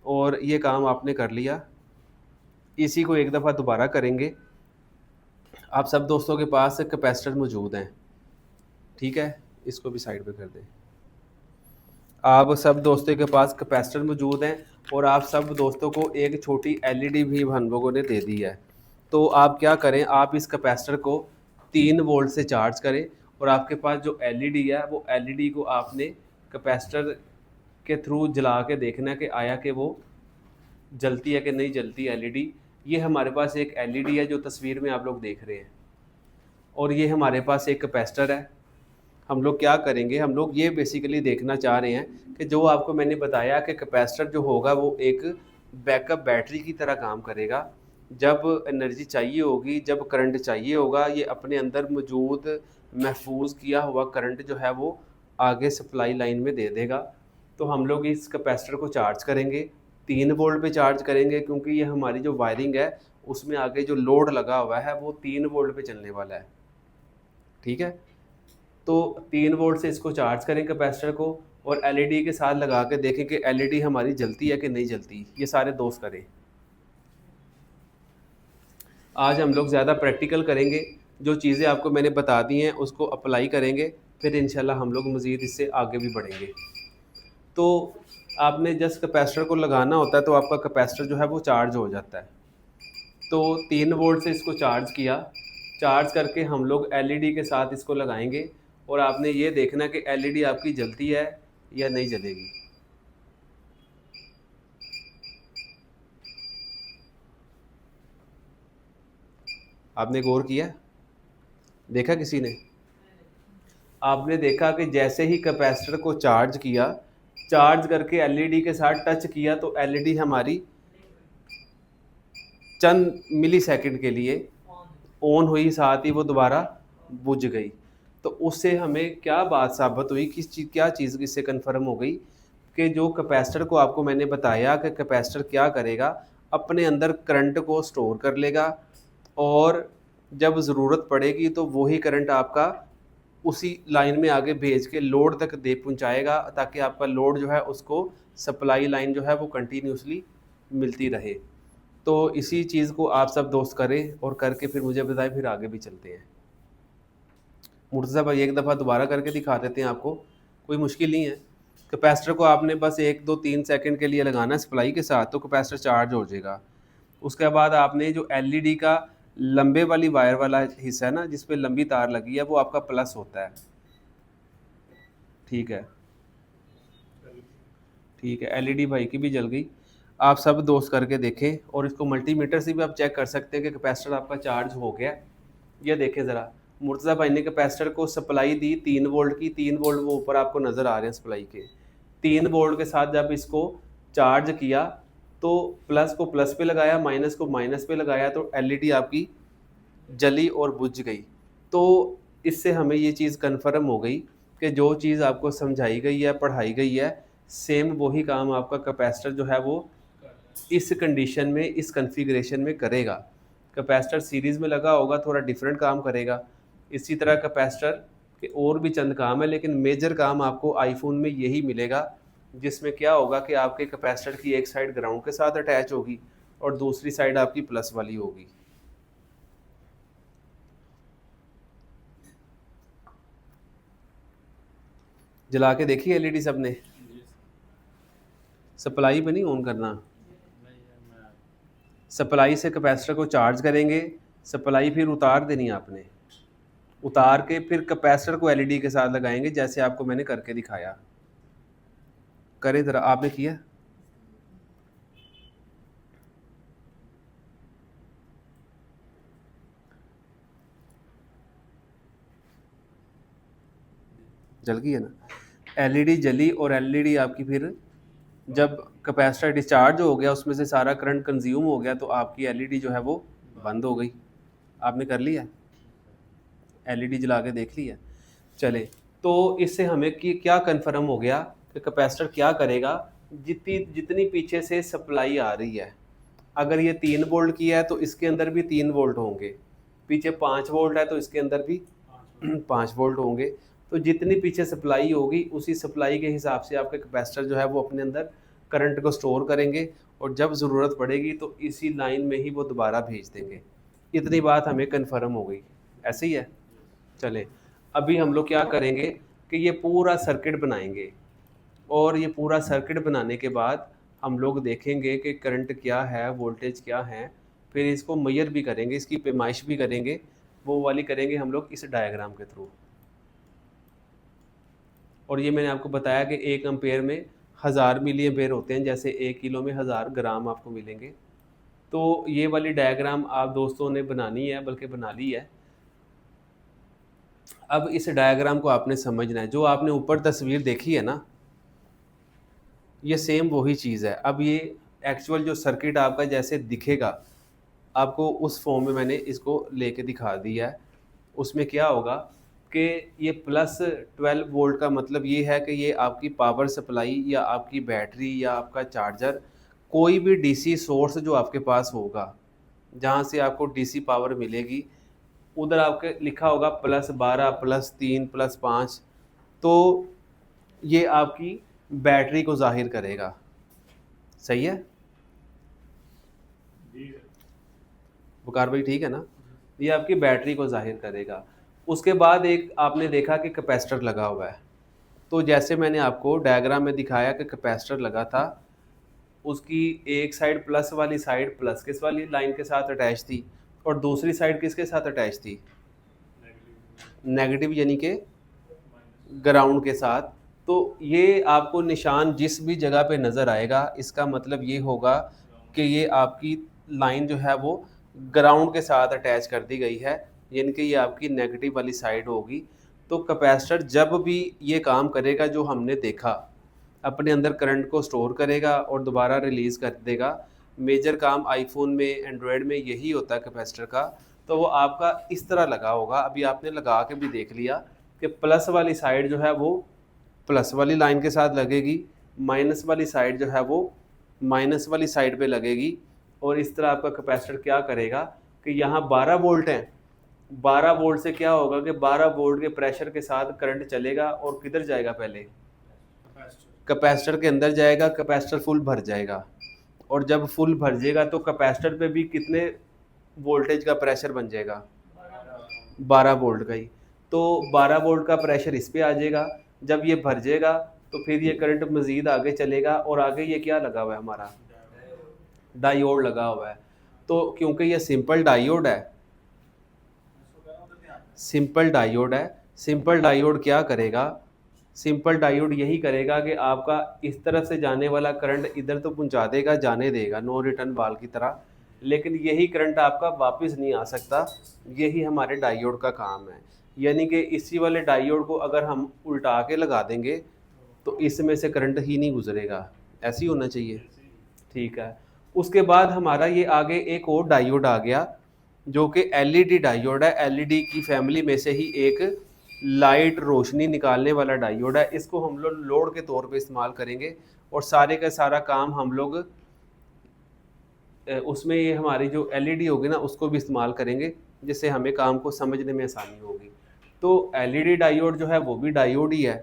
और ये काम आपने कर लिया। इसी को एक दफ़ा दोबारा करेंगे। आप सब दोस्तों के पास कैपेसिटर मौजूद हैं, ठीक है, इसको भी साइड पे कर दें। आप सब दोस्तों के पास कैपेसिटर मौजूद हैं और आप सब दोस्तों को एक छोटी एलईडी भी हम लोगों ने दे दी है। तो आप क्या करें, आप इस कैपेसिटर को 3 वोल्ट से चार्ज करें, और आपके पास जो एलईडी है वो एलईडी को आपने कैपेसिटर के थ्रू जला के देखना है कि आया कि वो जलती है कि नहीं जलती एलईडी। ये हमारे पास एक एलईडी है जो तस्वीर में आप लोग देख रहे हैं, और ये हमारे पास एक कैपेसिटर है। हम लोग क्या करेंगे, हम लोग ये बेसिकली देखना चाह रहे हैं कि जो आपको मैंने बताया कि कैपेसिटर जो होगा वो एक बैकअप बैटरी की तरह काम करेगा। जब एनर्जी चाहिए होगी, जब करंट चाहिए होगा, ये अपने अंदर मौजूद महफूज किया हुआ करंट जो है वो आगे सप्लाई लाइन में दे देगा। तो हम लोग इस कैपेसिटर को चार्ज करेंगे, 3 वोल्ट पे चार्ज करेंगे, क्योंकि ये हमारी जो वायरिंग है उसमें आगे जो लोड लगा हुआ है वो 3 वोल्ट पे चलने वाला है। ठीक है, तो 3 वोल्ट से इसको चार्ज करें कैपेसिटर को, और एलईडी के साथ लगा के देखें कि एलईडी हमारी जलती है कि नहीं जलती। ये सारे दोस्त करें। आज हम लोग ज़्यादा प्रैक्टिकल करेंगे, जो चीज़ें आपको मैंने बता दी हैं उसको अप्लाई करेंगे, फिर इंशाल्लाह हम लोग मज़ीद इससे आगे भी बढ़ेंगे। तो आपने जस्ट कैपेसिटर को लगाना होता है तो आपका कैपेसिटर जो है वो चार्ज हो जाता है। तो 3 वोल्ट से इसको चार्ज किया, चार्ज करके हम लोग एलईडी के साथ इसको लगाएंगे, और आपने ये देखना कि एलईडी आपकी जलती है या नहीं जलेगी। आपने गौर किया, देखा किसी ने? आपने देखा कि जैसे ही कैपेसिटर को चार्ज किया, चार्ज करके एलईडी के साथ टच किया तो एलईडी हमारी चंद मिली सेकेंड के लिए ऑन हुई, साथ ही वो दोबारा बुझ गई। तो उससे हमें क्या बात साबित हुई, क्या चीज़ इससे कन्फर्म हो गई कि जो कैपेसिटर को आपको मैंने बताया कि कैपेसिटर क्या करेगा, अपने अंदर करंट को स्टोर कर लेगा, और जब ज़रूरत पड़ेगी तो वही करंट आपका उसी लाइन में आगे भेज के लोड तक दे पहुंचाएगा, ताकि आपका लोड जो है उसको सप्लाई लाइन जो है वो कंटिन्यूसली मिलती रहे। तो इसी चीज़ को आप सब दोस्त करें, और करके फिर मुझे बताएं, फिर आगे भी चलते हैं। मुर्तज़ा भाई एक दफ़ा दोबारा करके दिखा देते हैं आपको, कोई मुश्किल नहीं है। कैपेसिटर को आपने बस 1 2 3 सेकंड के लिए लगाना है सप्लाई के साथ, तो कैपेसिटर चार्ज हो जाएगा। उसके बाद आपने जो एलईडी का लंबे वाली वायर वाला हिस्सा है ना, जिस पे लंबी तार लगी है, वो आपका प्लस होता है। ठीक है, ठीक है, एलईडी भाई की भी जल गई। आप सब दोस्त करके देखें, और इसको मल्टीमीटर से भी आप चेक कर सकते हैं कि कैपेसिटर आपका चार्ज हो गया। ये देखें ज़रा, मुर्तज़ा भाई ने कैपेसिटर को सप्लाई दी 3 वोल्ट की, 3 वोल्ट वो ऊपर आपको नज़र आ रहे हैं सप्लाई के। 3 वोल्ट के साथ जब इसको चार्ज किया तो प्लस को प्लस पे लगाया, माइनस को माइनस पे लगाया, तो एलईडी आपकी जली और बुझ गई। तो इससे हमें ये चीज़ कन्फर्म हो गई कि जो चीज़ आपको समझाई गई है, पढ़ाई गई है, सेम वही काम आपका कैपेसिटर जो है वो इस कंडीशन में, इस कॉन्फ़िगरेशन में करेगा। कैपेसिटर सीरीज़ में लगा होगा, थोड़ा डिफरेंट काम करेगा। इसी तरह कैपेसिटर के और भी चंद काम है, लेकिन मेजर काम आपको आईफोन में यही मिलेगा, जिसमें क्या होगा कि आपके कैपेसिटर की एक साइड ग्राउंड के साथ अटैच होगी और दूसरी साइड आपकी प्लस वाली होगी। जला के देखिए एलईडी सबने, सप्लाई पे नहीं ऑन करना, सप्लाई से कैपेसिटर को चार्ज करेंगे, सप्लाई फिर उतार देनी है आपने, उतार के फिर कैपेसिटर को एलईडी के साथ लगाएंगे, जैसे आपको मैंने करके दिखाया। करें ज़रा, आपने किया? जल गई है ना एलईडी, जली, और एलईडी आपकी फिर जब कैपेसिटर डिस्चार्ज हो गया, उसमें से सारा करंट कंज्यूम हो गया, तो आपकी एलईडी जो है वो बंद हो गई। आपने कर लिया, एलईडी जला के देख लिया। चले, तो इससे हमें क्या कंफर्म हो गया कि कैपेसिटर क्या करेगा, जितनी पीछे से सप्लाई आ रही है, अगर ये 3 वोल्ट की है तो इसके अंदर भी 3 वोल्ट होंगे, पीछे 5 वोल्ट है तो इसके अंदर भी 5 वोल्ट होंगे। तो जितनी पीछे सप्लाई होगी, उसी सप्लाई के हिसाब से आपके कैपेसिटर जो है वो अपने अंदर करंट को स्टोर करेंगे, और जब ज़रूरत पड़ेगी तो इसी लाइन में ही वो दोबारा भेज देंगे। इतनी बात हमें कन्फर्म हो गई, ऐसे ही है। चले, अभी हम लोग क्या करेंगे कि ये पूरा सर्किट बनाएंगे, और ये पूरा सर्किट बनाने के बाद हम लोग देखेंगे कि करंट क्या है, वोल्टेज क्या है, फिर इसको मेजर भी करेंगे, इसकी पैमाइश भी करेंगे, वो वाली करेंगे हम लोग इस डायग्राम के थ्रू। और ये मैंने आपको बताया कि 1 एम्पेयर में 1000 मिली एम्पेयर होते हैं, जैसे 1 किलो में 1000 ग्राम आपको मिलेंगे। तो ये वाली डायग्राम आप दोस्तों ने बनानी है, बल्कि बना ली है। अब इस डायग्राम को आपने समझना है, जो आपने ऊपर तस्वीर देखी है ना, ये सेम वही चीज़ है। अब ये एक्चुअल जो सर्किट आपका जैसे दिखेगा, आपको उस फॉर्म में मैंने इसको लेके दिखा दिया है। उसमें क्या होगा कि ये प्लस 12 वोल्ट का मतलब ये है कि ये आपकी पावर सप्लाई या आपकी बैटरी या आपका चार्जर, कोई भी डीसी सोर्स जो आपके पास होगा, जहाँ से आपको डीसी पावर मिलेगी, उधर आपके लिखा होगा +12 +3 +5, तो ये आपकी बैटरी को ज़ाहिर करेगा। सही है जी सर। वकार भाई, ठीक है ना? ये आपकी बैटरी को ज़ाहिर करेगा। उसके बाद एक आपने देखा कि कैपेसिटर लगा हुआ है, तो जैसे मैंने आपको डायग्राम में दिखाया कि कैपेसिटर लगा था, उसकी एक साइड प्लस वाली साइड प्लस किस वाली लाइन के साथ अटैच थी और दूसरी साइड किसके साथ अटैच थी? नेगेटिव नेगेटिव यानी कि माइनस। ग्राउंड के साथ। तो ये आपको निशान जिस भी जगह पे नज़र आएगा, इसका मतलब ये होगा कि ये आपकी लाइन जो है वो ग्राउंड के साथ अटैच कर दी गई है, यानी कि ये आपकी नेगेटिव वाली साइड होगी। तो कैपेसिटर जब भी ये काम करेगा जो हमने देखा, अपने अंदर करंट को स्टोर करेगा और दोबारा रिलीज़ कर देगा। मेजर काम आईफोन में, एंड्रॉयड में यही होता है कैपेसिटर का। तो वो आपका इस तरह लगा होगा, अभी आपने लगा के भी देख लिया कि प्लस वाली साइड जो है वो प्लस वाली लाइन के साथ लगेगी, माइनस वाली साइड जो है वो माइनस वाली साइड पे लगेगी। और इस तरह आपका कैपेसिटर क्या करेगा कि यहाँ 12 वोल्ट हैं, 12 वोल्ट से क्या होगा कि 12 वोल्ट के प्रेशर के साथ करंट चलेगा और किधर जाएगा? पहले कैपेसिटर के अंदर जाएगा, कैपेसिटर फुल भर जाएगा। और जब फुल भर जाएगा तो कैपेसिटर पे भी कितने वोल्टेज का प्रेशर बन जाएगा? 12 वोल्ट का ही। तो 12 वोल्ट का प्रेशर इस पे आ जाएगा। जब ये भर जाएगा तो फिर ये करंट मज़ीद आगे चलेगा और आगे ये क्या लगा हुआ है हमारा? डायोड लगा हुआ है। तो क्योंकि ये सिंपल डायोड है, सिंपल डायोड क्या करेगा? सिंपल डायोड यही करेगा कि आपका इस तरफ से जाने वाला करंट इधर तो पहुंचा देगा, जाने देगा, नो रिटर्न बाल की तरह, लेकिन यही करंट आपका वापस नहीं आ सकता। यही हमारे डायोड का काम है। यानी कि इसी वाले डायोड को अगर हम उल्टा के लगा देंगे तो इसमें से करंट ही नहीं गुजरेगा। ऐसे ही होना चाहिए, ठीक है। उसके बाद हमारा ये आगे एक और डायोड आ गया जो कि एलईडी डायोड है। एलईडी की फैमिली में से ही एक लाइट रोशनी निकालने वाला डायोड है। इसको हम लोग लोड के तौर पे इस्तेमाल करेंगे और सारे का सारा काम हम लोग उसमें ये हमारी जो एलईडी होगी ना उसको भी इस्तेमाल करेंगे, जिससे हमें काम को समझने में आसानी होगी। तो एलईडी डायोड जो है वो भी डायोड ही है,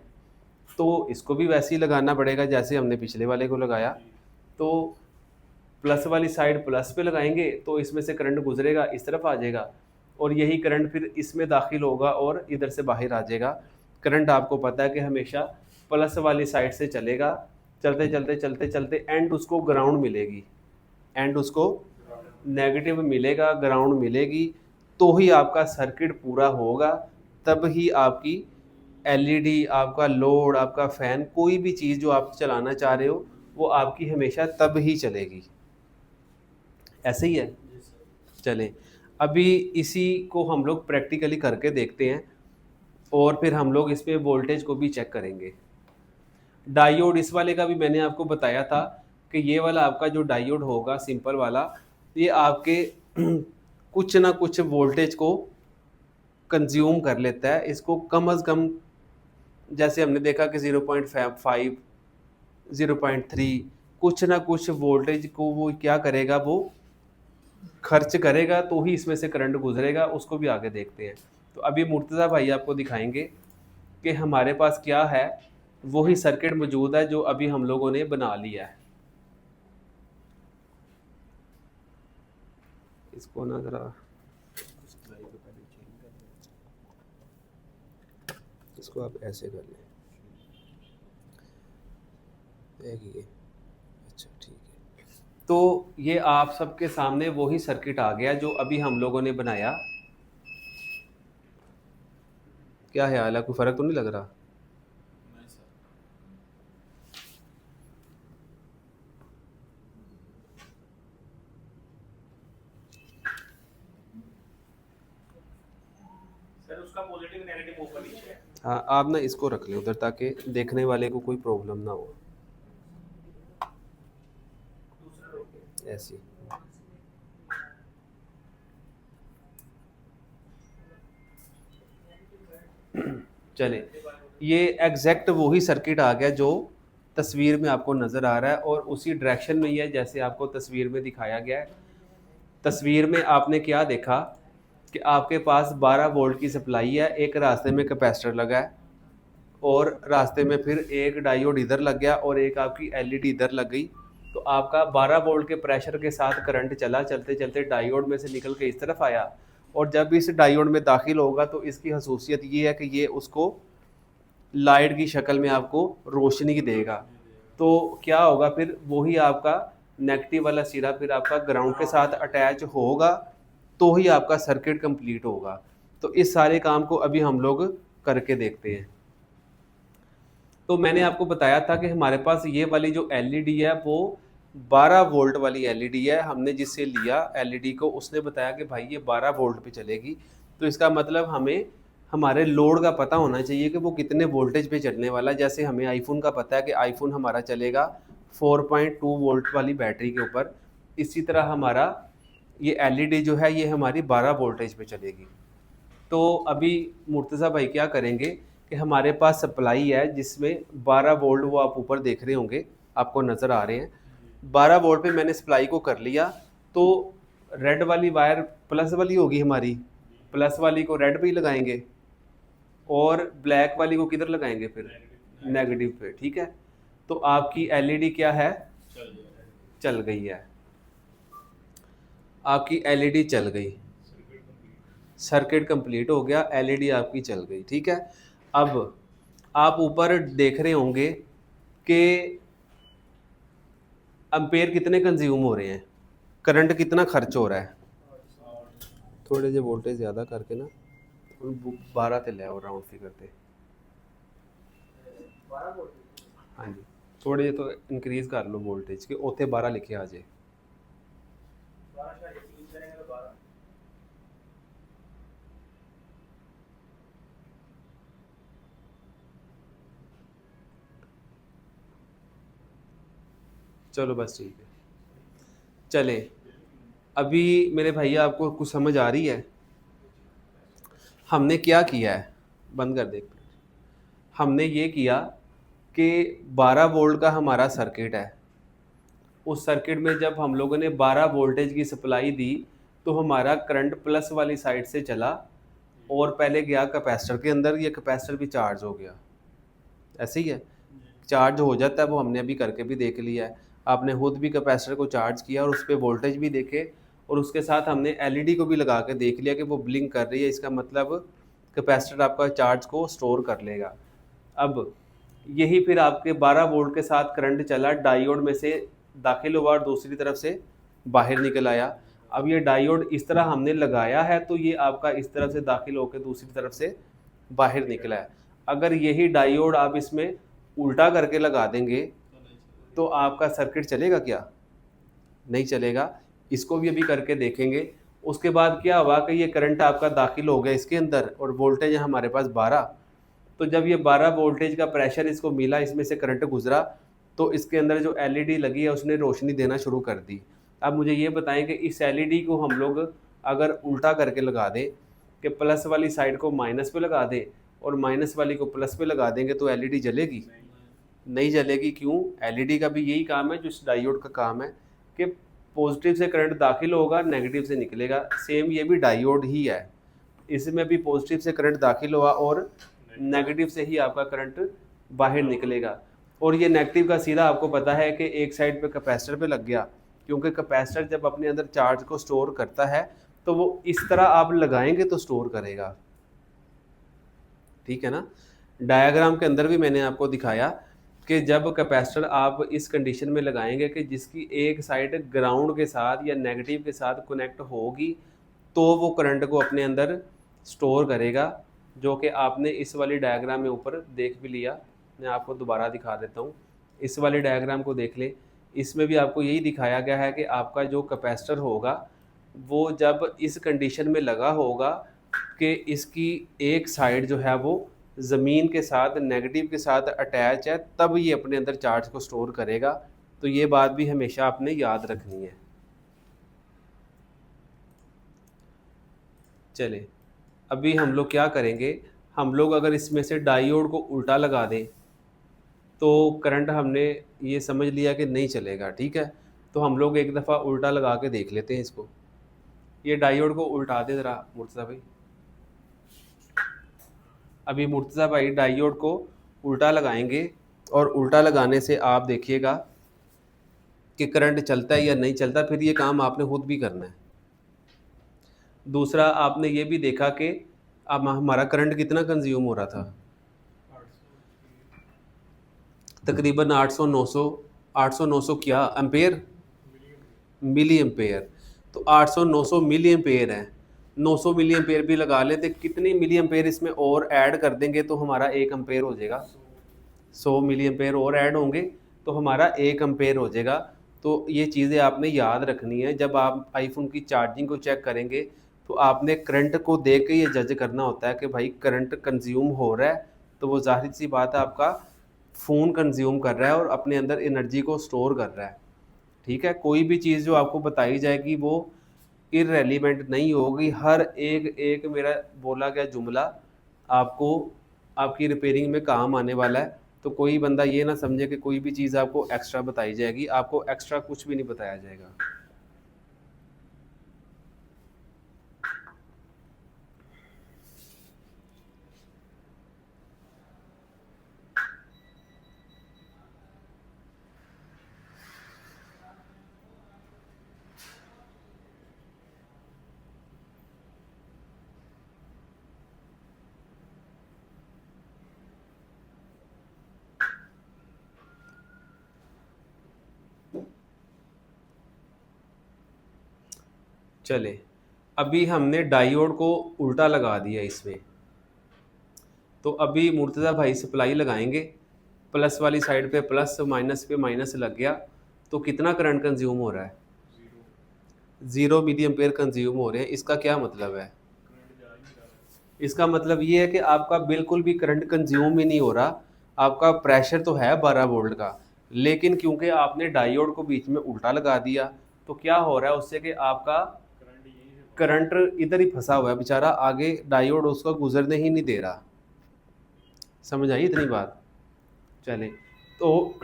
तो इसको भी वैसे ही लगाना पड़ेगा जैसे हमने पिछले वाले को लगाया। तो प्लस वाली साइड प्लस पे लगाएंगे तो इसमें से करंट गुजरेगा, इस तरफ आ जाएगा और यही करंट फिर इसमें दाखिल होगा और इधर से बाहर आ जाएगा। करंट आपको पता है कि हमेशा प्लस वाली साइड से चलेगा, चलते चलते चलते चलते एंड उसको ग्राउंड मिलेगी, एंड उसको नेगेटिव मिलेगा, ग्राउंड मिलेगी, तो ही आपका सर्किट पूरा होगा। तब ही आपकी एलईडी, आपका लोड, आपका फ़ैन, कोई भी चीज़ जो आप चलाना चाह रहे हो वो आपकी हमेशा तब ही चलेगी। ऐसे ही है। चलें अभी इसी को हम लोग प्रैक्टिकली करके देखते हैं और फिर हम लोग इस पे वोल्टेज को भी चेक करेंगे। डायोड इस वाले का भी मैंने आपको बताया था कि ये वाला आपका जो डायोड होगा सिंपल वाला, ये आपके कुछ ना कुछ वोल्टेज को कंज्यूम कर लेता है। इसको कम अज़ कम, जैसे हमने देखा कि 0.5 0.3 कुछ ना कुछ वोल्टेज को वो क्या करेगा, वो खर्च करेगा, तो ही इसमें से करंट गुजरेगा। उसको भी आगे देखते हैं। तो अभी मुर्तज़ा भाई आपको दिखाएंगे कि हमारे पास क्या है, वही सर्किट मौजूद है जो अभी हम लोगों ने बना लिया है। इसको ना ज़रा इसको आप ऐसे कर लें, देखिए, अच्छा ठीक है। तो ये आप सबके सामने वही सर्किट आ गया जो अभी हम लोगों ने बनाया। क्या ख्याल है, कोई फ़र्क तो नहीं लग रहा? सर उसका पॉजिटिव नेगेटिव ऊपर नीचे है। हाँ, आप ना इसको रख लें उधर ताकि देखने वाले को कोई प्रॉब्लम ना हो। ऐसी चले, ये एग्जैक्ट वही सर्किट आ गया जो तस्वीर में आपको नज़र आ रहा है और उसी डायरेक्शन में ही है जैसे आपको तस्वीर में दिखाया गया है। तस्वीर में आपने क्या देखा कि आपके पास 12 वोल्ट की सप्लाई है, एक रास्ते में कैपेसिटर लगा है और रास्ते में फिर एक डायोड इधर लग गया और एक आपकी एलईडी इधर लग गई। तो आपका 12 वोल्ट के प्रेशर के साथ करंट चला, चलते चलते डायोड में से निकल के इस तरफ आया और जब इस डायोड में दाखिल होगा तो इसकी खसूसियत ये है कि ये उसको लाइट की शक्ल में आपको रोशनी देगा। तो क्या होगा फिर, वही आपका नेगेटिव वाला सिरा फिर आपका ग्राउंड के साथ अटैच होगा तो ही आपका सर्किट कंप्लीट होगा। तो इस सारे काम को अभी हम लोग करके देखते हैं। तो मैंने आपको बताया था कि हमारे पास ये वाली जो एलईडी है वो 12 वोल्ट वाली एलईडी है। हमने जिससे लिया एलईडी को उसने बताया कि भाई ये 12 वोल्ट पे चलेगी। तो इसका मतलब हमें हमारे लोड का पता होना चाहिए कि वो कितने वोल्टेज पे चलने वाला है। जैसे हमें आईफोन का पता है कि आईफोन हमारा चलेगा 4.2 वोल्ट वाली बैटरी के ऊपर, इसी तरह हमारा ये एलईडी जो है ये हमारी 12 वोल्टेज पे चलेगी। तो अभी मुर्तज़ा भाई क्या करेंगे कि हमारे पास सप्लाई है जिसमें 12 वोल्ट, वो आप ऊपर देख रहे होंगे, आपको नज़र आ रहे हैं। 12 वोल्ट पे मैंने सप्लाई को कर लिया। तो रेड वाली वायर प्लस वाली होगी हमारी, प्लस वाली को रेड पे ही लगाएंगे और ब्लैक वाली को किधर लगाएंगे फिर, नेगेटिव पे। ठीक है, तो आपकी एलईडी क्या है, चल गई है, आपकी एलईडी चल गई, सर्किट कंप्लीट हो गया, एलईडी आपकी चल गई। ठीक है, अब आप ऊपर देख रहे होंगे कि एम्पेयर कितने कंज्यूम हो रहे हैं, करंट कितना खर्च हो रहा है। थोड़े जे वोल्टेज ज़्यादा करके ना 12 ते ले आओ राउंड फिगर ते। हाँ जी, थोड़े जे तो इंक्रीज कर लो वोल्टेज के, उत्थे 12 लिखे आ जाए। चलो बस ठीक है, चले। अभी मेरे भैया आपको कुछ समझ आ रही है? हमने क्या किया है, बंद कर दे। हमने ये किया कि 12 वोल्ट का हमारा सर्किट है। उस सर्किट में जब हम लोगों ने 12 वोल्टेज की सप्लाई दी तो हमारा करंट प्लस वाली साइड से चला और पहले गया कैपेसिटर के अंदर, ये कैपेसिटर भी चार्ज हो गया। ऐसे ही है, चार्ज हो जाता है, वो हमने अभी करके भी देख लिया है। आपने खुद भी कैपेसिटर को चार्ज किया और उस पर वोल्टेज भी देखे और उसके साथ हमने एलईडी को भी लगा के देख लिया कि वो ब्लिंक कर रही है। इसका मतलब कैपेसिटर आपका चार्ज को स्टोर कर लेगा। अब यही फिर आपके 12 वोल्ट के साथ करंट चला, डायोड में से दाखिल हुआ और दूसरी तरफ से बाहर निकल आया। अब ये डायोड इस तरह हमने लगाया है तो ये आपका इस तरफ से दाखिल होकर दूसरी तरफ से बाहर निकला है। अगर यही डायोड आप इसमें उल्टा करके लगा देंगे तो आपका सर्किट चलेगा क्या? नहीं चलेगा। इसको भी अभी करके देखेंगे। उसके बाद क्या हुआ कि ये करंट आपका दाखिल हो गया इसके अंदर और वोल्टेज है हमारे पास 12। तो जब ये 12 वोल्टेज का प्रेशर इसको मिला, इसमें से करंट गुजरा, तो इसके अंदर जो एलईडी लगी है उसने रोशनी देना शुरू कर दी। अब मुझे ये बताएं कि इस एलईडी को हम लोग अगर उल्टा करके लगा दें कि प्लस वाली साइड को माइनस पे लगा दें और माइनस वाली को प्लस पे लगा देंगे तो एलईडी जलेगी? नहीं जलेगी। क्यों? एलईडी का भी यही काम है जो इस डायोड का काम है कि पॉजिटिव से करंट दाखिल होगा, नेगेटिव से निकलेगा। सेम ये भी डायोड ही है, इसमें भी पॉजिटिव से करंट दाखिल हुआ और नेगेटिव से ही आपका करंट बाहर निकलेगा। और ये नेगेटिव का सीधा आपको पता है कि एक साइड पे कैपेसिटर पे लग गया, क्योंकि कैपेसिटर जब अपने अंदर चार्ज को स्टोर करता है तो वो इस तरह आप लगाएंगे तो स्टोर करेगा। ठीक है ना? डायग्राम के अंदर भी मैंने आपको दिखाया कि जब कैपेसिटर आप इस कंडीशन में लगाएंगे कि जिसकी एक साइड ग्राउंड के साथ या नेगेटिव के साथ कनेक्ट होगी तो वो करंट को अपने अंदर स्टोर करेगा, जो कि आपने इस वाली डायग्राम में ऊपर देख भी लिया। मैं आपको दोबारा दिखा देता हूँ, इस वाले डायग्राम को देख ले। इसमें भी आपको यही दिखाया गया है कि आपका जो कैपेसिटर होगा वो जब इस कंडीशन में लगा होगा कि इसकी एक साइड जो है वो ज़मीन के साथ नेगेटिव के साथ अटैच है, तब ये अपने अंदर चार्ज को स्टोर करेगा। तो ये बात भी हमेशा आपने याद रखनी है। चले, अभी हम लोग क्या करेंगे, हम लोग अगर इसमें से डायोड को उल्टा लगा दें तो करंट हमने ये समझ लिया कि नहीं चलेगा, ठीक है। तो हम लोग एक दफ़ा उल्टा लगा के देख लेते हैं इसको। ये डायोड को उल्टा दे ज़रा मुर्तज़ा भाई। अभी मुर्तज़ा भाई डायोड को उल्टा लगाएंगे और उल्टा लगाने से आप देखिएगा कि करंट चलता है या नहीं चलता, फिर ये काम आपने खुद भी करना है। दूसरा आपने ये भी देखा कि अब हमारा करंट कितना कंज्यूम हो रहा था, 800 तकरीबन 800 900 क्या एम्पेयर, मिली एम्पेयर। तो 800 900 मिली एम्पेयर है, 900 मिली एम्पेयर भी लगा लेते, कितनी मिली एम्पेयर इसमें और ऐड कर देंगे तो हमारा 1 एम्पेयर हो जाएगा। 100 मिली एम्पेयर और ऐड होंगे तो हमारा 1 एम्पेयर हो जाएगा। तो ये चीज़ें आपने याद रखनी है। जब आप आईफोन की चार्जिंग को चेक करेंगे तो आपने करंट को देख के ये जज करना होता है कि भाई करंट कंज्यूम हो रहा है, तो वो जाहिर सी बात है आपका फ़ोन कंज्यूम कर रहा है और अपने अंदर एनर्जी को स्टोर कर रहा है, ठीक है। कोई भी चीज़ जो आपको बताई जाएगी वो इररेलीवेंट नहीं होगी। हर एक एक मेरा बोला गया जुमला आपको आपकी रिपेयरिंग में काम आने वाला है। तो कोई बंदा ये ना समझे कि कोई भी चीज़ आपको एक्स्ट्रा बताई जाएगी, आपको एक्स्ट्रा कुछ भी नहीं बताया जाएगा। चले, अभी हमने डायोड को उल्टा लगा दिया इसमें। तो अभी मुर्तज़ा भाई सप्लाई लगाएंगे, प्लस वाली साइड पे प्लस, माइनस पे माइनस लग गया तो कितना करंट कंज्यूम हो रहा है, 0 मिली एम्पेयर कंज्यूम हो रहे हैं। इसका क्या मतलब है, करंट जा ही नहीं रहा है। इसका मतलब ये है कि आपका बिल्कुल भी करंट कंज्यूम ही नहीं हो रहा। आपका प्रेशर तो है 12 वोल्ट का, लेकिन क्योंकि आपने डायोड को बीच में उल्टा लगा दिया तो क्या हो रहा है उससे कि आपका करंट यहीं से करंट इधर ही फंसा हुआ है बेचारा, आगे डायोड उसको गुजरने ही नहीं दे रहा। समझ आई इतनी बात। चले, तो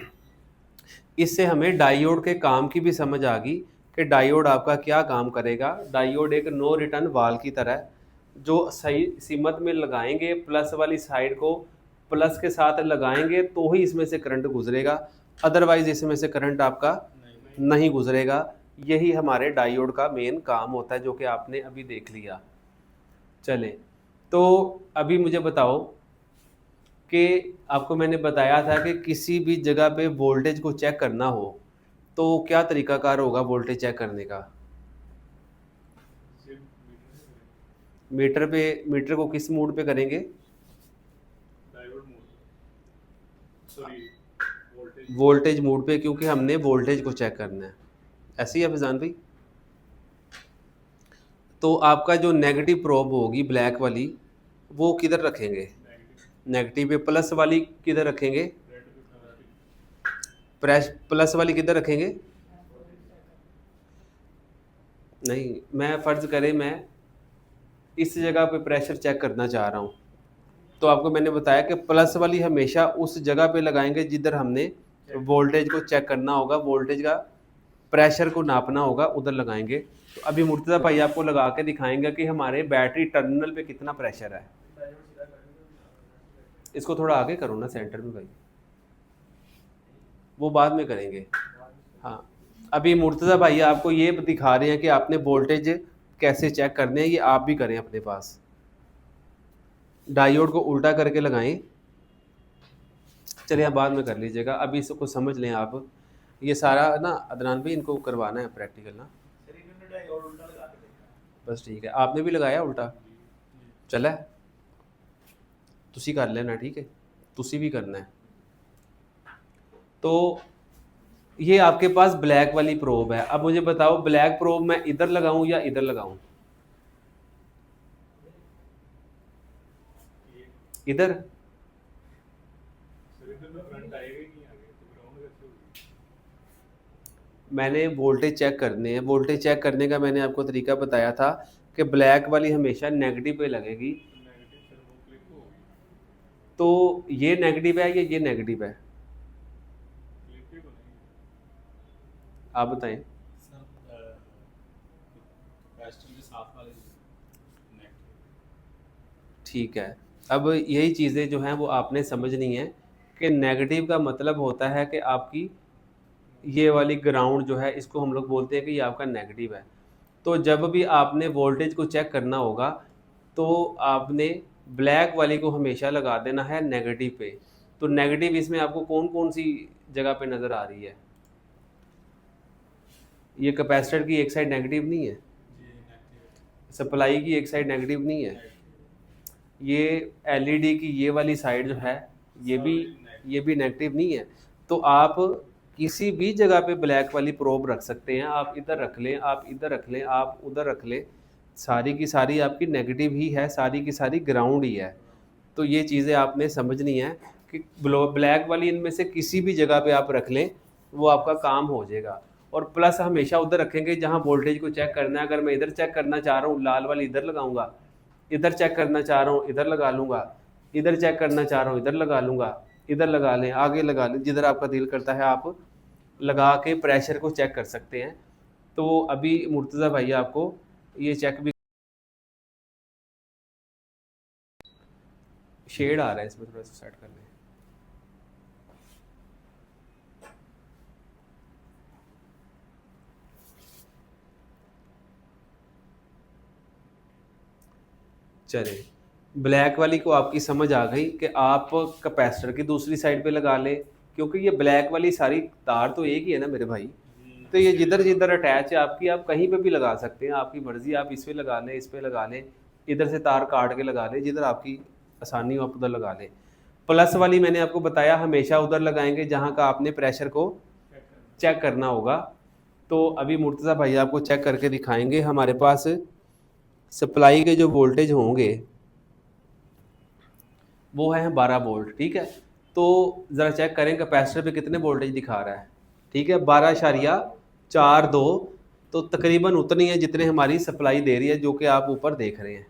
इससे हमें डायोड के काम की भी समझ आ गई कि डायोड आपका क्या काम करेगा। डायोड एक नो रिटर्न वाल की तरह है, जो सही सीमत में लगाएंगे, प्लस वाली साइड को प्लस के साथ लगाएंगे तो ही इसमें से करंट गुजरेगा, अदरवाइज इसमें से करंट आपका नहीं गुजरेगा। यही हमारे डायोड का मेन काम होता है, जो कि आपने अभी देख लिया। चले, तो अभी मुझे बताओ कि आपको मैंने बताया था कि किसी भी जगह पे वोल्टेज को चेक करना हो तो क्या तरीकाकार होगा वोल्टेज चेक करने का। सिर्फ मीटर से करेंगे। मीटर को किस मोड पे करेंगे, diode mode, sorry voltage. Voltage mode पे, क्योंकि हमने वोल्टेज को चेक करना है। ऐसे ही है फैजान भाई। तो आपका जो नेगेटिव प्रोब होगी ब्लैक वाली वो किधर रखेंगे, नेगेटिव नेगेटिव पे। प्लस वाली किधर रखेंगे, रेड पे पॉजिटिव। प्लस वाली किधर रखेंगे। नहीं, मैं फ़र्ज़ करें मैं इस जगह पे प्रेशर चेक करना चाह रहा हूँ, तो आपको मैंने बताया कि प्लस वाली हमेशा उस जगह पे लगाएंगे जिधर हमने वोल्टेज को चेक करना होगा, वोल्टेज का प्रेशर को नापना होगा, उधर लगाएंगे। तो अभी मुर्तज़ा भाई आपको लगा के दिखाएंगे कि हमारे बैटरी टर्मिनल पे कितना प्रेशर है। इसको थोड़ा आगे करो ना सेंटर में भाई, वो बाद में करेंगे। हाँ, अभी मुर्तज़ा भाई आपको ये दिखा रहे हैं कि आपने वोल्टेज कैसे चेक करने हैं, ये आप भी करें अपने पास। डायोड को उल्टा करके लगाएं। चलिए आप बाद में कर लीजिएगा, अभी इसको समझ लें आप। ये सारा ना अदनान भाई इनको करवाना है प्रैक्टिकल ना, बस ठीक है। आपने भी लगाया उल्टा, चला है तुसी कर लेना, ठीक है, तुसी भी करना है। तो ये आपके पास ब्लैक वाली प्रोब है। अब मुझे बताओ ब्लैक प्रोब मैं इधर लगाऊं या इधर लगाऊं, इधर। सर इधर में करंट आएगा ही नहीं आगे, तो ग्राउंड कैसे होगी। मैंने वोल्टेज चेक करने हैं, वोल्टेज चेक करने का मैंने आपको तरीका बताया था कि ब्लैक वाली हमेशा नेगेटिव पे लगेगी। तो नेगेटिव सर वो क्लिक होगी। तो ये नेगेटिव है या ये नेगेटिव है, लिखिए को नहीं आप बताएं। सर कैपेसिटर के साथ वाले नेगेटिव। ठीक है, अब यही चीज़ें जो हैं वो आपने समझनी है कि नेगेटिव का मतलब होता है कि आपकी ये वाली ग्राउंड जो है इसको हम लोग बोलते हैं कि ये आपका नेगेटिव है। तो जब भी आपने वोल्टेज को चेक करना होगा तो आपने ब्लैक वाली को हमेशा लगा देना है नेगेटिव पे। तो नेगेटिव इसमें आपको कौन कौन सी जगह पे नज़र आ रही है, ये कैपेसिटर की एक साइड नेगेटिव नहीं है, जी नेगेटिव। सप्लाई की एक साइड नेगेटिव नहीं है, ये एलईडी की ये वाली साइड जो है ये भी नेगेटिव नहीं है। तो आप किसी भी जगह पे ब्लैक वाली प्रोब रख सकते हैं, आप इधर रख लें, आप इधर रख लें, आप उधर रख लें, सारी की सारी आपकी नेगेटिव ही है, सारी की सारी ग्राउंड ही है। तो ये चीज़ें आपने समझनी है कि ब्लैक वाली इनमें से किसी भी जगह पे आप रख लें वो आपका काम हो जाएगा। और प्लस हमेशा उधर रखेंगे जहाँ वोल्टेज को चेक करना है। अगर मैं इधर चेक करना चाह रहा हूँ लाल वाली इधर लगाऊंगा, इधर चेक करना चाह रहा हूँ इधर लगा लूँगा, इधर चेक करना चाह रहा हूँ इधर लगा लूँगा, इधर लगा लें, आगे लगा लें, जिधर आपका दिल करता है आप लगा के प्रेशर को चेक कर सकते हैं। तो अभी मुर्तज़ा भाई आपको ये चेक भी, शेड आ रहा है इसमें, थोड़ा सा सेट कर लें। चले, ब्लैक वाली को आपकी समझ आ गई कि आप कैपेसिटर की दूसरी साइड पे लगा लें, क्योंकि ये ब्लैक वाली सारी तार तो एक ही है ना मेरे भाई। तो ये जिधर जिधर अटैच है आपकी, आप कहीं पे भी लगा सकते हैं, आपकी मर्जी, आप इस पे लगा लें, इस पे लगा लें, इधर से तार काट के लगा लें, जिधर आपकी आसानी हो आप उधर लगा लें। प्लस वाली मैंने आपको बताया हमेशा उधर लगाएंगे जहाँ का आपने प्रेशर को चेक करना होगा। तो अभी मुर्तज़ा भाई आपको चेक करके दिखाएंगे। हमारे पास सप्लाई के जो वोल्टेज होंगे वो है 12 वोल्ट, ठीक है। तो ज़रा चेक करें कैपेसिटर पे कितने वोल्टेज दिखा रहा है, ठीक है, 12.42। तो तकरीबन उतनी है जितने हमारी सप्लाई दे रही है, जो कि आप ऊपर देख रहे हैं।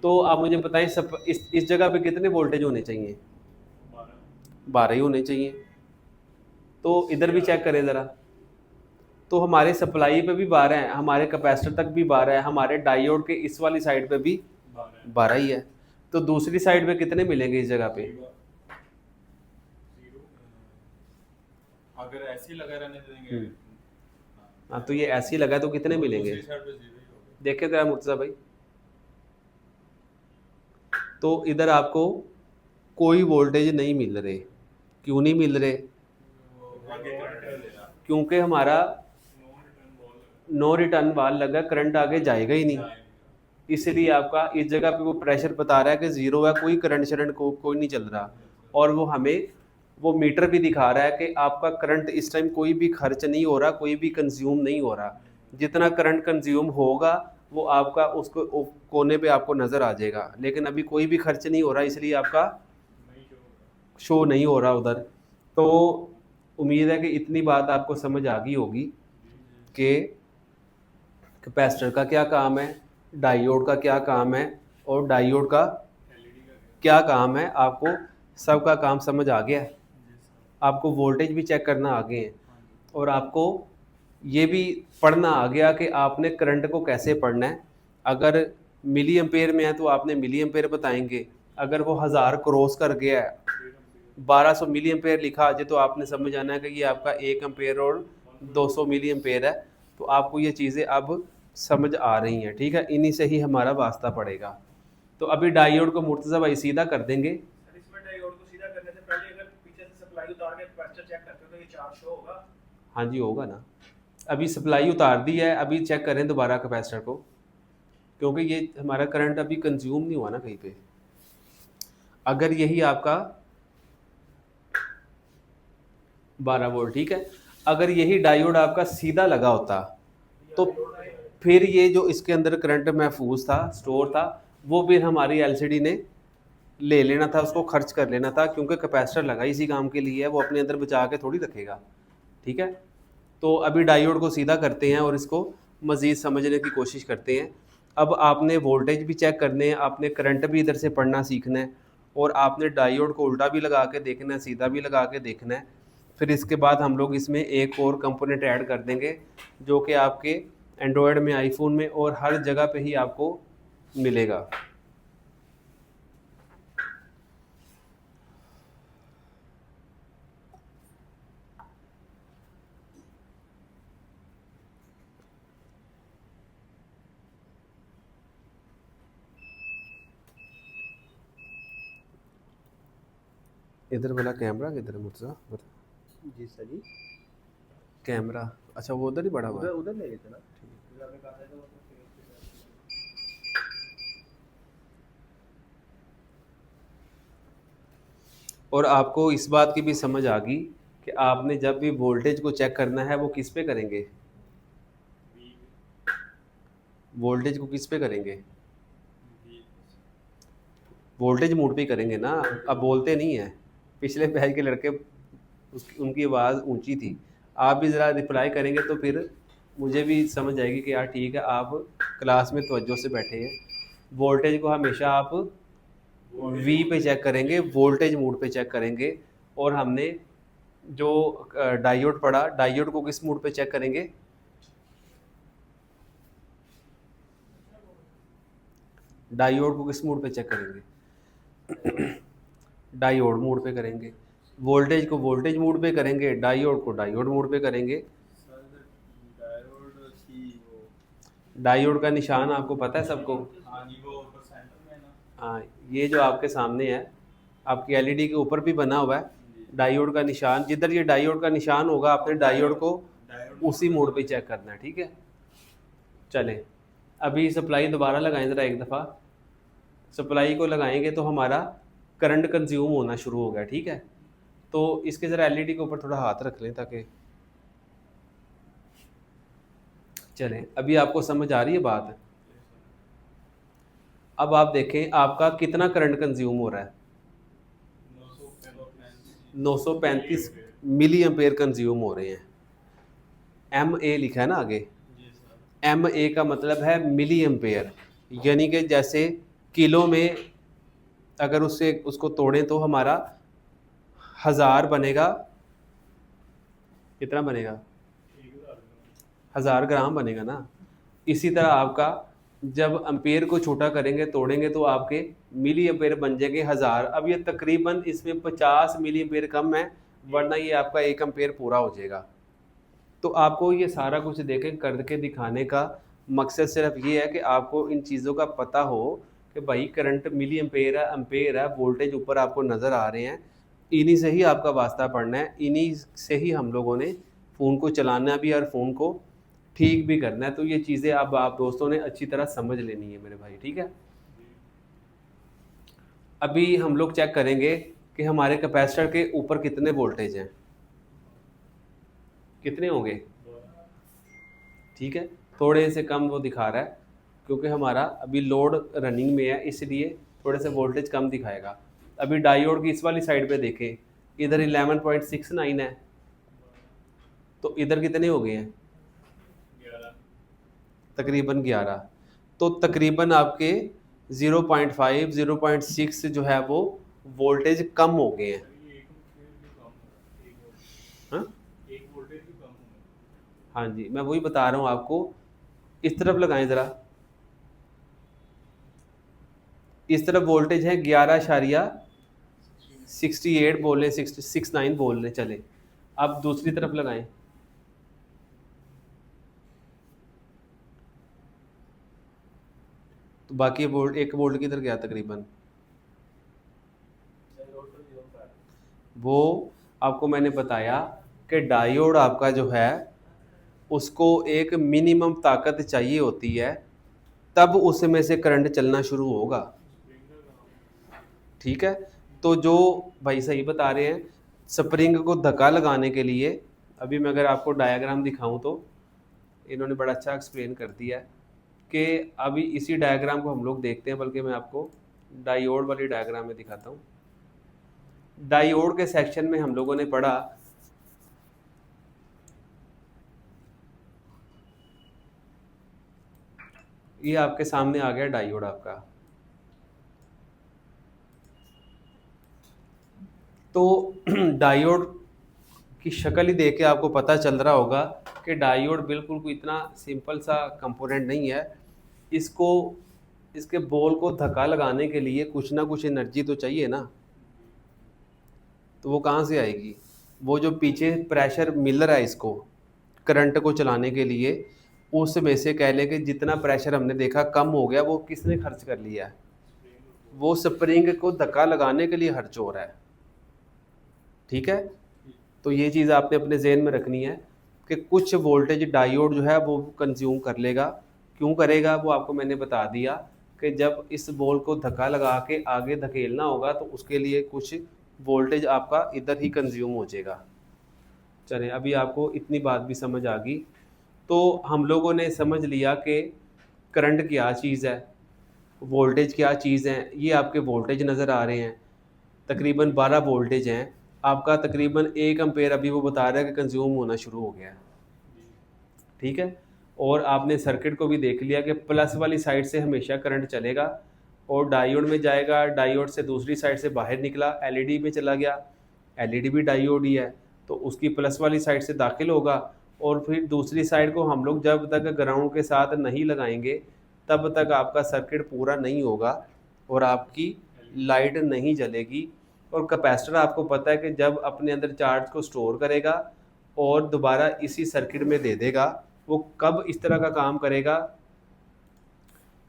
तो आप मुझे बताएं इस जगह पे कितने वोल्टेज होने चाहिए, 12 ही होने चाहिए। तो इधर भी चेक करें ज़रा, तो हमारे सप्लाई पे भी 12 है, हमारे कैपेसिटर तक भी 12 है, हमारे डायोड के इस वाली साइड पे भी 12 ही है। तो दूसरी साइड पे कितने मिलेंगे इस जगह पे, अगर ऐसे ही लगा रहने देंगे हाँ तो ये ऐसे ही लगा है तो कितने मिलेंगे, दूसरी साइड पे 0 ही होगा। देखे जरा मुर्तज़ा भाई। तो इधर आपको कोई वोल्टेज नहीं मिल रहे, क्यों नहीं मिल रहे, वो आगे करंट ले रहा क्योंकि हमारा नो रिटर्न वाल लगा, करंट आगे जाएगा ही नहीं, इसलिए आपका इस जगह पे वो प्रेशर बता रहा है कि 0 है, कोई करंट शरंट कोई नहीं चल रहा। और वो हमें वो मीटर भी दिखा रहा है कि आपका करंट इस टाइम कोई भी खर्च नहीं हो रहा, कोई भी कंज्यूम नहीं हो रहा। जितना करंट कंज्यूम होगा वो आपका उसको कोने पे आपको नज़र आ जाएगा, लेकिन अभी कोई भी खर्च नहीं हो रहा, इसलिए आपका शो नहीं हो रहा उधर। तो उम्मीद है कि इतनी बात आपको समझ आ गई होगी कि कैपेसिटर का क्या काम है, डायोड का क्या काम है, और डायोड का क्या काम है, आपको सबका काम समझ आ गया है। आपको वोल्टेज भी चेक करना आ गए हैं, और आपको ये भी पढ़ना आ गया कि आपने करंट को कैसे पढ़ना है। अगर मिली एम्पेयर में है तो आपने मिली एम्पेयर बताएंगे, अगर वो 1000 क्रॉस कर गया है, 1200 मिली एम्पेयर लिखा आ जाए, तो आपने समझ आना है कि ये आपका 1 एम्पेयर और 200 मिली एम्पेयर है। तो आपको ये चीज़ें अब समझ आ रही हैं, ठीक है, इन्हीं से ही हमारा वास्ता पड़ेगा। तो अभी डायोड को मुर्तज़ा भाई सीधा कर देंगे। सर इसमें डायोड को सीधा करने से पहले अगर पीछे से सप्लाई उतार के कैपेसिटर चेक करते हो तो ये चार्ज शो होगा। हाँ जी होगा ना, अभी सप्लाई उतार दी है, अभी चेक करें दोबारा कैपेसिटर को, क्योंकि ये हमारा करंट अभी कंज्यूम नहीं हुआ ना कहीं पे। अगर यही आपका 12 वोल्ट, ठीक है, अगर यही डायोड आपका सीधा लगा होता तो फिर ये जो इसके अंदर करंट महफूज था, स्टोर था, वो फिर हमारी एलसीडी ने ले लेना था, उसको खर्च कर लेना था, क्योंकि कैपेसिटर लगा इसी काम के लिए है, वो अपने अंदर बचा के थोड़ी रखेगा, ठीक है। तो अभी डायोड को सीधा करते हैं और इसको मज़ीद समझने की कोशिश करते हैं। अब आपने वोल्टेज भी चेक करने हैं, आपने करंट भी इधर से पढ़ना सीखना है, और आपने डायोड को उल्टा भी लगा के देखना है, सीधा भी लगा के देखना है। फिर इसके बाद हम लोग इसमें एक और कंपोनेंट ऐड कर देंगे जो कि आपके एंड्रॉयड में, आईफोन में और हर जगह पे ही आपको मिलेगा। इधर वाला कैमरा किधर है मुर्तज़ा, बता। जी सर जी, कैमरा अच्छा वो उधर ही पड़ा हुआ है। उधर ले गए थे ना, फिर आपने कहा था तो और आपको इस बात की भी समझ आ गई कि आपने जब भी वोल्टेज को चेक करना है वो किस पे करेंगे, वोल्टेज को किस पे करेंगे, वोल्टेज मोड पे ही करेंगे ना। अब बोलते नहीं है, पिछले बैच के लड़के उनकी आवाज़ ऊंची थी, आप भी ज़रा रिप्लाई करेंगे तो फिर मुझे भी समझ आएगी कि यार ठीक है आप क्लास में तवज्जो से बैठे हैं। वोल्टेज को हमेशा आप वी पे चेक करेंगे, वोल्टेज मोड पे चेक करेंगे। और हमने जो डायोड पढ़ा, डायोड को किस मोड पे चेक करेंगे, डायोड को किस मोड पे चेक करेंगे डायोड मोड पे करेंगे। वोल्टेज को वोल्टेज मोड पे करेंगे, डायोड को डायोड मोड पे करेंगे। डायोड की वो, डायोड का निशान आपको पता है सबको, हाँ जी वो ऊपर सेंटर में ना, हाँ ये जो आपके सामने है, आपकी एलईडी के ऊपर भी बना हुआ है डायोड का निशान। जिधर ये डायोड का निशान होगा आपने डायोड को उसी मोड पे चेक करना है, ठीक है। चलें अभी सप्लाई दोबारा लगाएं ज़रा एक दफ़ा। सप्लाई को लगाएंगे तो हमारा करंट कंज्यूम होना शुरू हो गया, ठीक है। तो इसके ज़रा एलईडी के ऊपर थोड़ा हाथ रख लें ताकि चलें। अभी आपको समझ आ रही है बात। अब आप देखें आपका कितना करंट कंज्यूम हो रहा है, 935 मिली एम्पेयर कंज्यूम हो रहे हैं। एम ए लिखा है ना आगे, एम ए का मतलब है मिली एम्पेयर, यानी कि जैसे किलो में अगर उससे उसको तोड़ें तो हमारा 1000 बनेगा, कितना बनेगा, 1000 ग्राम बनेगा ना। इसी तरह आपका जब एम्पेयर को छोटा करेंगे तोड़ेंगे तो आपके मिली एम्पेयर बन जाएंगे 1000। अब ये तकरीबन इसमें 50 मिली एम्पेयर कम है, वरना ये आपका 1 एम्पेयर पूरा हो जाएगा। तो आपको ये सारा कुछ देखें करके दिखाने का मकसद सिर्फ ये है कि आपको इन चीज़ों का पता हो कि भाई करंट मिली एम्पेयर है, वोल्टेज ऊपर आपको नज़र आ रहे हैं। इन्हीं से ही आपका वास्ता पड़ना है, इन्हीं से ही हम लोगों ने फ़ोन को चलाना भी और फ़ोन को ठीक भी करना है। तो ये चीज़ें अब आप दोस्तों ने अच्छी तरह समझ लेनी है मेरे भाई, ठीक है। अभी हम लोग चेक करेंगे कि हमारे कैपेसिटर के ऊपर कितने वोल्टेज हैं, कितने होंगे, ठीक है। थोड़े से कम वो दिखा रहा है क्योंकि हमारा अभी लोड रनिंग में है, इसलिए थोड़े से वोल्टेज कम दिखाएगा। अभी डायोड की इस वाली साइड पे देखें, इधर 11.69 है, तो इधर कितने हो गए हैं, तकरीबन 11। तो तकरीबन आपके 0.5 0.6 जो है वो वोल्टेज कम हो गए हैं। हाँ हाँ जी, मैं वही बता रहा हूँ आपको। इस तरफ लगाएं ज़रा, इस तरफ वोल्टेज है 11.68 बोल लें, 69 बोल लें, चले। अब दूसरी तरफ लगाएं, तो बाकी वोल्ट 1 वोल्ट किधर गया तकरीबन, वो आपको मैंने बताया कि डायोड आपका जो है उसको एक मिनिमम ताकत चाहिए होती है, तब उसमें से करंट चलना शुरू होगा, ठीक है। तो जो भाई सही बता रहे हैं, स्प्रिंग को धक्का लगाने के लिए, अभी मैं अगर आपको डायग्राम दिखाऊं तो इन्होंने बड़ा अच्छा एक्सप्लेन कर दिया है कि अभी इसी डायग्राम को हम लोग देखते हैं, बल्कि मैं आपको डायोड वाली डायग्राम में दिखाता हूँ। डायोड के सेक्शन में हम लोगों ने पढ़ा ये आपके सामने आ गया डायोड आपका, तो डायोड की शक्ल ही देख के आपको पता चल रहा होगा कि डायोड बिल्कुल कोई इतना सिंपल सा कंपोनेंट नहीं है। इसको इसके बॉल को धक्का लगाने के लिए कुछ ना कुछ एनर्जी तो चाहिए ना, तो वो कहाँ से आएगी? वो जो पीछे प्रेशर मिलर है इसको करंट को चलाने के लिए, उसमें से कह लें कि जितना प्रेशर हमने देखा कम हो गया, वो किसने खर्च कर लिया है? वो स्प्रिंग को धक्का लगाने के लिए खर्च हो रहा है। ठीक है, तो ये चीज़ आपने अपने जहन में रखनी है कि कुछ वोल्टेज डायोड जो है वो कंज्यूम कर लेगा। क्यों करेगा वो आपको मैंने बता दिया कि जब इस बॉल को धक्का लगा के आगे धकेलना होगा तो उसके लिए कुछ वोल्टेज आपका इधर ही कंज्यूम हो जाएगा। चलें, अभी आपको इतनी बात भी समझ आ गई। तो हम लोगों ने समझ लिया कि करंट क्या चीज़ है, वोल्टेज क्या चीज़ है। ये आपके वोल्टेज नज़र आ रहे हैं, तकरीबन 12 वोल्टेज हैं। आपका तकरीबन 1 एम्पेयर अभी वो बता रहा है कि कंज्यूम होना शुरू हो गया है। ठीक है, और आपने सर्किट को भी देख लिया कि प्लस वाली साइड से हमेशा करंट चलेगा और डायोड में जाएगा, डायोड से दूसरी साइड से बाहर निकला, एलईडी में चला गया, एलईडी भी डायोड ही है तो उसकी प्लस वाली साइड से दाखिल होगा। और फिर दूसरी साइड को हम लोग जब तक ग्राउंड के साथ नहीं लगाएंगे तब तक आपका सर्किट पूरा नहीं होगा और आपकी लाइट नहीं जलेगी। और कैपेसिटर आपको पता है कि जब अपने अंदर चार्ज को स्टोर करेगा और दोबारा इसी सर्किट में दे देगा, वो कब इस तरह का काम करेगा?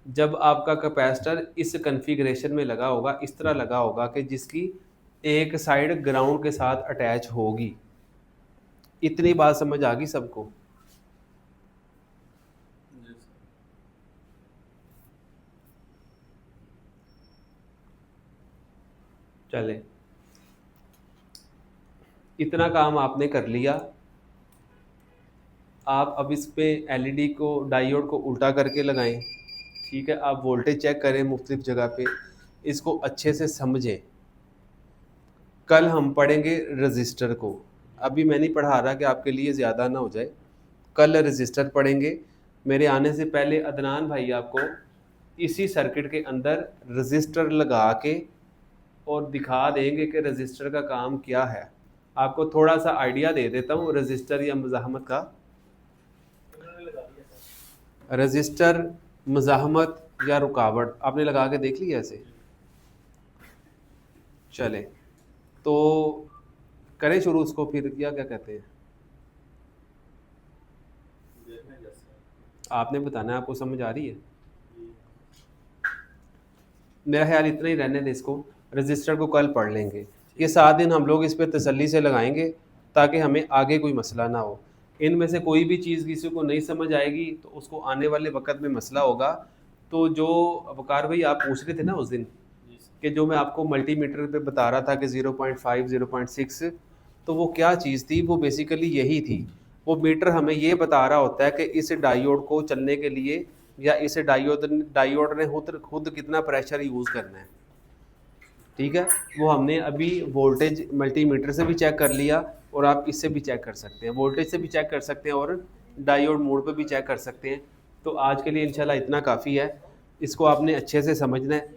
जब आपका कैपेसिटर इस कॉन्फ़िगरेशन में लगा होगा, इस तरह लगा होगा कि जिसकी एक साइड ग्राउंड के साथ अटैच होगी। इतनी बात समझ आ गई सबको? जी सर। चले, इतना काम आपने कर लिया। आप अब इस पे एलईडी को, डायोड को उल्टा करके लगाएं। ठीक है, आप वोल्टेज चेक करें मुख्तलिफ जगह पे, इसको अच्छे से समझें। कल हम पढ़ेंगे रजिस्टर को, अभी मैं नहीं पढ़ा रहा कि आपके लिए ज़्यादा ना हो जाए। कल रजिस्टर पढ़ेंगे। मेरे आने से पहले अदनान भाई आपको इसी सर्किट के अंदर रजिस्टर लगा के और दिखा देंगे कि रजिस्टर का काम क्या है। आपको थोड़ा सा आइडिया दे देता हूँ रजिस्टर या मुज़ाहमत का। उन्होंने लगा दिया सर। रजिस्टर, मुज़ाहमत या रुकावट आपने लगा के देख लिया ऐसे? चले, तो करें शुरू उसको, फिर क्या क्या कहते हैं? देखने जैसे आपने बताना है, आपको समझ आ रही है? जी। मेरा ख्याल इतना ही रहने दें इसको। रजिस्टर को कल पढ़ लेंगे। ये 7 दिन हम लोग इस पर तसल्ली से लगाएंगे ताकि हमें आगे कोई मसला ना हो। इनमें से कोई भी चीज़ किसी को नहीं समझ आएगी तो उसको आने वाले वक्त में मसला होगा। तो जो वकार भाई आप पूछ रहे थे ना उस दिन जी सर। कि जो मैं आपको मल्टीमीटर पे बता रहा था कि 0.5 0.6, तो वो क्या चीज़ थी? वो बेसिकली यही थी। वो मीटर हमें ये बता रहा होता है कि इस डायोड को चलने के लिए या इस डायोड ने खुद कितना प्रेशर यूज़ करना है। ठीक है, वो हमने अभी वोल्टेज मल्टीमीटर से भी चेक कर लिया और आप इससे भी चेक कर सकते हैं, वोल्टेज से भी चेक कर सकते हैं और डायोड मोड पे भी चेक कर सकते हैं। तो आज के लिए इंशाल्लाह इतना काफ़ी है, इसको आपने अच्छे से समझना है।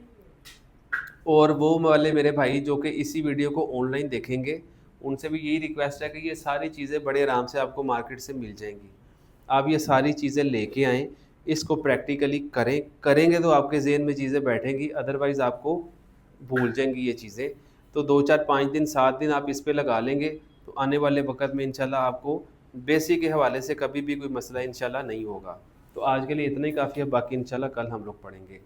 और वो वाले मेरे भाई जो कि इसी वीडियो को ऑनलाइन देखेंगे, उनसे भी यही रिक्वेस्ट है कि ये सारी चीज़ें बड़े आराम से आपको मार्केट से मिल जाएंगी। आप ये सारी चीज़ें लेके आएँ, इसको प्रैक्टिकली करेंगे तो आपके जहन में चीज़ें बैठेंगी, अदरवाइज़ आपको भूल जाएंगी ये चीज़ें। तो 2 4 5 दिन 7 दिन आप इस पे लगा लेंगे तो आने वाले वक्त में इंशाल्लाह आपको बेसिक के हवाले से कभी भी कोई मसला इंशाल्लाह नहीं होगा। तो आज के लिए इतना ही काफ़ी है, बाकी इंशाल्लाह कल हम लोग पढ़ेंगे।